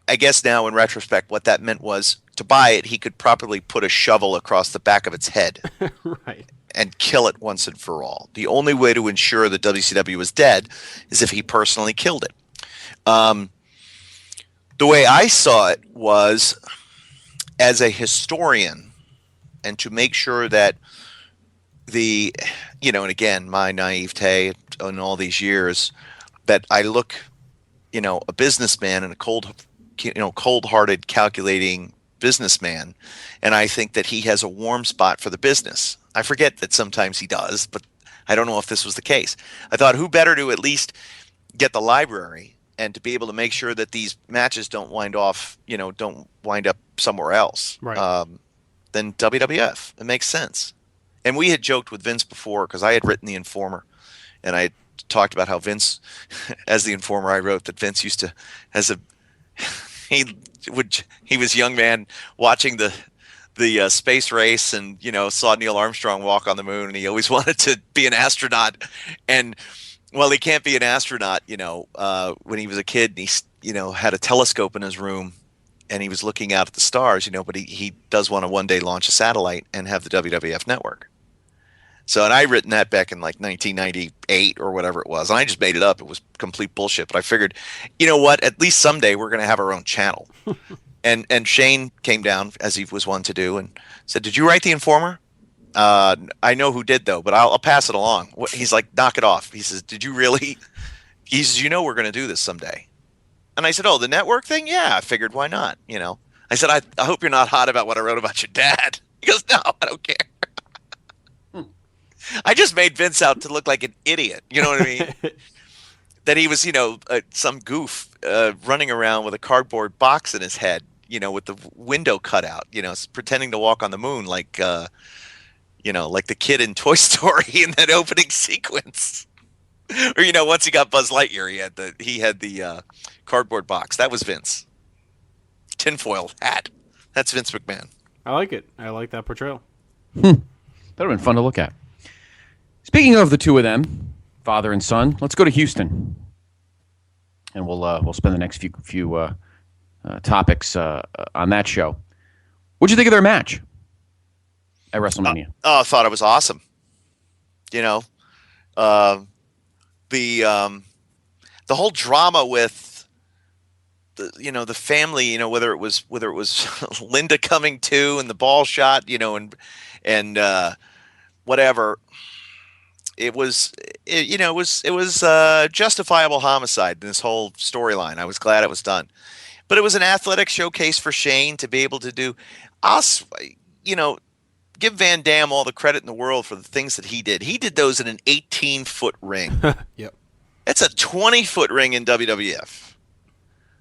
I guess now in retrospect, what that meant was to buy it, he could properly put a shovel across the back of its head. Right. And kill it once and for all. The only way to ensure that WCW was dead is if he personally killed it. The way I saw it was, as a historian, and to make sure that and again, my naivete in all these years, that I look, a businessman and a cold-hearted, calculating businessman, and I think that he has a warm spot for the business. I forget that sometimes he does, but I don't know if this was the case. I thought, who better to at least get the library and to be able to make sure that these matches don't wind up somewhere else, right. Than WWF. It makes sense. And we had joked with Vince before, because I had written The Informer, and I talked about how Vince, as The Informer, I wrote that Vince used to, he was a young man watching the space race and, saw Neil Armstrong walk on the moon, and he always wanted to be an astronaut. And, well, he can't be an astronaut, when he was a kid, and he, had a telescope in his room, and he was looking out at the stars, but he does want to one day launch a satellite and have the WWF network. So, and I written that back in like 1998 or whatever it was, and I just made it up. It was complete bullshit. But I figured, you know what? At least someday we're going to have our own channel. and Shane came down, as he was one to do, and said, "Did you write The Informer?" I know who did, though, but I'll pass it along. He's like, "Knock it off." He says, "Did you really?" He says, "You know we're going to do this someday." And I said, "Oh, the network thing? Yeah." I figured, why not? You know. I said, I hope you're not hot about what I wrote about your dad. He goes, "No, I don't care." I just made Vince out to look like an idiot. You know what I mean? That he was, some goof running around with a cardboard box in his head, with the window cut out, pretending to walk on the moon like the kid in Toy Story in that opening sequence. Or, once he got Buzz Lightyear, he had the cardboard box. That was Vince. Tinfoil hat. That's Vince McMahon. I like it. I like that portrayal. That would have been fun to look at. Speaking of the two of them, father and son, let's go to Houston, and we'll spend the next few topics on that show. What'd you think of their match at WrestleMania? I thought it was awesome. The whole drama with the family, whether it was Linda coming to and the ball shot, and whatever. It was justifiable homicide in this whole storyline. I was glad it was done, but it was an athletic showcase for Shane to be able to do. Give Van Dam all the credit in the world for the things that he did. He did those in an 18-foot ring. Yep, it's a 20-foot ring in WWF.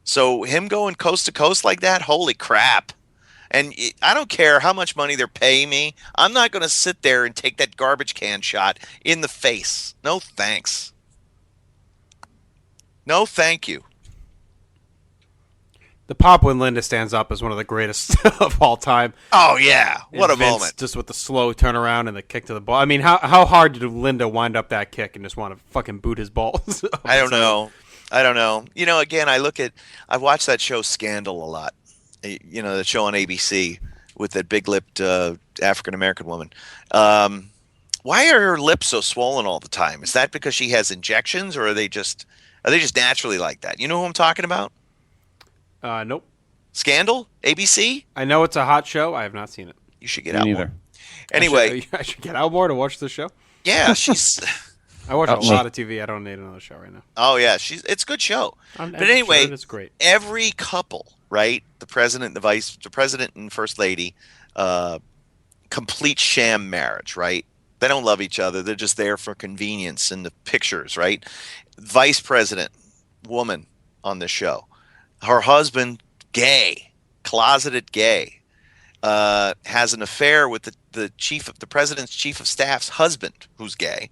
So him going coast to coast like that, holy crap! And I don't care how much money they're paying me. I'm not going to sit there and take that garbage can shot in the face. No thanks. No thank you. The pop when Linda stands up is one of the greatest of all time. Oh, yeah. What a Vince, moment. Just with the slow turnaround and the kick to the ball. I mean, how hard did Linda wind up that kick and just want to fucking boot his balls? I don't know. Again, I've watched that show Scandal a lot. The show on ABC with that big-lipped African-American woman. Why are her lips so swollen all the time? Is that because she has injections, or are they just naturally like that? You know who I'm talking about? Nope. Scandal? ABC? I know it's a hot show. I have not seen it. You should get out more. Anyway. I should get out more to watch the show. Yeah, she's... I watch a lot of TV. I don't need another show right now. Oh, yeah. It's a good show. But anyway, sure it's great. Every couple, right? The president, the president and first lady, complete sham marriage, right? They don't love each other. They're just there for convenience in the pictures, right? Vice president, woman on the show. Her husband, gay, closeted gay, has an affair with the president's chief of staff's husband, who's gay.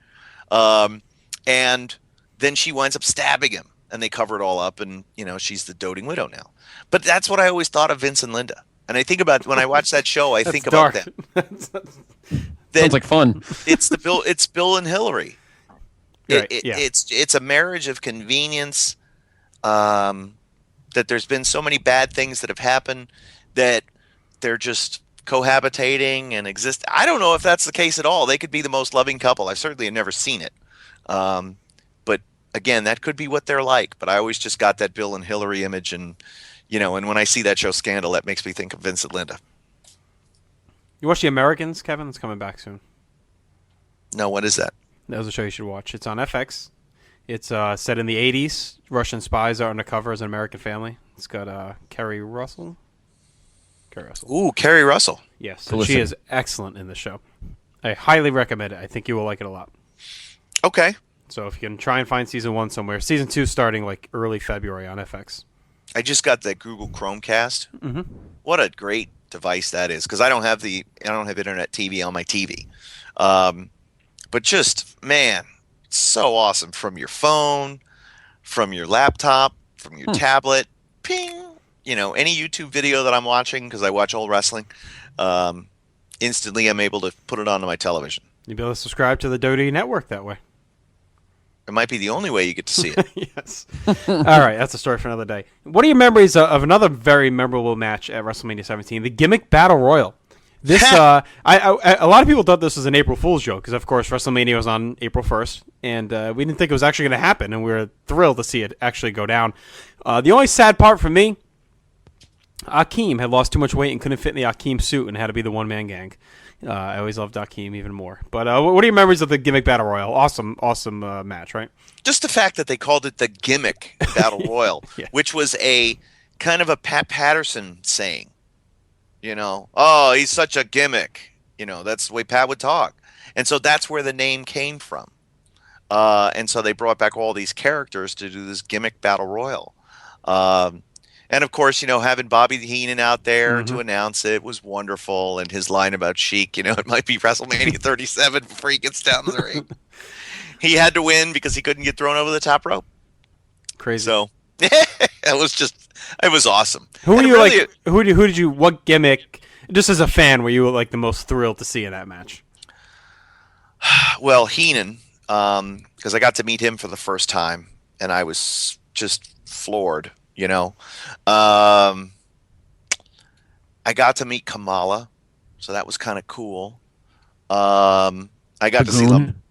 And then she winds up stabbing him, and they cover it all up, and she's the doting widow now. But that's what I always thought of Vince and Linda. And I think about when I watch that show, I think about them. Sounds like fun. It's Bill and Hillary. Right, It's a marriage of convenience. That there's been so many bad things that have happened that they're just cohabitating and exist. I don't know if that's the case at all. They could be the most loving couple. I certainly have never seen it. But again, that could be what they're like. But I always just got that Bill and Hillary image, and and when I see that show Scandal, that makes me think of Vince and Linda. You watch The Americans, Kevin? It's coming back soon. No, what is that? That was a show you should watch. It's on FX. It's set in the 80s. Russian spies are undercover as an American family. It's got Kerry Russell. Ooh, Kerry Russell. Yes, and she is excellent in the show. I highly recommend it. I think you will like it a lot. Okay. So if you can try and find season 1 somewhere. Season 2 starting like early February on FX. I just got the Google Chromecast. Mm-hmm. What a great device that is, because I don't have internet TV on my TV. But just, man, it's so awesome from your phone, from your laptop, from your tablet. Ping. Any YouTube video that I'm watching, because I watch old wrestling, instantly I'm able to put it onto my television. You'll be able to subscribe to the WWE Network that way. It might be the only way you get to see it. Yes. All right, that's a story for another day. What are your memories of another very memorable match at WrestleMania 17, the Gimmick Battle Royal? This, a lot of people thought this was an April Fool's joke because, of course, WrestleMania was on April 1st, and we didn't think it was actually going to happen, and we were thrilled to see it actually go down. The only sad part for me, Akeem had lost too much weight and couldn't fit in the Akeem suit and had to be the one-man gang. I always loved Akeem even more. But what are your memories of the Gimmick Battle Royal? Awesome match, right? Just the fact that they called it the Gimmick Battle Royal, Yeah. which was a kind of a Pat Patterson saying. Oh, he's such a gimmick. That's the way Pat would talk. And so that's where the name came from. And so they brought back all these characters to do this Gimmick Battle Royal. And of course, having Bobby Heenan out there to announce it was wonderful. And his line about Sheik, it might be WrestleMania 37 before he gets down the ring. He had to win because he couldn't get thrown over the top rope. Crazy. So it was awesome. Who were And you really, like? Who did you? What gimmick? Just as a fan, were you like the most thrilled to see in that match? Well, Heenan, because I got to meet him for the first time, and I was just floored. I got to meet Kamala, so that was kind of cool. I got to see them.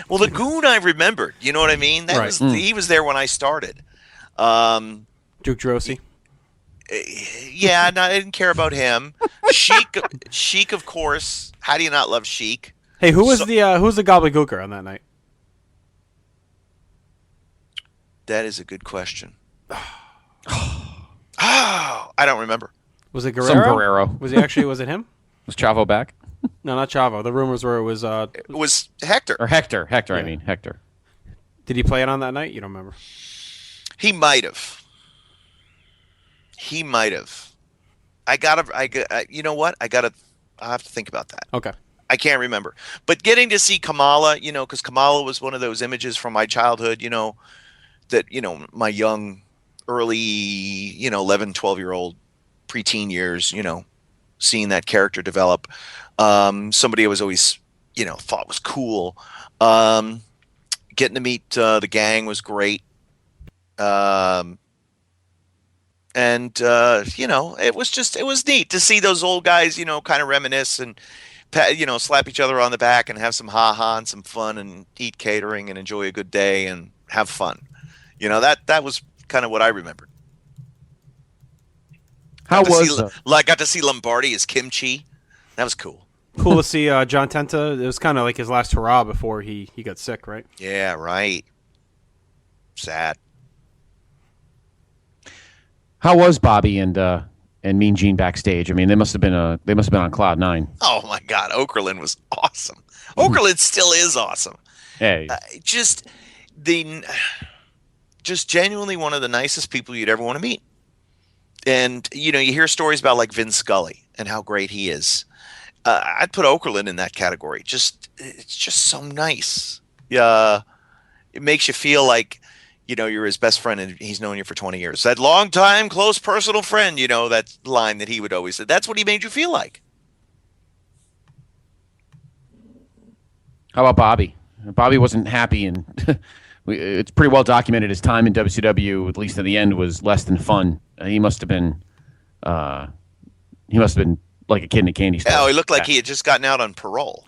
Well, the Goon I remembered. You know what I mean? He was there when I started. Duke Drosy. Yeah, no, I didn't care about him. Sheik, of course. How do you not love Sheik? Hey, who was the gobbledygooker on that night? That is a good question. Oh, I don't remember. Was it Guerrero? Some Guerrero. Was it him? Was Chavo back? No, not Chavo. The rumors were it was. It was Hector. Or Hector. Hector, Yeah. I mean. Hector. Did he play it on that night? You don't remember? He might have. You know what? I'll have to think about that. Okay. I can't remember. But getting to see Kamala, because Kamala was one of those images from my childhood, that, my young, early, 11, 12-year-old preteen years, seeing that character develop. Somebody I was always, thought was cool. Getting to meet the gang was great. It was neat to see those old guys, kind of reminisce and, slap each other on the back and have some ha-ha and some fun and eat catering and enjoy a good day and have fun. That was kind of what I remembered. How got to see Lombardi as Kimchi. That was cool. Cool to see John Tenta. It was kind of like his last hurrah before he got sick, right? Yeah, right. Sad. How was Bobby and Mean Gene backstage? I mean, they must have been on cloud nine. Oh my God, Okerlund was awesome. Okerlund still is awesome. Hey, Just genuinely one of the nicest people you'd ever want to meet. And you hear stories about like Vin Scully and how great he is. I'd put Okerlund in that category. It's just so nice. Yeah, it makes you feel like you're his best friend and he's known you for 20 years. That long time, close personal friend, that line that he would always say. That's what he made you feel like. how about Bobby? Bobby wasn't happy, and it's pretty well documented his time in WCW, at least in the end, was less than fun. He must have been like a kid in a candy store. Oh, he looked like he had just gotten out on parole.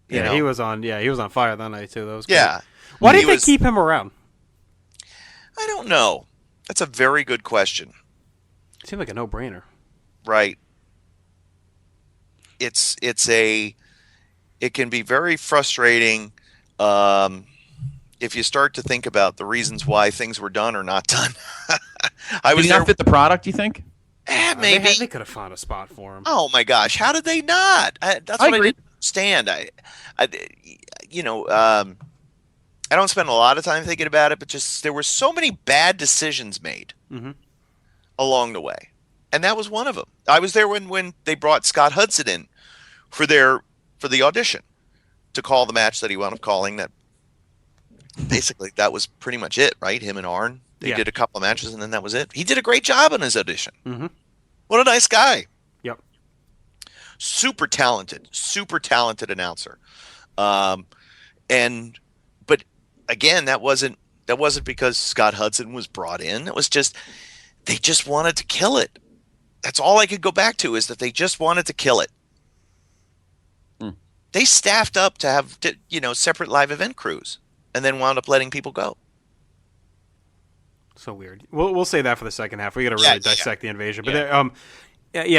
Yeah, he was on fire that night too. That was great. Yeah. Why did they keep him around? I don't know. That's a very good question. It seemed like a no-brainer. Right. It can be very frustrating if you start to think about the reasons why things were done or not done. Did he not fit the product, you think? Maybe. They could have found a spot for him. Oh my gosh, how did they not? That's what I didn't understand. I don't spend a lot of time thinking about it, but just there were so many bad decisions made along the way, and that was one of them. I was there when they brought Scott Hudson in for the audition to call the match that he wound up calling. That basically that was pretty much it, right? Him and Arn. They did a couple of matches, and then that was it. He did a great job on his audition. Mm-hmm. What a nice guy. Yep. Super talented announcer. But again, that wasn't because Scott Hudson was brought in. It was just they just wanted to kill it. that's all I could go back to, is that they just wanted to kill it. They staffed up to have, separate live event crews, and then wound up letting people go. So weird. We'll say that for the second half. We got to really dissect the invasion. But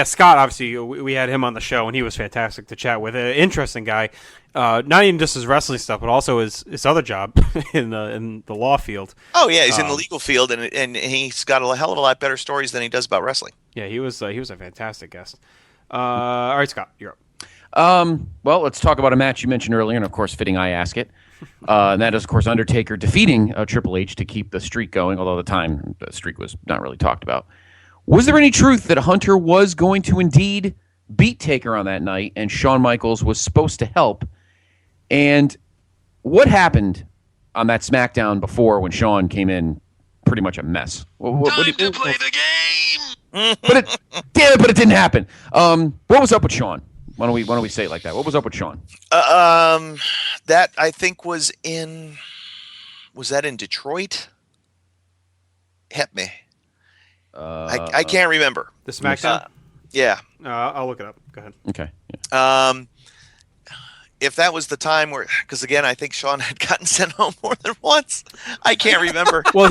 Scott, obviously, we had him on the show, and he was fantastic to chat with. Interesting guy. Not even just his wrestling stuff, but also his other job in the law field. Oh yeah, he's in the legal field, and he's got a hell of a lot better stories than he does about wrestling. Yeah, he was a fantastic guest. All right, Scott, you're up. Well, let's talk about a match you mentioned earlier, and of course, fitting I ask it. And that is, of course, Undertaker defeating Triple H to keep the streak going, although the streak was not really talked about. Was there any truth that Hunter was going to indeed beat Taker on that night, and Shawn Michaels was supposed to help? And what happened on that SmackDown before when Shawn came in pretty much a mess? Time to play the game! But it didn't happen. What was up with Shawn? Why don't we say it like that? What was up with Shawn? That I think was that in Detroit? Help me. I can't remember. The SmackDown? Yeah. I'll look it up. Go ahead. Okay. Yeah. If that was the time where, because again, I think Shawn had gotten sent home more than once. I can't remember. Well, I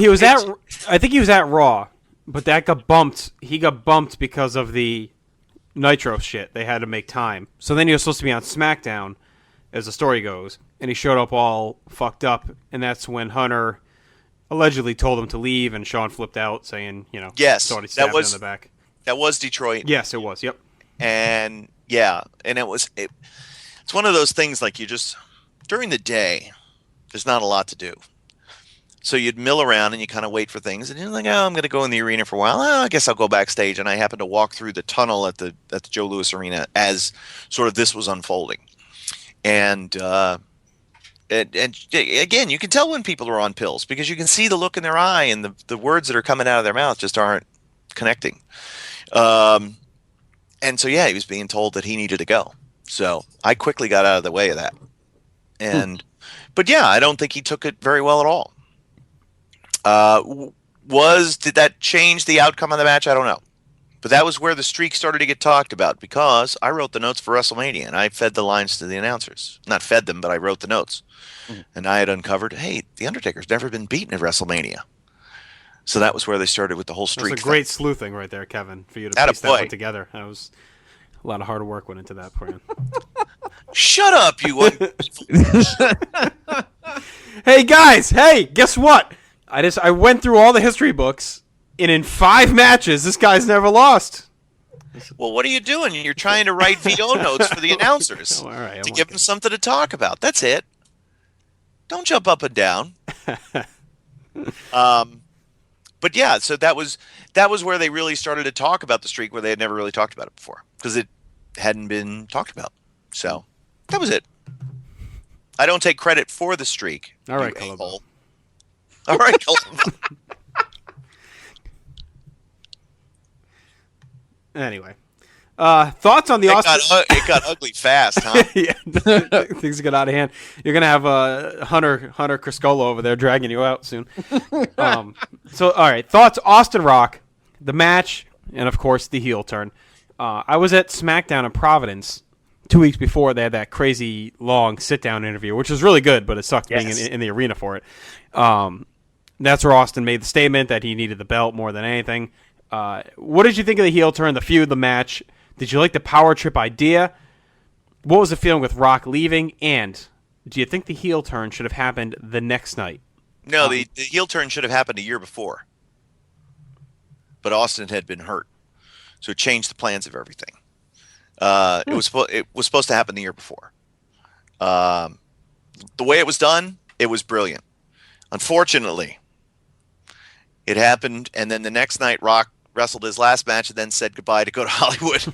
think he was at Raw, but that got bumped. He got bumped because of the Nitro shit. They had to make time. So then he was supposed to be on SmackDown, as the story goes, and he showed up all fucked up, and that's when Hunter allegedly told him to leave, and Shawn flipped out, saying, yes, thought he stabbed him in the back. That was Detroit. Yes, it was. Yep. And it's one of those things, like, you just, during the day, there's not a lot to do. So you'd mill around and you kind of wait for things, and you're like, I'm going to go in the arena for a while. I guess I'll go backstage. And I happened to walk through the tunnel at the Joe Louis Arena as sort of this was unfolding. And again, you can tell when people are on pills, because you can see the look in their eye, and the words that are coming out of their mouth just aren't connecting. And so, yeah, he was being told that he needed to go. So I quickly got out of the way of that. But yeah, I don't think he took it very well at all. Did that change the outcome of the match? I don't know. But that was where the streak started to get talked about, because I wrote the notes for WrestleMania, and I fed the lines to the announcers. Not fed them, but I wrote the notes. And I had uncovered, hey, The Undertaker's never been beaten at WrestleMania. So that was where they started with the whole streak. That's a great sleuthing right there, Kevin, for you to piece that one together. That was a lot of hard work went into that plan. Shut up, you Hey, guys. Hey, guess what? I went through all the history books, and in 5 matches, this guy's never lost. Well, what are you doing? You're trying to write VO notes for the announcers all right, to give them something to talk about. That's it. Don't jump up and down. But yeah, so that was where they really started to talk about the streak, where they had never really talked about it before, because it hadn't been talked about. So that was it. I don't take credit for the streak. All right, Columbo. All right, Columbo. Anyway, thoughts on the Austin? It got ugly fast, huh? Yeah, things got out of hand. You're gonna have Hunter Criscola over there dragging you out soon. So, all right, thoughts. Austin Rock, the match, and of course the heel turn. I was at SmackDown in Providence 2 weeks before. They had that crazy long sit-down interview, which was really good, but it sucked being in the arena for it. That's where Austin made the statement that he needed the belt more than anything. What did you think of the heel turn, the feud, the match? Did you like the power trip idea? What was the feeling with Rock leaving? And do you think the heel turn should have happened the next night? No, the heel turn should have happened a year before. But Austin had been hurt, so it changed the plans of everything. It was supposed to happen the year before. The way it was done, it was brilliant. Unfortunately, it happened, and then the next night, Rock wrestled his last match and then said goodbye to go to Hollywood.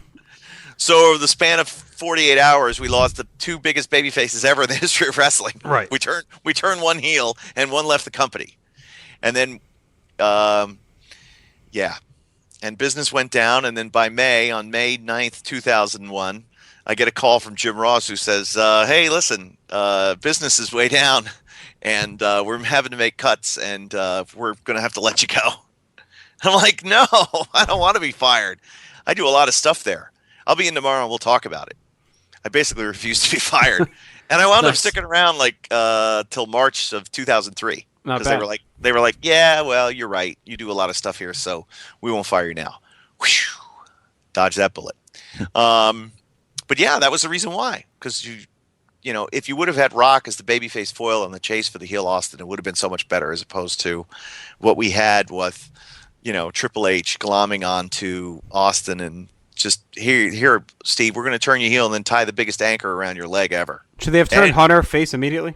So over the span of 48 hours, we lost the 2 biggest baby faces ever in the history of wrestling. Right. We turned one heel, and one left the company. And then, and business went down, and then on May 9th, 2001, I get a call from Jim Ross who says, hey, listen, business is way down, and we're having to make cuts, and we're going to have to let you go. I'm like, no, I don't want to be fired. I do a lot of stuff there. I'll be in tomorrow and we'll talk about it. I basically refused to be fired. And I wound up sticking around till March of 2003. Because they were like, yeah, well, you're right. You do a lot of stuff here, so we won't fire you now. Whew, dodge that bullet. But yeah, that was the reason why. Because if you would have had Rock as the babyface foil on the chase for the heel Austin, it would have been so much better as opposed to what we had with, Triple H glomming onto Austin and just here, Steve, we're going to turn you heel and then tie the biggest anchor around your leg ever. Should they have turned Hunter face immediately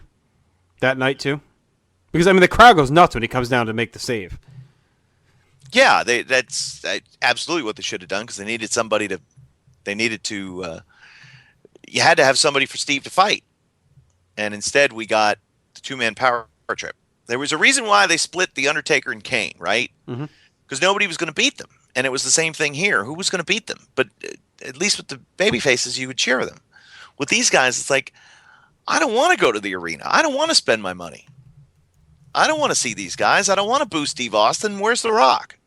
that night too? Because the crowd goes nuts when he comes down to make the save. Yeah, that's absolutely what they should have done because they needed somebody to. They needed to. You had to have somebody for Steve to fight, and instead we got the 2-man power trip. There was a reason why they split the Undertaker and Kane, right? Because nobody was going to beat them, and it was the same thing here. Who was going to beat them? But at least with the baby faces, you would cheer them. With these guys, it's like I don't want to go to the arena. I don't want to spend my money. I don't want to see these guys. I don't want to boo Steve Austin. Where's The Rock?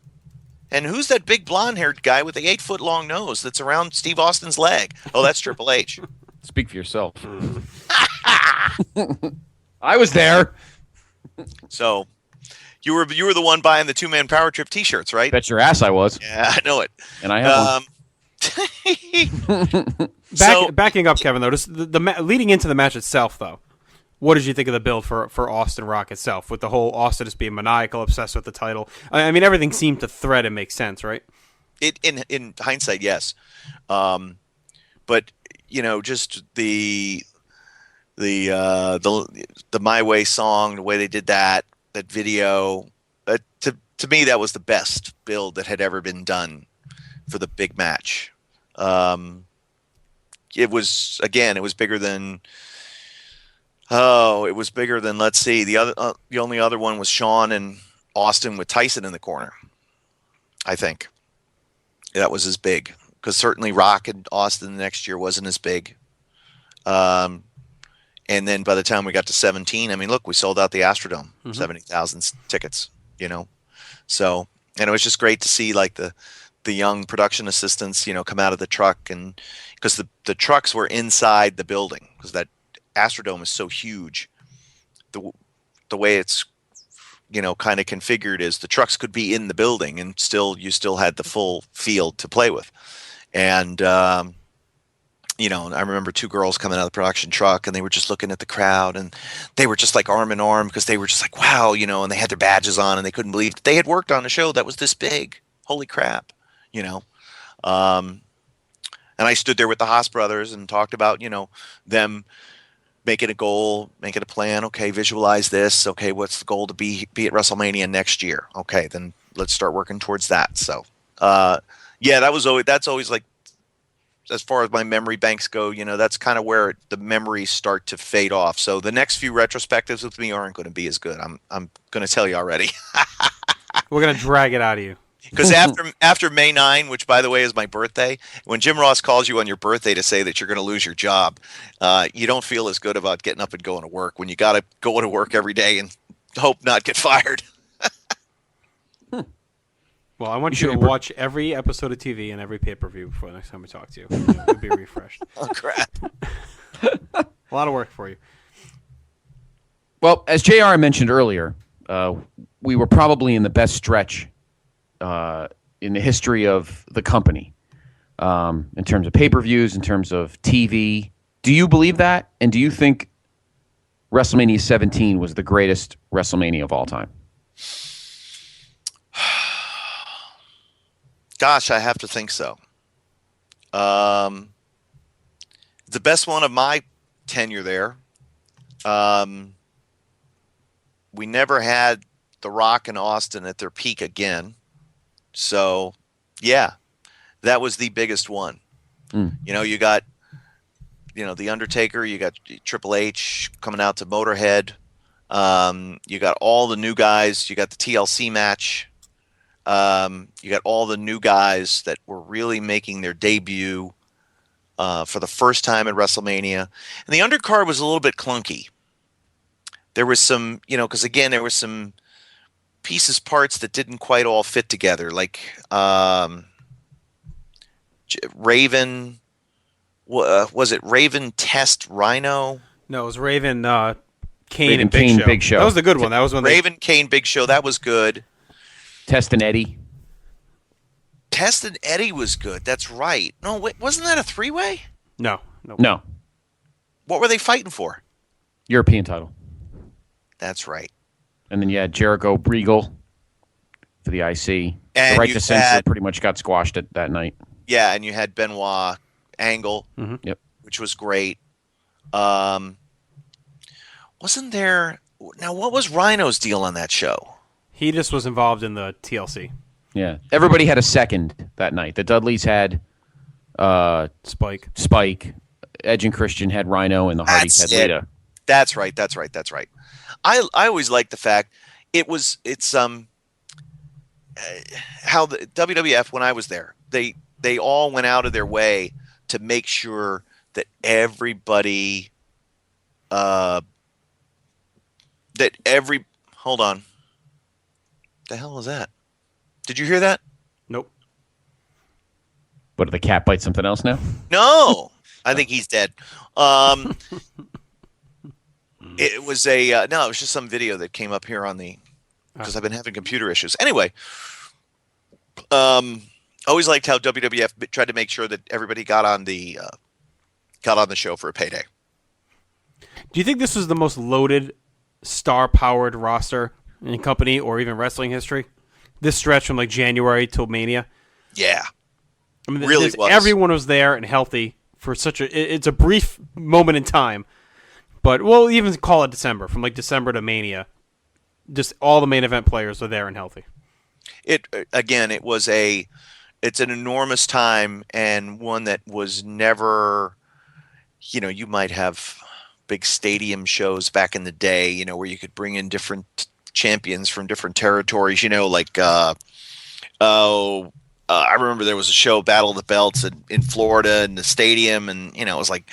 And who's that big blonde-haired guy with the 8-foot-long nose that's around Steve Austin's leg? Oh, that's Triple H. Speak for yourself. I was there. So, you were the one buying the 2-man power trip T-shirts, right? Bet your ass I was. Yeah, I know it. And I have one. Backing up, Kevin, though, just leading into the match itself, though. What did you think of the build for Austin Rock itself, with the whole Austin just being maniacal, obsessed with the title? Everything seemed to thread and make sense, right? In hindsight, yes. But just the My Way song, the way they did that video, to me that was the best build that had ever been done for the big match. It was bigger than. Oh, it was bigger than, let's see, the only other one was Shawn and Austin with Tyson in the corner. I think that was as big because certainly Rock and Austin the next year wasn't as big. And then by the time we got to 17, look, we sold out the Astrodome, 70,000 tickets. So, and it was just great to see the young production assistants, come out of the truck, and because the trucks were inside the building because that Astrodome is so huge. The way it's kind of configured is the trucks could be in the building and you still had the full field to play with. And I remember 2 girls coming out of the production truck and they were just looking at the crowd and they were just like arm in arm because they were just like, wow, and they had their badges on and they couldn't believe they had worked on a show that was this big. Holy crap, and I stood there with the Haas brothers and talked about, them make it a goal, make it a plan. Okay, visualize this. Okay, what's the goal to be at WrestleMania next year? Okay, then let's start working towards that. So, that's always as far as my memory banks go, that's kind of where the memories start to fade off. So the next few retrospectives with me aren't going to be as good. I'm going to tell you already. We're going to drag it out of you. Because after May 9, which, by the way, is my birthday, when Jim Ross calls you on your birthday to say that you're going to lose your job, you don't feel as good about getting up and going to work when you got to go to work every day and hope not get fired. Well, I want you to watch every episode of TV and every pay-per-view before the next time we talk to you. You'll be refreshed. Oh, crap. A lot of work for you. Well, as JR mentioned earlier, we were probably in the best stretch in the history of the company, in terms of pay-per-views, in terms of TV. Do you believe that? And do you think WrestleMania 17 was the greatest WrestleMania of all time? Gosh, I have to think so. The best one of my tenure there. We never had The Rock and Austin at their peak again. So, yeah, that was the biggest one. You got, The Undertaker, you got Triple H coming out to Motorhead. You got all the new guys. You got the TLC match. You got all the new guys that were really making their debut for the first time at WrestleMania. And the undercard was a little bit clunky. There was some, because again, there were some parts that didn't quite all fit together. Like Raven. Was it Raven Test Rhino? No, it was Raven, Kane, Raven, and Big Kane, Show. Big Show. That was the good one. That was when Raven, Kane, Big Show. That was good. Test and Eddie. Test and Eddie was good. That's right. No, wait, wasn't that a three-way? No. No. What were they fighting for? European title. That's right. And then you had Jericho Regal for the IC. And the right you to censor had- pretty much got squashed that night. Yeah, and you had Benoit Angle, Yep. which was great. Wasn't there... Now, what was Rhino's deal on that show? He just was involved in the TLC. Yeah. Everybody had a second that night. The Dudleys had Spike. Edge and Christian had Rhino, and the Hardys had Lita. That's right. I always liked the fact it's how the WWF, when I was there, they all went out of their way to make sure that everybody hold on. The hell was that? Did you hear that? Nope. What, did the cat bite something else now? No. I think he's dead. It was it was just some video that came up here on because I've been having computer issues. Anyway, always liked how WWF tried to make sure that everybody got on the show for a payday. Do you think this was the most loaded, star-powered roster in company or even wrestling history? This stretch from like January till Mania. Yeah, I mean, really was. Everyone was there and healthy for it's a brief moment in time, but we'll even call it December, from like December to Mania. Just all the main event players are there and healthy. It's an enormous time, and one that was never, you might have big stadium shows back in the day, where you could bring in different champions from different territories, I remember there was a show, Battle of the Belts, in Florida in the stadium, and it was like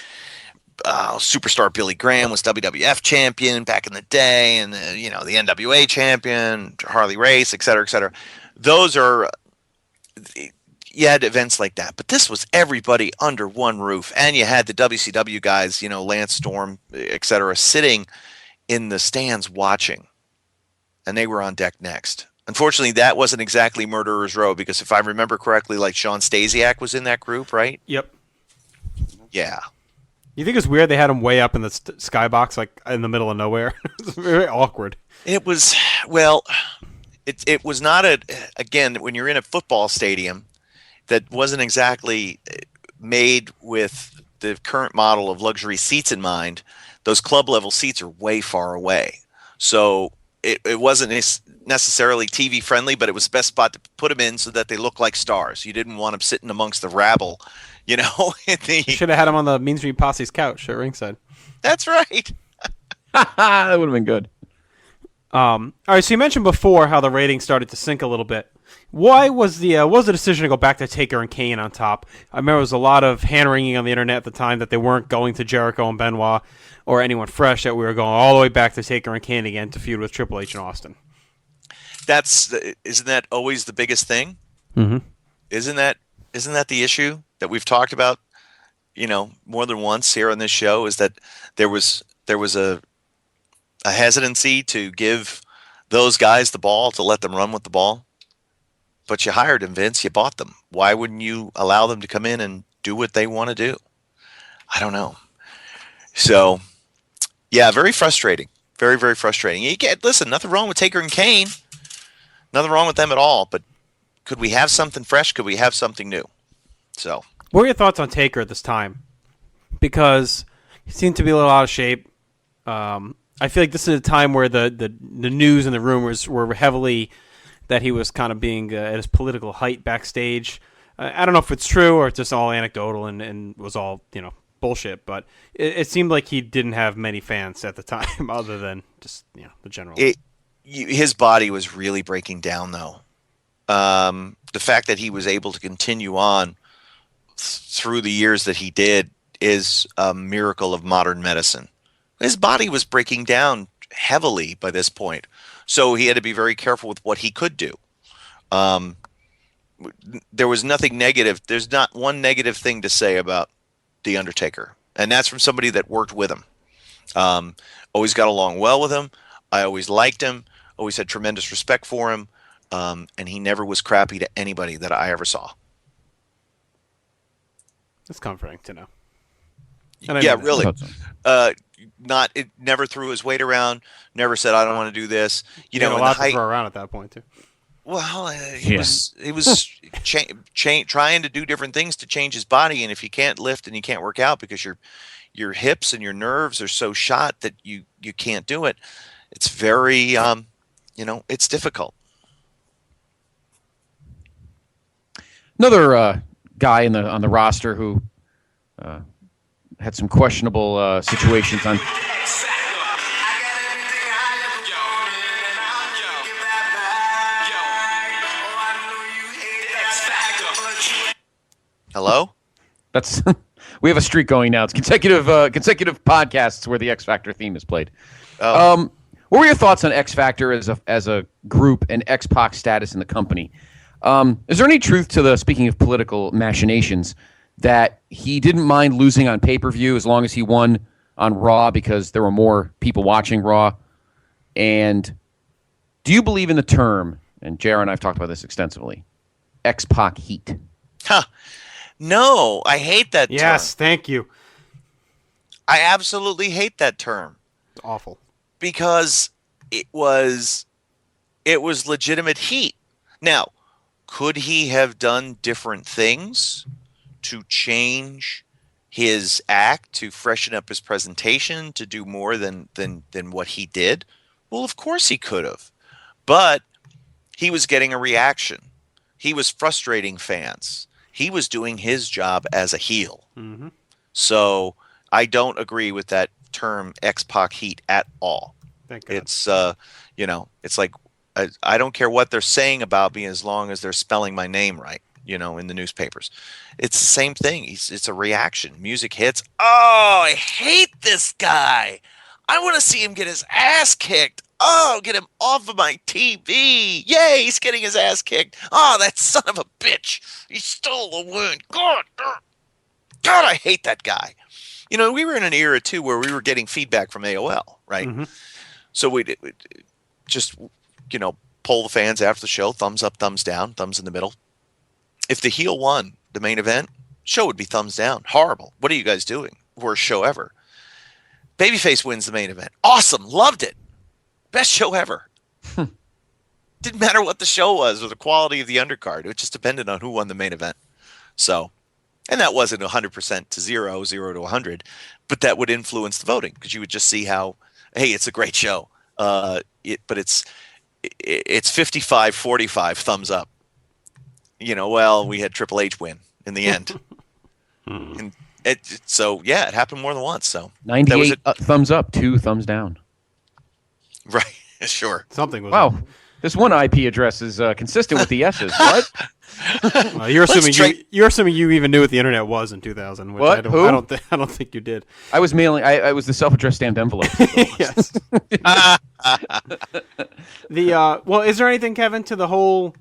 superstar Billy Graham was WWF champion back in the day, and the NWA champion, Harley Race, et cetera, et cetera. Those are, you had events like that, but this was everybody under one roof, and you had the WCW guys, Lance Storm, et cetera, sitting in the stands watching, and they were on deck next. Unfortunately, that wasn't exactly Murderer's Row, because if I remember correctly, like Sean Stasiak was in that group, right? Yep. Yeah. You think it's weird they had him way up in the skybox, like in the middle of nowhere? It's very awkward. It was, well, it was not again, when you're in a football stadium that wasn't exactly made with the current model of luxury seats in mind, those club level seats are way far away. So it wasn't necessarily TV friendly, but it was the best spot to put them in so that they look like stars. You didn't want them sitting amongst the rabble, You should have had him on the Mean Street Posse's couch at ringside. That's right. That would have been good. All right, so you mentioned before how the ratings started to sink a little bit. Why was the decision to go back to Taker and Kane on top? I remember there was a lot of hand-wringing on the internet at the time that they weren't going to Jericho and Benoit or anyone fresh, that we were going all the way back to Taker and Kane again to feud with Triple H and Austin. Isn't that always the biggest thing? Mm-hmm. Isn't that the issue that we've talked about, more than once here on this show, is that there was a hesitancy to give those guys the ball, to let them run with the ball. But you hired them, Vince. You bought them. Why wouldn't you allow them to come in and do what they want to do? I don't know. So, yeah, very frustrating. Very, very frustrating. Listen, nothing wrong with Taker and Kane. Nothing wrong with them at all. But could we have something fresh? Could we have something new? So, what were your thoughts on Taker at this time? Because he seemed to be a little out of shape. I feel like this is a time where the news and the rumors were heavily that he was kind of being at his political height backstage. I don't know if it's true or it's just all anecdotal and was all, bullshit, but it seemed like he didn't have many fans at the time other than just, the general. His body was really breaking down, though. The fact that he was able to continue on through the years that he did is a miracle of modern medicine. His body was breaking down heavily by this point, so he had to be very careful with what he could do. there was nothing negative. There's not one negative thing to say about The Undertaker. And that's from somebody that worked with him. Always got along well with him. I always liked him. Always had tremendous respect for him. And he never was crappy to anybody that I ever saw. It's comforting to know. Yeah, really. It never threw his weight around. Never said, "I don't want to do this." You know, a lot to throw around at that point too. Well, he was trying to do different things to change his body, and if you can't lift and you can't work out because your hips and your nerves are so shot that you can't do it, it's very it's difficult. Another guy on the roster who had some questionable situations on. Hello? That's we have a streak going now. It's consecutive podcasts where the X Factor theme is played. Oh. What were your thoughts on X Factor as a group and X-Pac's status in the company? Is there any truth to speaking of political machinations, that he didn't mind losing on pay-per-view as long as he won on Raw because there were more people watching Raw? And do you believe in the term, and JR and I have talked about this extensively, X-Pac heat? Huh. No, I hate that term. Yes, thank you. I absolutely hate that term. It's awful. Because it was legitimate heat. Now, could he have done different things to change his act, to freshen up his presentation, to do more than what he did? Well, of course he could have. But he was getting a reaction. He was frustrating fans. He was doing his job as a heel. Mm-hmm. So I don't agree with that term X-Pac heat at all. Thank God. It's it's like I don't care what they're saying about me as long as they're spelling my name right, in the newspapers. It's the same thing. It's a reaction. Music hits. Oh, I hate this guy. I want to see him get his ass kicked. Oh, get him off of my TV. Yay, he's getting his ass kicked. Oh, that son of a bitch. He stole the win. God, I hate that guy. We were in an era, too, where we were getting feedback from AOL, right? Mm-hmm. So we just, poll the fans after the show, thumbs up, thumbs down, thumbs in the middle. If the heel won the main event, show would be thumbs down. Horrible. What are you guys doing? Worst show ever. Babyface wins the main event. Awesome. Loved it. Best show ever. Didn't matter what the show was or the quality of the undercard. It just depended on who won the main event. So, and that wasn't 100% to 0 to 100, but that would influence the voting because you would just see how, hey, it's a great show. But it's 55-45 thumbs up. We had Triple H win in the end. And it happened more than once. So 98 thumbs up, 2 thumbs down. Right, sure. Something was wow. up. This one IP address is consistent with the S's. What? You're assuming you even knew what the internet was in 2000. Which What? I don't think you did. I was mailing. I was the self-addressed stamped envelope. Yes. Is there anything, Kevin, to the whole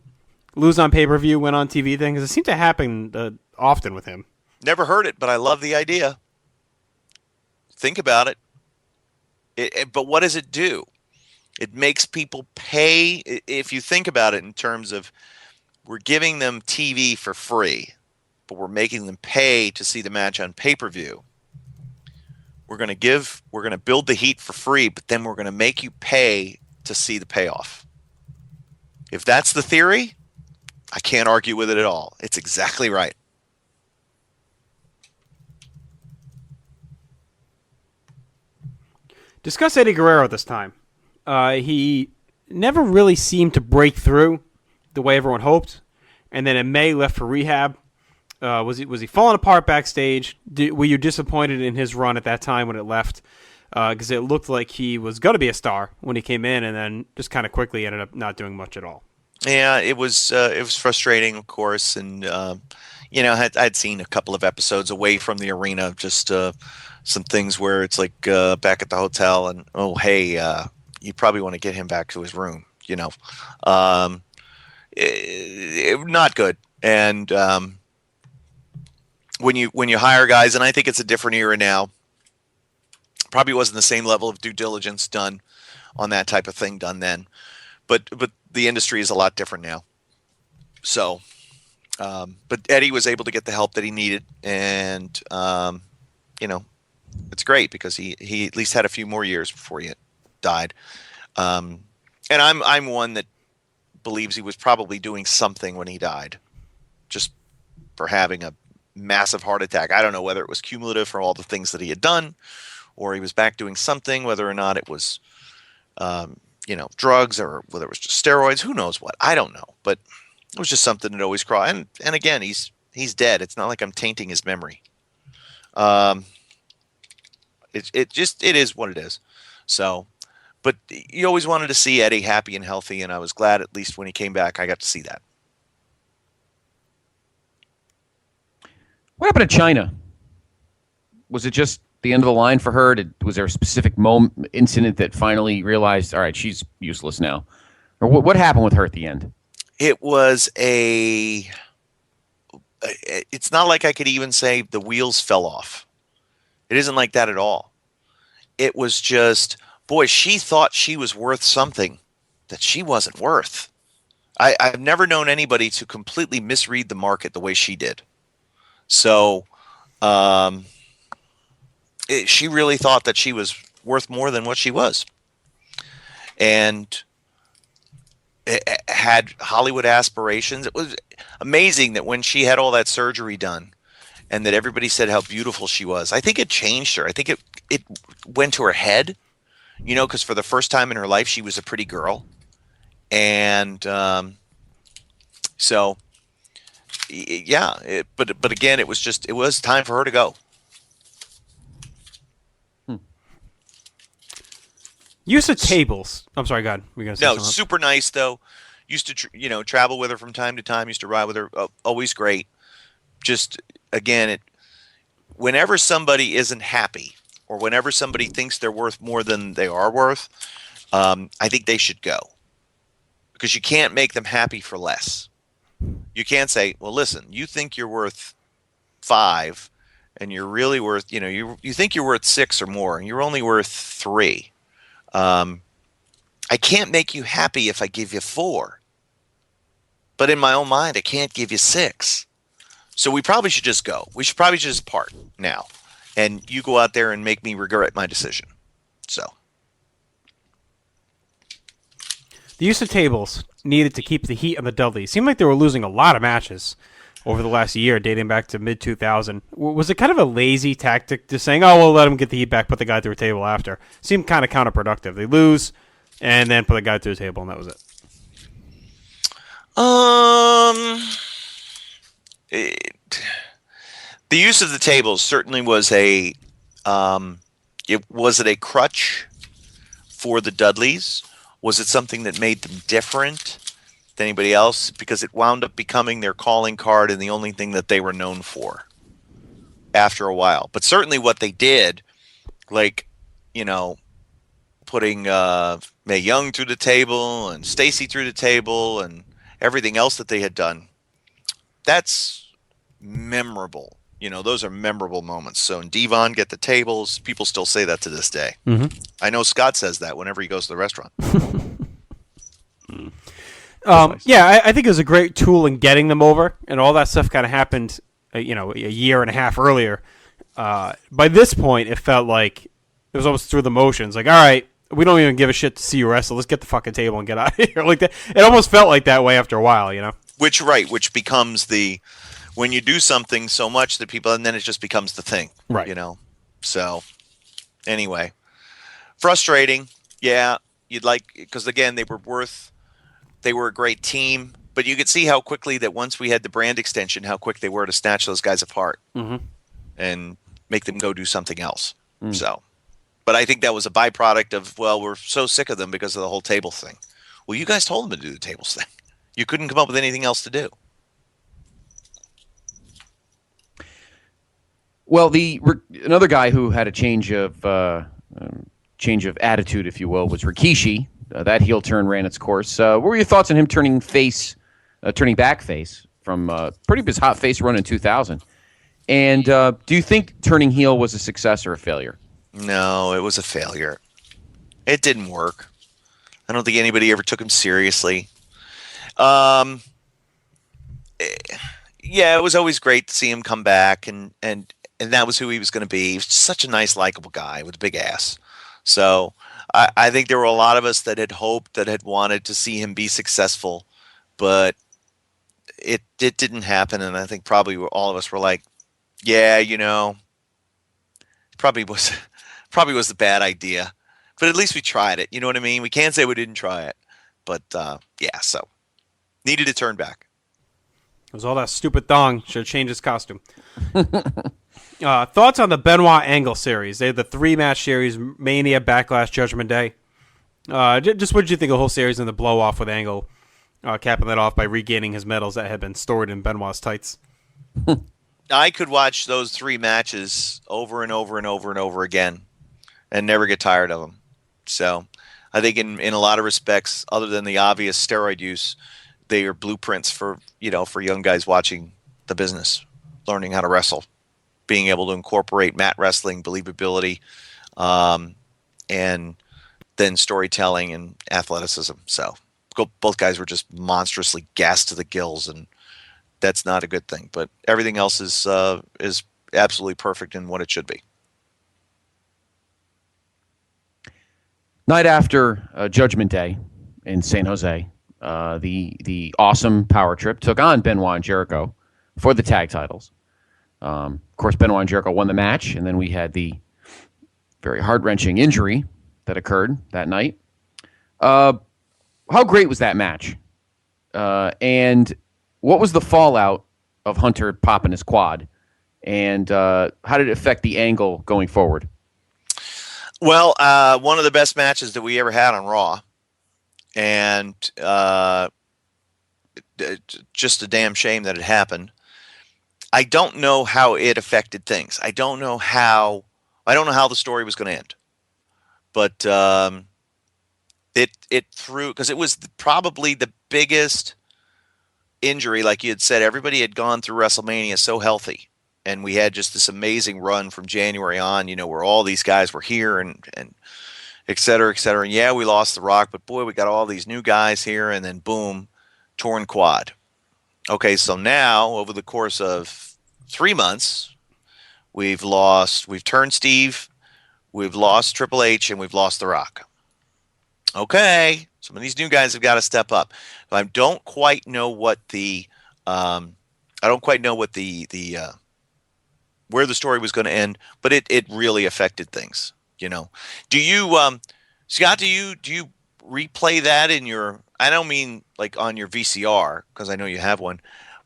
lose on pay-per-view, win on TV thing? Because it seemed to happen often with him. Never heard it, but I love the idea. Think about it. But what does it do? It makes people pay. If you think about it in terms of we're giving them TV for free, but we're making them pay to see the match on pay-per-view. We're going to build the heat for free, but then we're going to make you pay to see the payoff. If that's the theory, I can't argue with it at all. It's exactly right. Discuss Eddie Guerrero this time. He never really seemed to break through the way everyone hoped, and then in May left for rehab. Was he falling apart backstage? Were you disappointed in his run at that time when it left? Because it looked like he was going to be a star when he came in, and then just kind of quickly ended up not doing much at all. Yeah, it was frustrating, of course, and I'd seen a couple of episodes away from the arena, just some things where it's like back at the hotel, and you probably want to get him back to his room. Not good. And when you hire guys, and I think it's a different era now, probably wasn't the same level of due diligence done on that type of thing done then, but the industry is a lot different now. So, but Eddie was able to get the help that he needed, and it's great because he at least had a few more years before he died. And I'm one that believes he was probably doing something when he died, just for having a massive heart attack. I don't know whether it was cumulative for all the things that he had done, or he was back doing something, whether or not it was, drugs, or whether it was just steroids. Who knows what? I don't know. But it was just something that always crossed. And again, he's dead. It's not like I'm tainting his memory. It is what it is. So, but you always wanted to see Eddie happy and healthy, and I was glad at least when he came back, I got to see that. What happened to China? Was it just the end of the line for her? Was there a specific incident that finally realized, all right, she's useless now? Or what happened with her at the end? It was it's not like I could even say the wheels fell off. It isn't like that at all. It was just, boy, she thought she was worth something that she wasn't worth. I've never known anybody to completely misread the market the way she did. So, she really thought that she was worth more than what she was. And it had Hollywood aspirations. It was amazing that when she had all that surgery done and that everybody said how beautiful she was, I think it changed her. I think it went to her head, because for the first time in her life, she was a pretty girl. And so, yeah, but again, it was time for her to go. Use of tables. I'm sorry, God. We're gonna say No, something. super nice though. Used to travel with her from time to time. Used to ride with her. Always great. Just again, whenever somebody isn't happy, or whenever somebody thinks they're worth more than they are worth, I think they should go, because you can't make them happy for less. You can't say, well, listen, you think you're worth 5, and you're really worth, you think you're worth 6 or more, and you're only worth 3. I can't make you happy if I give you 4. But in my own mind, I can't give you 6. So we probably should just go. We should probably just part now. And you go out there and make me regret my decision. So. The use of tables needed to keep the heat on the Dudleys. Seemed like they were losing a lot of matches over the last year, dating back to mid-2000. Was it kind of a lazy tactic, just saying, oh, we'll let them get the heat back, put the guy through a table after? Seemed kind of counterproductive. They lose, and then put the guy through the table, and that was it. The use of the tables certainly was was it a crutch for the Dudleys? Was it something that made them different than anybody else? Because it wound up becoming their calling card and the only thing that they were known for after a while. But certainly what they did, like, putting Mae Young through the table and Stacy through the table and everything else that they had done, that's memorable. Those are memorable moments. So in Devon, get the tables. People still say that to this day. Mm-hmm. I know Scott says that whenever he goes to the restaurant. Yeah, I think it was a great tool in getting them over, and all that stuff kind of happened, a year and a half earlier. By this point, it felt like it was almost through the motions. Like, all right, we don't even give a shit to see you wrestle. Let's get the fucking table and get out of here. Like that. It almost felt like that way after a while, Which becomes when you do something so much that people, and then it just becomes the thing, right? So anyway, frustrating. Yeah, because again, they were a great team, but you could see how quickly that once we had the brand extension, how quick they were to snatch those guys apart and make them go do something else. So, but I think that was a byproduct of, well, we're so sick of them because of the whole table thing. Well, you guys told them to do the tables thing. You couldn't come up with anything else to do. Well, another guy who had a change of attitude, if you will, was Rikishi. That heel turn ran its course. What were your thoughts on him turning back face from pretty his hot face run in 2000. And do you think turning heel was a success or a failure? No, it was a failure. It didn't work. I don't think anybody ever took him seriously. Yeah, it was always great to see him come back, and that was who he was going to be. He was such a nice, likable guy with a big ass. So I think there were a lot of us that had hoped, that had wanted to see him be successful, but it didn't happen. And I think probably all of us were like, yeah, probably was the bad idea. But at least we tried it. You know what I mean? We can't say we didn't try it. But yeah, so needed to turn back. It was all that stupid thong. Should have changed his costume. Thoughts on the Benoit Angle series? They had the 3-match series: Mania, Backlash, Judgment Day. Just what did you think of the whole series and the blow off with Angle, capping that off by regaining his medals that had been stored in Benoit's tights? I could watch those 3 matches over and over and over and over again and never get tired of them. So I think in a lot of respects, other than the obvious steroid use, they are blueprints for young guys watching the business, learning how to wrestle, being able to incorporate mat wrestling, believability, and then storytelling and athleticism. So both guys were just monstrously gassed to the gills, and that's not a good thing. But everything else is absolutely perfect in what it should be. Night after Judgment Day in San Jose, the awesome Power Trip took on Benoit and Jericho for the tag titles. Of course, Benoit and Jericho won the match, and then we had the very heart-wrenching injury that occurred that night. How great was that match? And what was the fallout of Hunter popping his quad? And how did it affect the angle going forward? Well, one of the best matches that we ever had on Raw. And just a damn shame that it happened. I don't know how it affected things. I don't know how the story was going to end. But it threw, because it was probably the biggest injury. Like you had said, everybody had gone through WrestleMania so healthy, and we had just this amazing run from January on, where all these guys were here and et cetera, et cetera. And yeah, we lost The Rock, but boy, we got all these new guys here, and then boom, torn quad. Okay, so now over the course of 3 months, we've turned Steve, we've lost Triple H, and we've lost The Rock. Okay, some of these new guys have got to step up. I don't quite know what where the story was going to end, but it really affected things. Do you, Scott? Do you replay that in your? I don't mean like on your VCR, because I know you have one,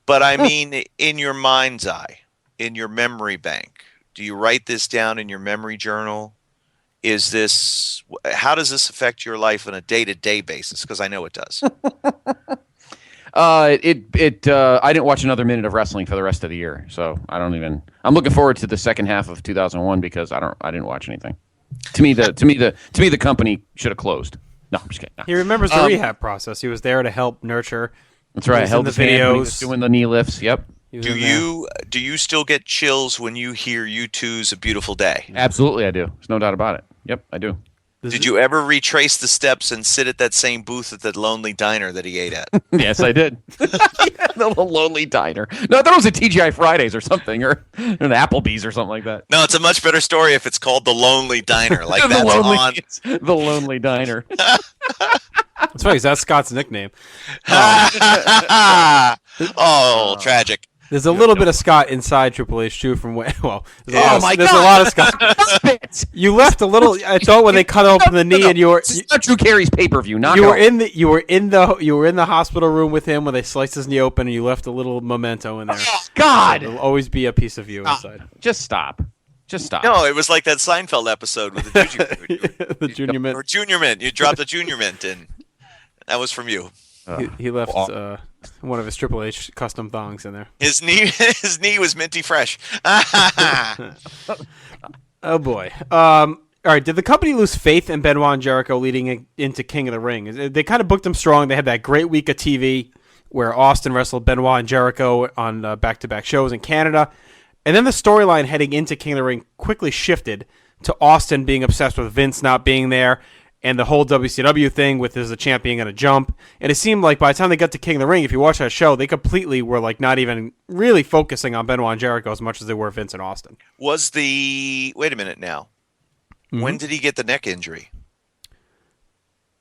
but I mean in your mind's eye, in your memory bank. Do you write this down in your memory journal? How does this affect your life on a day-to-day basis? Because I know it does. I didn't watch another minute of wrestling for the rest of the year, so I'm looking forward to the second half of 2001 because I didn't watch anything. To me, the company should have closed. No, I'm just kidding. No. He remembers the rehab process. He was there to help nurture. That's right. I held the videos, when he was doing the knee lifts. Yep. Do you still get chills when you hear U2's "A Beautiful Day"? Absolutely, I do. There's no doubt about it. Yep, I do. Did you ever retrace the steps and sit at that same booth at that lonely diner that he ate at? Yes, I did. The little lonely diner. No, I thought it was a TGI Fridays or something, or an Applebee's or something like that. No, it's a much better story if it's called the Lonely Diner. Like the lonely diner. That's right. That's Scott's nickname. Tragic. There's a little bit of Scott inside Triple H too. There's a lot of Scott. You left a little. I thought when they cut open the knee and you were. It's not Drew Carey's pay-per-view. You were in the hospital room with him when they sliced his knee open, and you left a little memento in there. Oh, God, so there'll always be a piece of you inside. Just stop. No, it was like that Seinfeld episode with the Junior Mint. Or Junior Mint. You dropped the Junior Mint in. That was from you. He left one of his Triple H custom thongs in there. His knee was minty fresh. Oh boy. All right. Did the company lose faith in Benoit and Jericho leading into King of the Ring? They kind of booked them strong. They had that great week of TV where Austin wrestled Benoit and Jericho on back-to-back shows in Canada. And then the storyline heading into King of the Ring quickly shifted to Austin being obsessed with Vince not being there, and the whole WCW thing with is the champ being going to jump. And it seemed like by the time they got to King of the Ring, if you watch that show, they completely were like not even really focusing on Benoit and Jericho as much as they were Vince and Austin. Wait a minute now. Mm-hmm. When did he get the neck injury?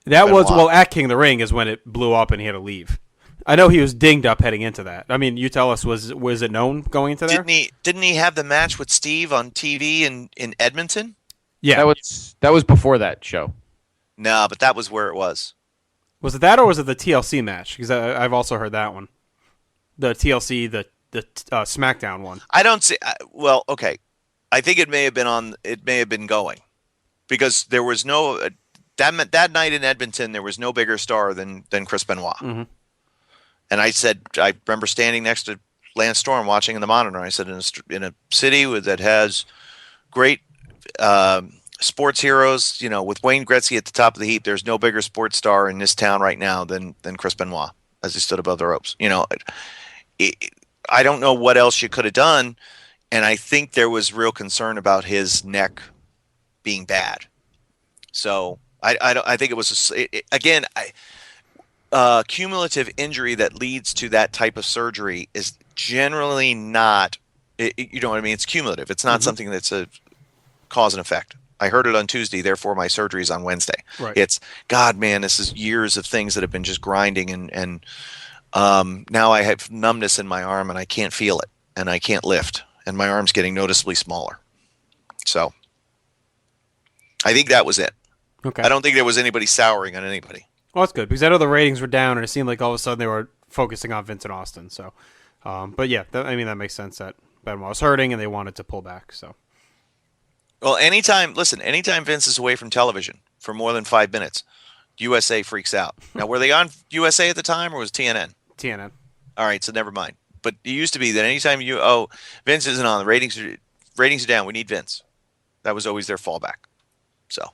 That Benoit. was, at King of the Ring is when it blew up and he had to leave. I know he was dinged up heading into that. I mean, you tell us, was it known going into there? Didn't he have the match with Steve on TV in Edmonton? Yeah. That was before that show. No, but that was where it was. Was it that, or was it the TLC match? Because I've also heard that one. The TLC, the SmackDown one. I don't see. Well, okay. I think it may have been going, because there was no that night in Edmonton. There was no bigger star than Chris Benoit. Mm-hmm. And I remember standing next to Lance Storm watching in the monitor. I said, in a city that has great sports heroes, with Wayne Gretzky at the top of the heap, there's no bigger sports star in this town right now than Chris Benoit as he stood above the ropes. I don't know what else you could have done, and I think there was real concern about his neck being bad. So I think it was cumulative injury that leads to that type of surgery is generally not. You know what I mean? It's cumulative. It's not something that's a cause and effect. I heard it on Tuesday, therefore my surgery is on Wednesday. Right. It's, God, man, this is years of things that have been just grinding, and now I have numbness in my arm and I can't feel it and I can't lift, and my arm's getting noticeably smaller. So I think that was it. Okay. I don't think there was anybody souring on anybody. Well, that's good, because I know the ratings were down, and it seemed like all of a sudden they were focusing on Vince and Austin. So, but yeah, that makes sense that Benoit was hurting and they wanted to pull back. So. Well, anytime Vince is away from television for more than 5 minutes, USA freaks out. Now, were they on USA at the time, or was it TNN? TNN. All right, so never mind. But it used to be that anytime Vince isn't on, the ratings are down, we need Vince. That was always their fallback. So,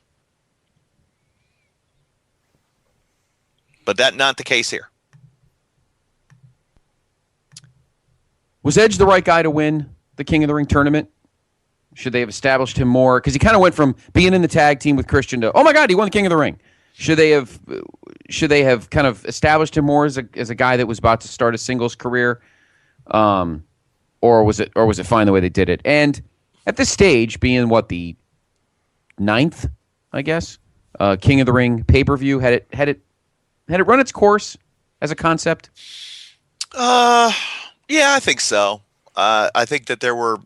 but that not the case here. Was Edge the right guy to win the King of the Ring tournament? Should they have established him more? Because he kind of went from being in the tag team with Christian to, oh my God, he won the King of the Ring. Should they have kind of established him more as a guy that was about to start a singles career, or was it fine the way they did it? And at this stage, being the 9th, I guess, King of the Ring pay-per-view, had it run its course as a concept? Yeah, I think so. I think that there were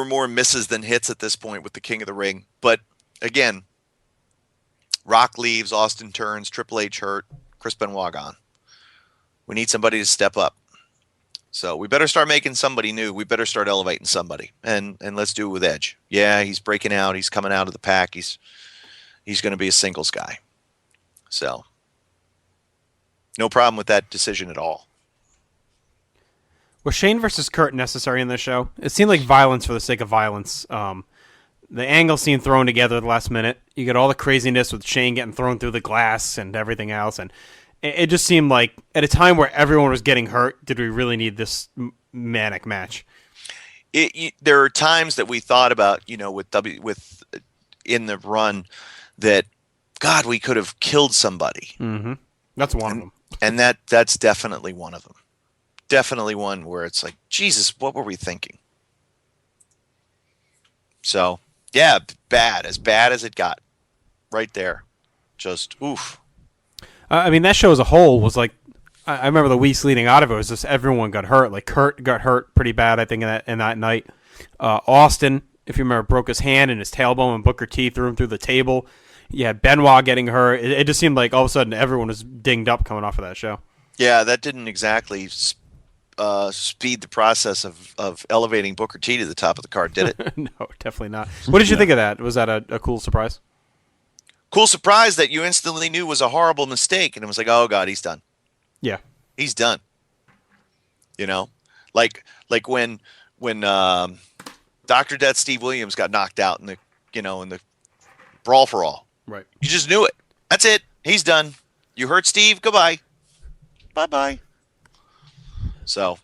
more misses than hits at this point with the King of the Ring. But again, Rock leaves, Austin turns, Triple H hurt, Chris Benoit gone. We need somebody to step up. So we better start making somebody new. We better start elevating somebody, and let's do it with Edge. Yeah, he's breaking out. He's coming out of the pack. He's going to be a singles guy. So no problem with that decision at all. Was Shane versus Kurt necessary in this show? It seemed like violence for the sake of violence. The angle scene thrown together at the last minute. You get all the craziness with Shane getting thrown through the glass and everything else, and it just seemed like at a time where everyone was getting hurt, did we really need this manic match? There are times that we thought about, with in the run, that God, we could have killed somebody. Mm-hmm. That's one of them, and that's definitely one of them. Definitely one where it's like, Jesus, what were we thinking? So, yeah, as bad as it got, right there, just oof. I mean, that show as a whole was like, I remember the weeks leading out of it was just everyone got hurt. Like Kurt got hurt pretty bad, I think, in that night. Austin, if you remember, broke his hand and his tailbone, and Booker T threw him through the table. You had Benoit getting hurt. It just seemed like all of a sudden everyone was dinged up coming off of that show. Yeah, that didn't exactly speed the process of elevating Booker T to the top of the card, did it? No, definitely not. What did you think of that? Was that a cool surprise? Cool surprise that you instantly knew was a horrible mistake, and it was like, oh God, he's done. Yeah, he's done. Like when Dr. Death Steve Williams got knocked out in the brawl for all. Right. You just knew it. That's it. He's done. You hurt Steve. Goodbye. bye-bye. So,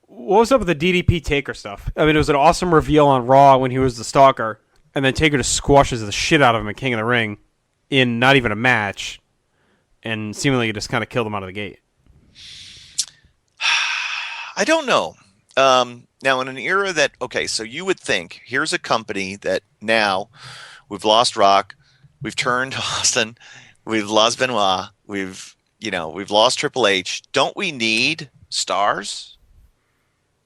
What was up with the DDP Taker stuff? I mean, it was an awesome reveal on Raw when he was the stalker, and then Taker just squashes the shit out of him at King of the Ring in not even a match, and seemingly just kind of killed him out of the gate. I don't know. Now, in an era that, okay, so you would think, here's a company that now we've lost Rock, we've turned Austin, we've lost Benoit, we've lost Triple H. Don't we need stars?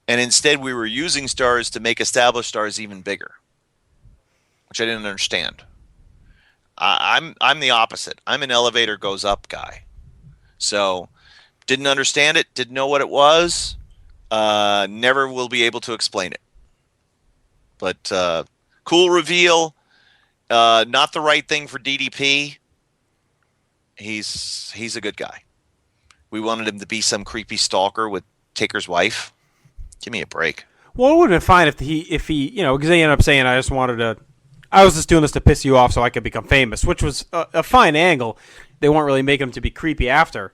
And instead we were using stars to make established stars even bigger, which I didn't understand. I'm the opposite. I'm an elevator goes up guy. So didn't understand it, didn't know what it was. Never will be able to explain it. But cool reveal. Not the right thing for DDP. He's a good guy. We wanted him to be some creepy stalker with Taker's wife. Give me a break. Well, it would have been fine if he, because they ended up saying, I was just doing this to piss you off so I could become famous, which was a fine angle. They weren't really making him to be creepy after.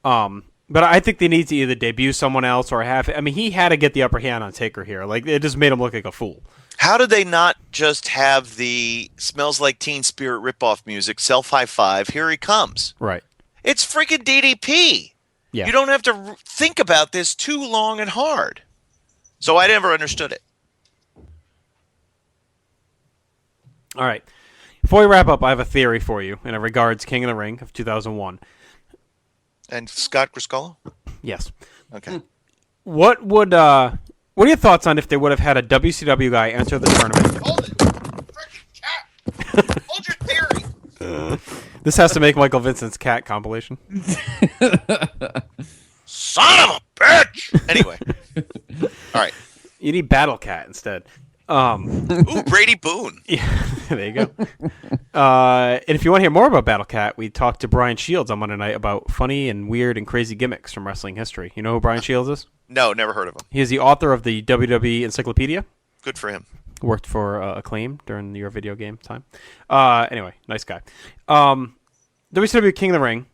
But I think they need to either debut someone else or he had to get the upper hand on Taker here. Like, it just made him look like a fool. How did they not just have the Smells Like Teen Spirit ripoff music, Self High Five, Here He Comes? Right. It's freaking DDP. Yeah. You don't have to think about this too long and hard. So I never understood it. All right. Before we wrap up, I have a theory for you, and it regards King of the Ring of 2001. And Scott Griscola? Yes. Okay. What are your thoughts on if they would have had a WCW guy enter the tournament? Hold it. Freaking cat. Hold your theory. This has to make Michael Vincent's cat compilation. Son of a bitch! Anyway. All right. You need Battle Cat instead. Ooh, Brady Boone. Yeah, there you go. And if you want to hear more about Battle Cat, we talked to Brian Shields on Monday night about funny and weird and crazy gimmicks from wrestling history. You know who Brian Shields is? No, never heard of him. He is the author of the WWE Encyclopedia. Good for him. Worked for Acclaim during your video game time. Anyway, nice guy. WCW King of the Ring.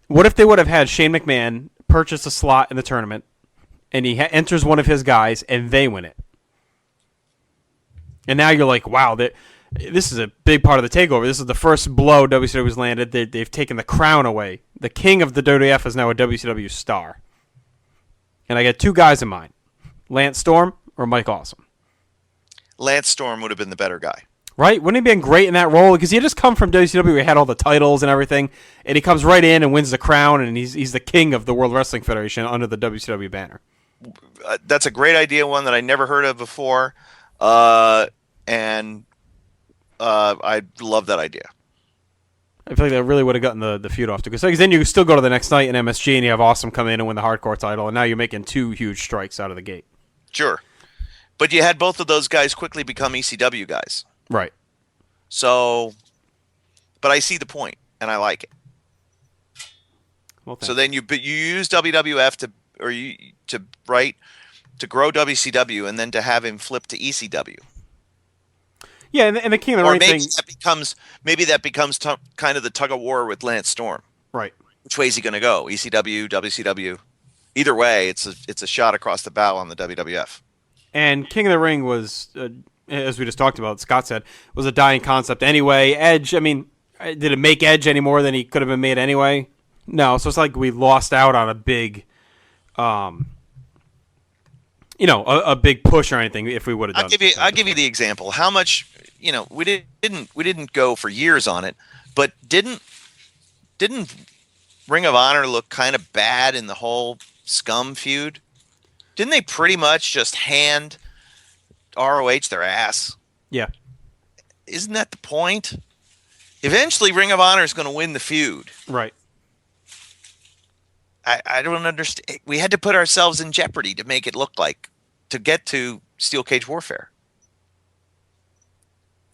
What if they would have had Shane McMahon purchase a slot in the tournament, and he enters one of his guys, and they win it? And now you're like, wow, this is a big part of the takeover. This is the first blow WCW's landed. They've taken the crown away. The king of the WWF is now a WCW star. And I got two guys in mind, Lance Storm or Mike Awesome. Lance Storm would have been the better guy. Right? Wouldn't he have been great in that role? Because he had just come from WCW where he had all the titles and everything, and he comes right in and wins the crown, and he's the king of the World Wrestling Federation under the WCW banner. That's a great idea, one that I never heard of before. I love that idea. I feel like that really would have gotten the feud off to because then you still go to the next night in MSG and you have Awesome come in and win the hardcore title, and now you're making two huge strikes out of the gate. Sure. But you had both of those guys quickly become ECW guys. Right. So, but I see the point, and I like it. Well, so then you use WWF to grow WCW, and then to have him flip to ECW. Yeah, and the King of the Ring thing. Maybe that becomes kind of the tug of war with Lance Storm. Right. Which way is he going to go? ECW, WCW? Either way, it's a shot across the bow on the WWF. And King of the Ring was, as we just talked about, Scott said, was a dying concept anyway. Edge, I mean, did it make Edge any more than he could have been made anyway? No, so it's like we lost out on a big, a big push or anything if we would have done. I'll give you the example. How much, we didn't go for years on it, but didn't Ring of Honor look kind of bad in the whole Scum feud? Didn't they pretty much just hand ROH their ass? Yeah. Isn't that the point? Eventually, Ring of Honor is going to win the feud. Right. I don't understand. We had to put ourselves in jeopardy to make it look like, to get to Steel Cage Warfare.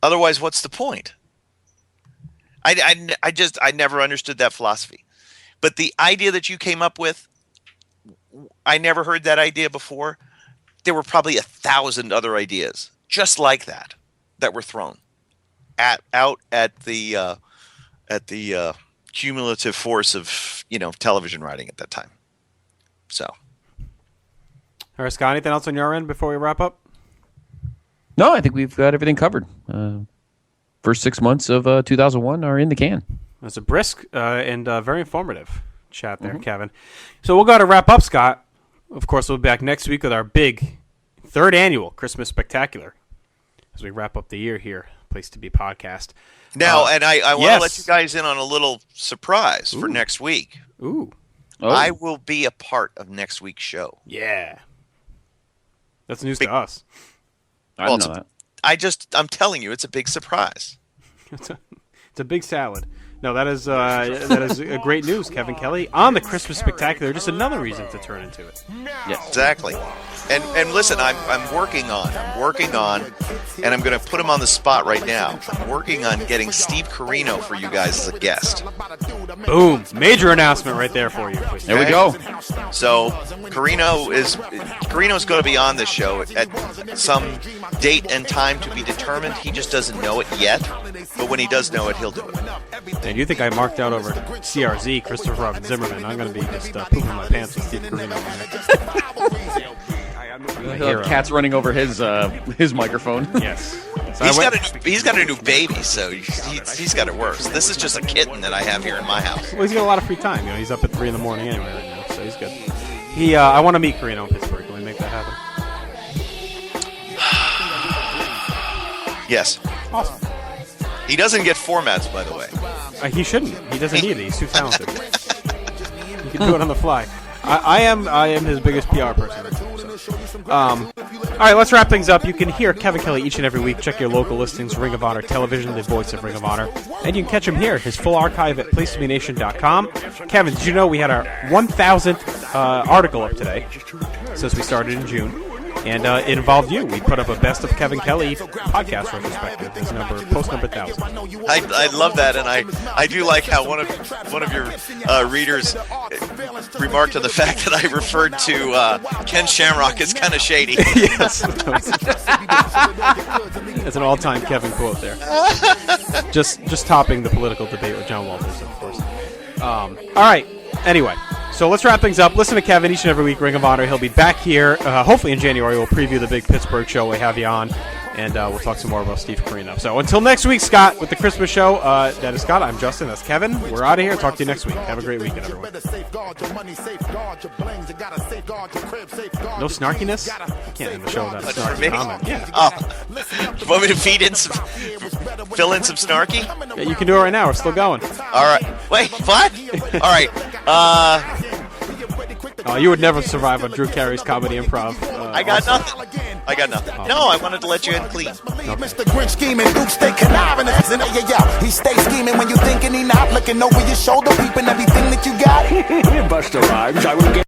Otherwise, what's the point? I never understood that philosophy. But the idea that you came up with, I never heard that idea before. There were probably 1,000 other ideas just like that were thrown out at the cumulative force of television writing at that time. So. All right, Scott, anything else on your end before we wrap up? No, I think we've got everything covered. First 6 months of 2001 are in the can. That's a brisk and very informative chat there, Kevin. So we'll go to wrap up, Scott. Of course, we'll be back next week with our big 3rd annual Christmas Spectacular as we wrap up the year here, Place to Be Podcast. Now, and I want yes. to let you guys in on a little surprise for next week. Ooh. Oh. I will be a part of next week's show. Yeah. That's news to us. I didn't know that. I'm telling you, it's a big surprise. It's a big salad. No, that is a great news, Kevin Kelly, on the Christmas Spectacular. Just another reason to turn into it. Yeah, exactly. And listen, I'm working on, and I'm going to put him on the spot right now. I'm working on getting Steve Carino for you guys as a guest. Boom! Major announcement right there for you. There we go. So Carino's going to be on this show at some date and time to be determined. He just doesn't know it yet, but when he does know it, he'll do it. And you think I marked out over CRZ, Christopher Robin Zimmerman? I'm going to be just pooping my pants with Steve Carino on there. Cat's running over his microphone. Yes. So He's got a new baby, so he's got it worse. This is just a kitten that I have here in my house. Well, he's got a lot of free time. You know, he's up at 3 a.m. anyway right now, so he's good. I want to meet Carino in Pittsburgh. Can we make that happen? Yes. Awesome. He doesn't get formats, by the way. He shouldn't. He doesn't need it. He's too talented. He can do it on the fly. I am his biggest PR person. All right, let's wrap things up. You can hear Kevin Kelly each and every week. Check your local listings, Ring of Honor Television, the voice of Ring of Honor. And you can catch him here, his full archive at placetobenation.com. Kevin, did you know we had our 1,000th article up today since we started in June? And it involved you. We put up a Best of Kevin Kelly podcast retrospective. It's post number 1,000. I love that, and I do like how one of your readers remarked on the fact that I referred to Ken Shamrock as kind of shady. Yes. It's an all-time Kevin quote there. Just topping the political debate with John Walters, of course. All right. Anyway. So let's wrap things up. Listen to Kevin each and every week, Ring of Honor. He'll be back here, hopefully in January. We'll preview the big Pittsburgh show. We'll have you on, and we'll talk some more about Steve Carino. So until next week, Scott, with the Christmas show, that is Scott. I'm Justin. That's Kevin. We're out of here. Talk to you next week. Have a great weekend, everyone. No snarkiness? You can't end the show without a snarky comment. Yeah. Oh. Want me to fill in some snarky? Yeah, you can do it right now. We're still going. All right. Wait, what? All right. You would never survive on Drew Carey's comedy improv. I got nothing. Oh. No, I wanted to let you in clean. Mr. Grinch scheming, Duke stay conniving. He stay scheming when you thinking he not looking over your shoulder, peeping everything that you got. Busta Rhymes, I will get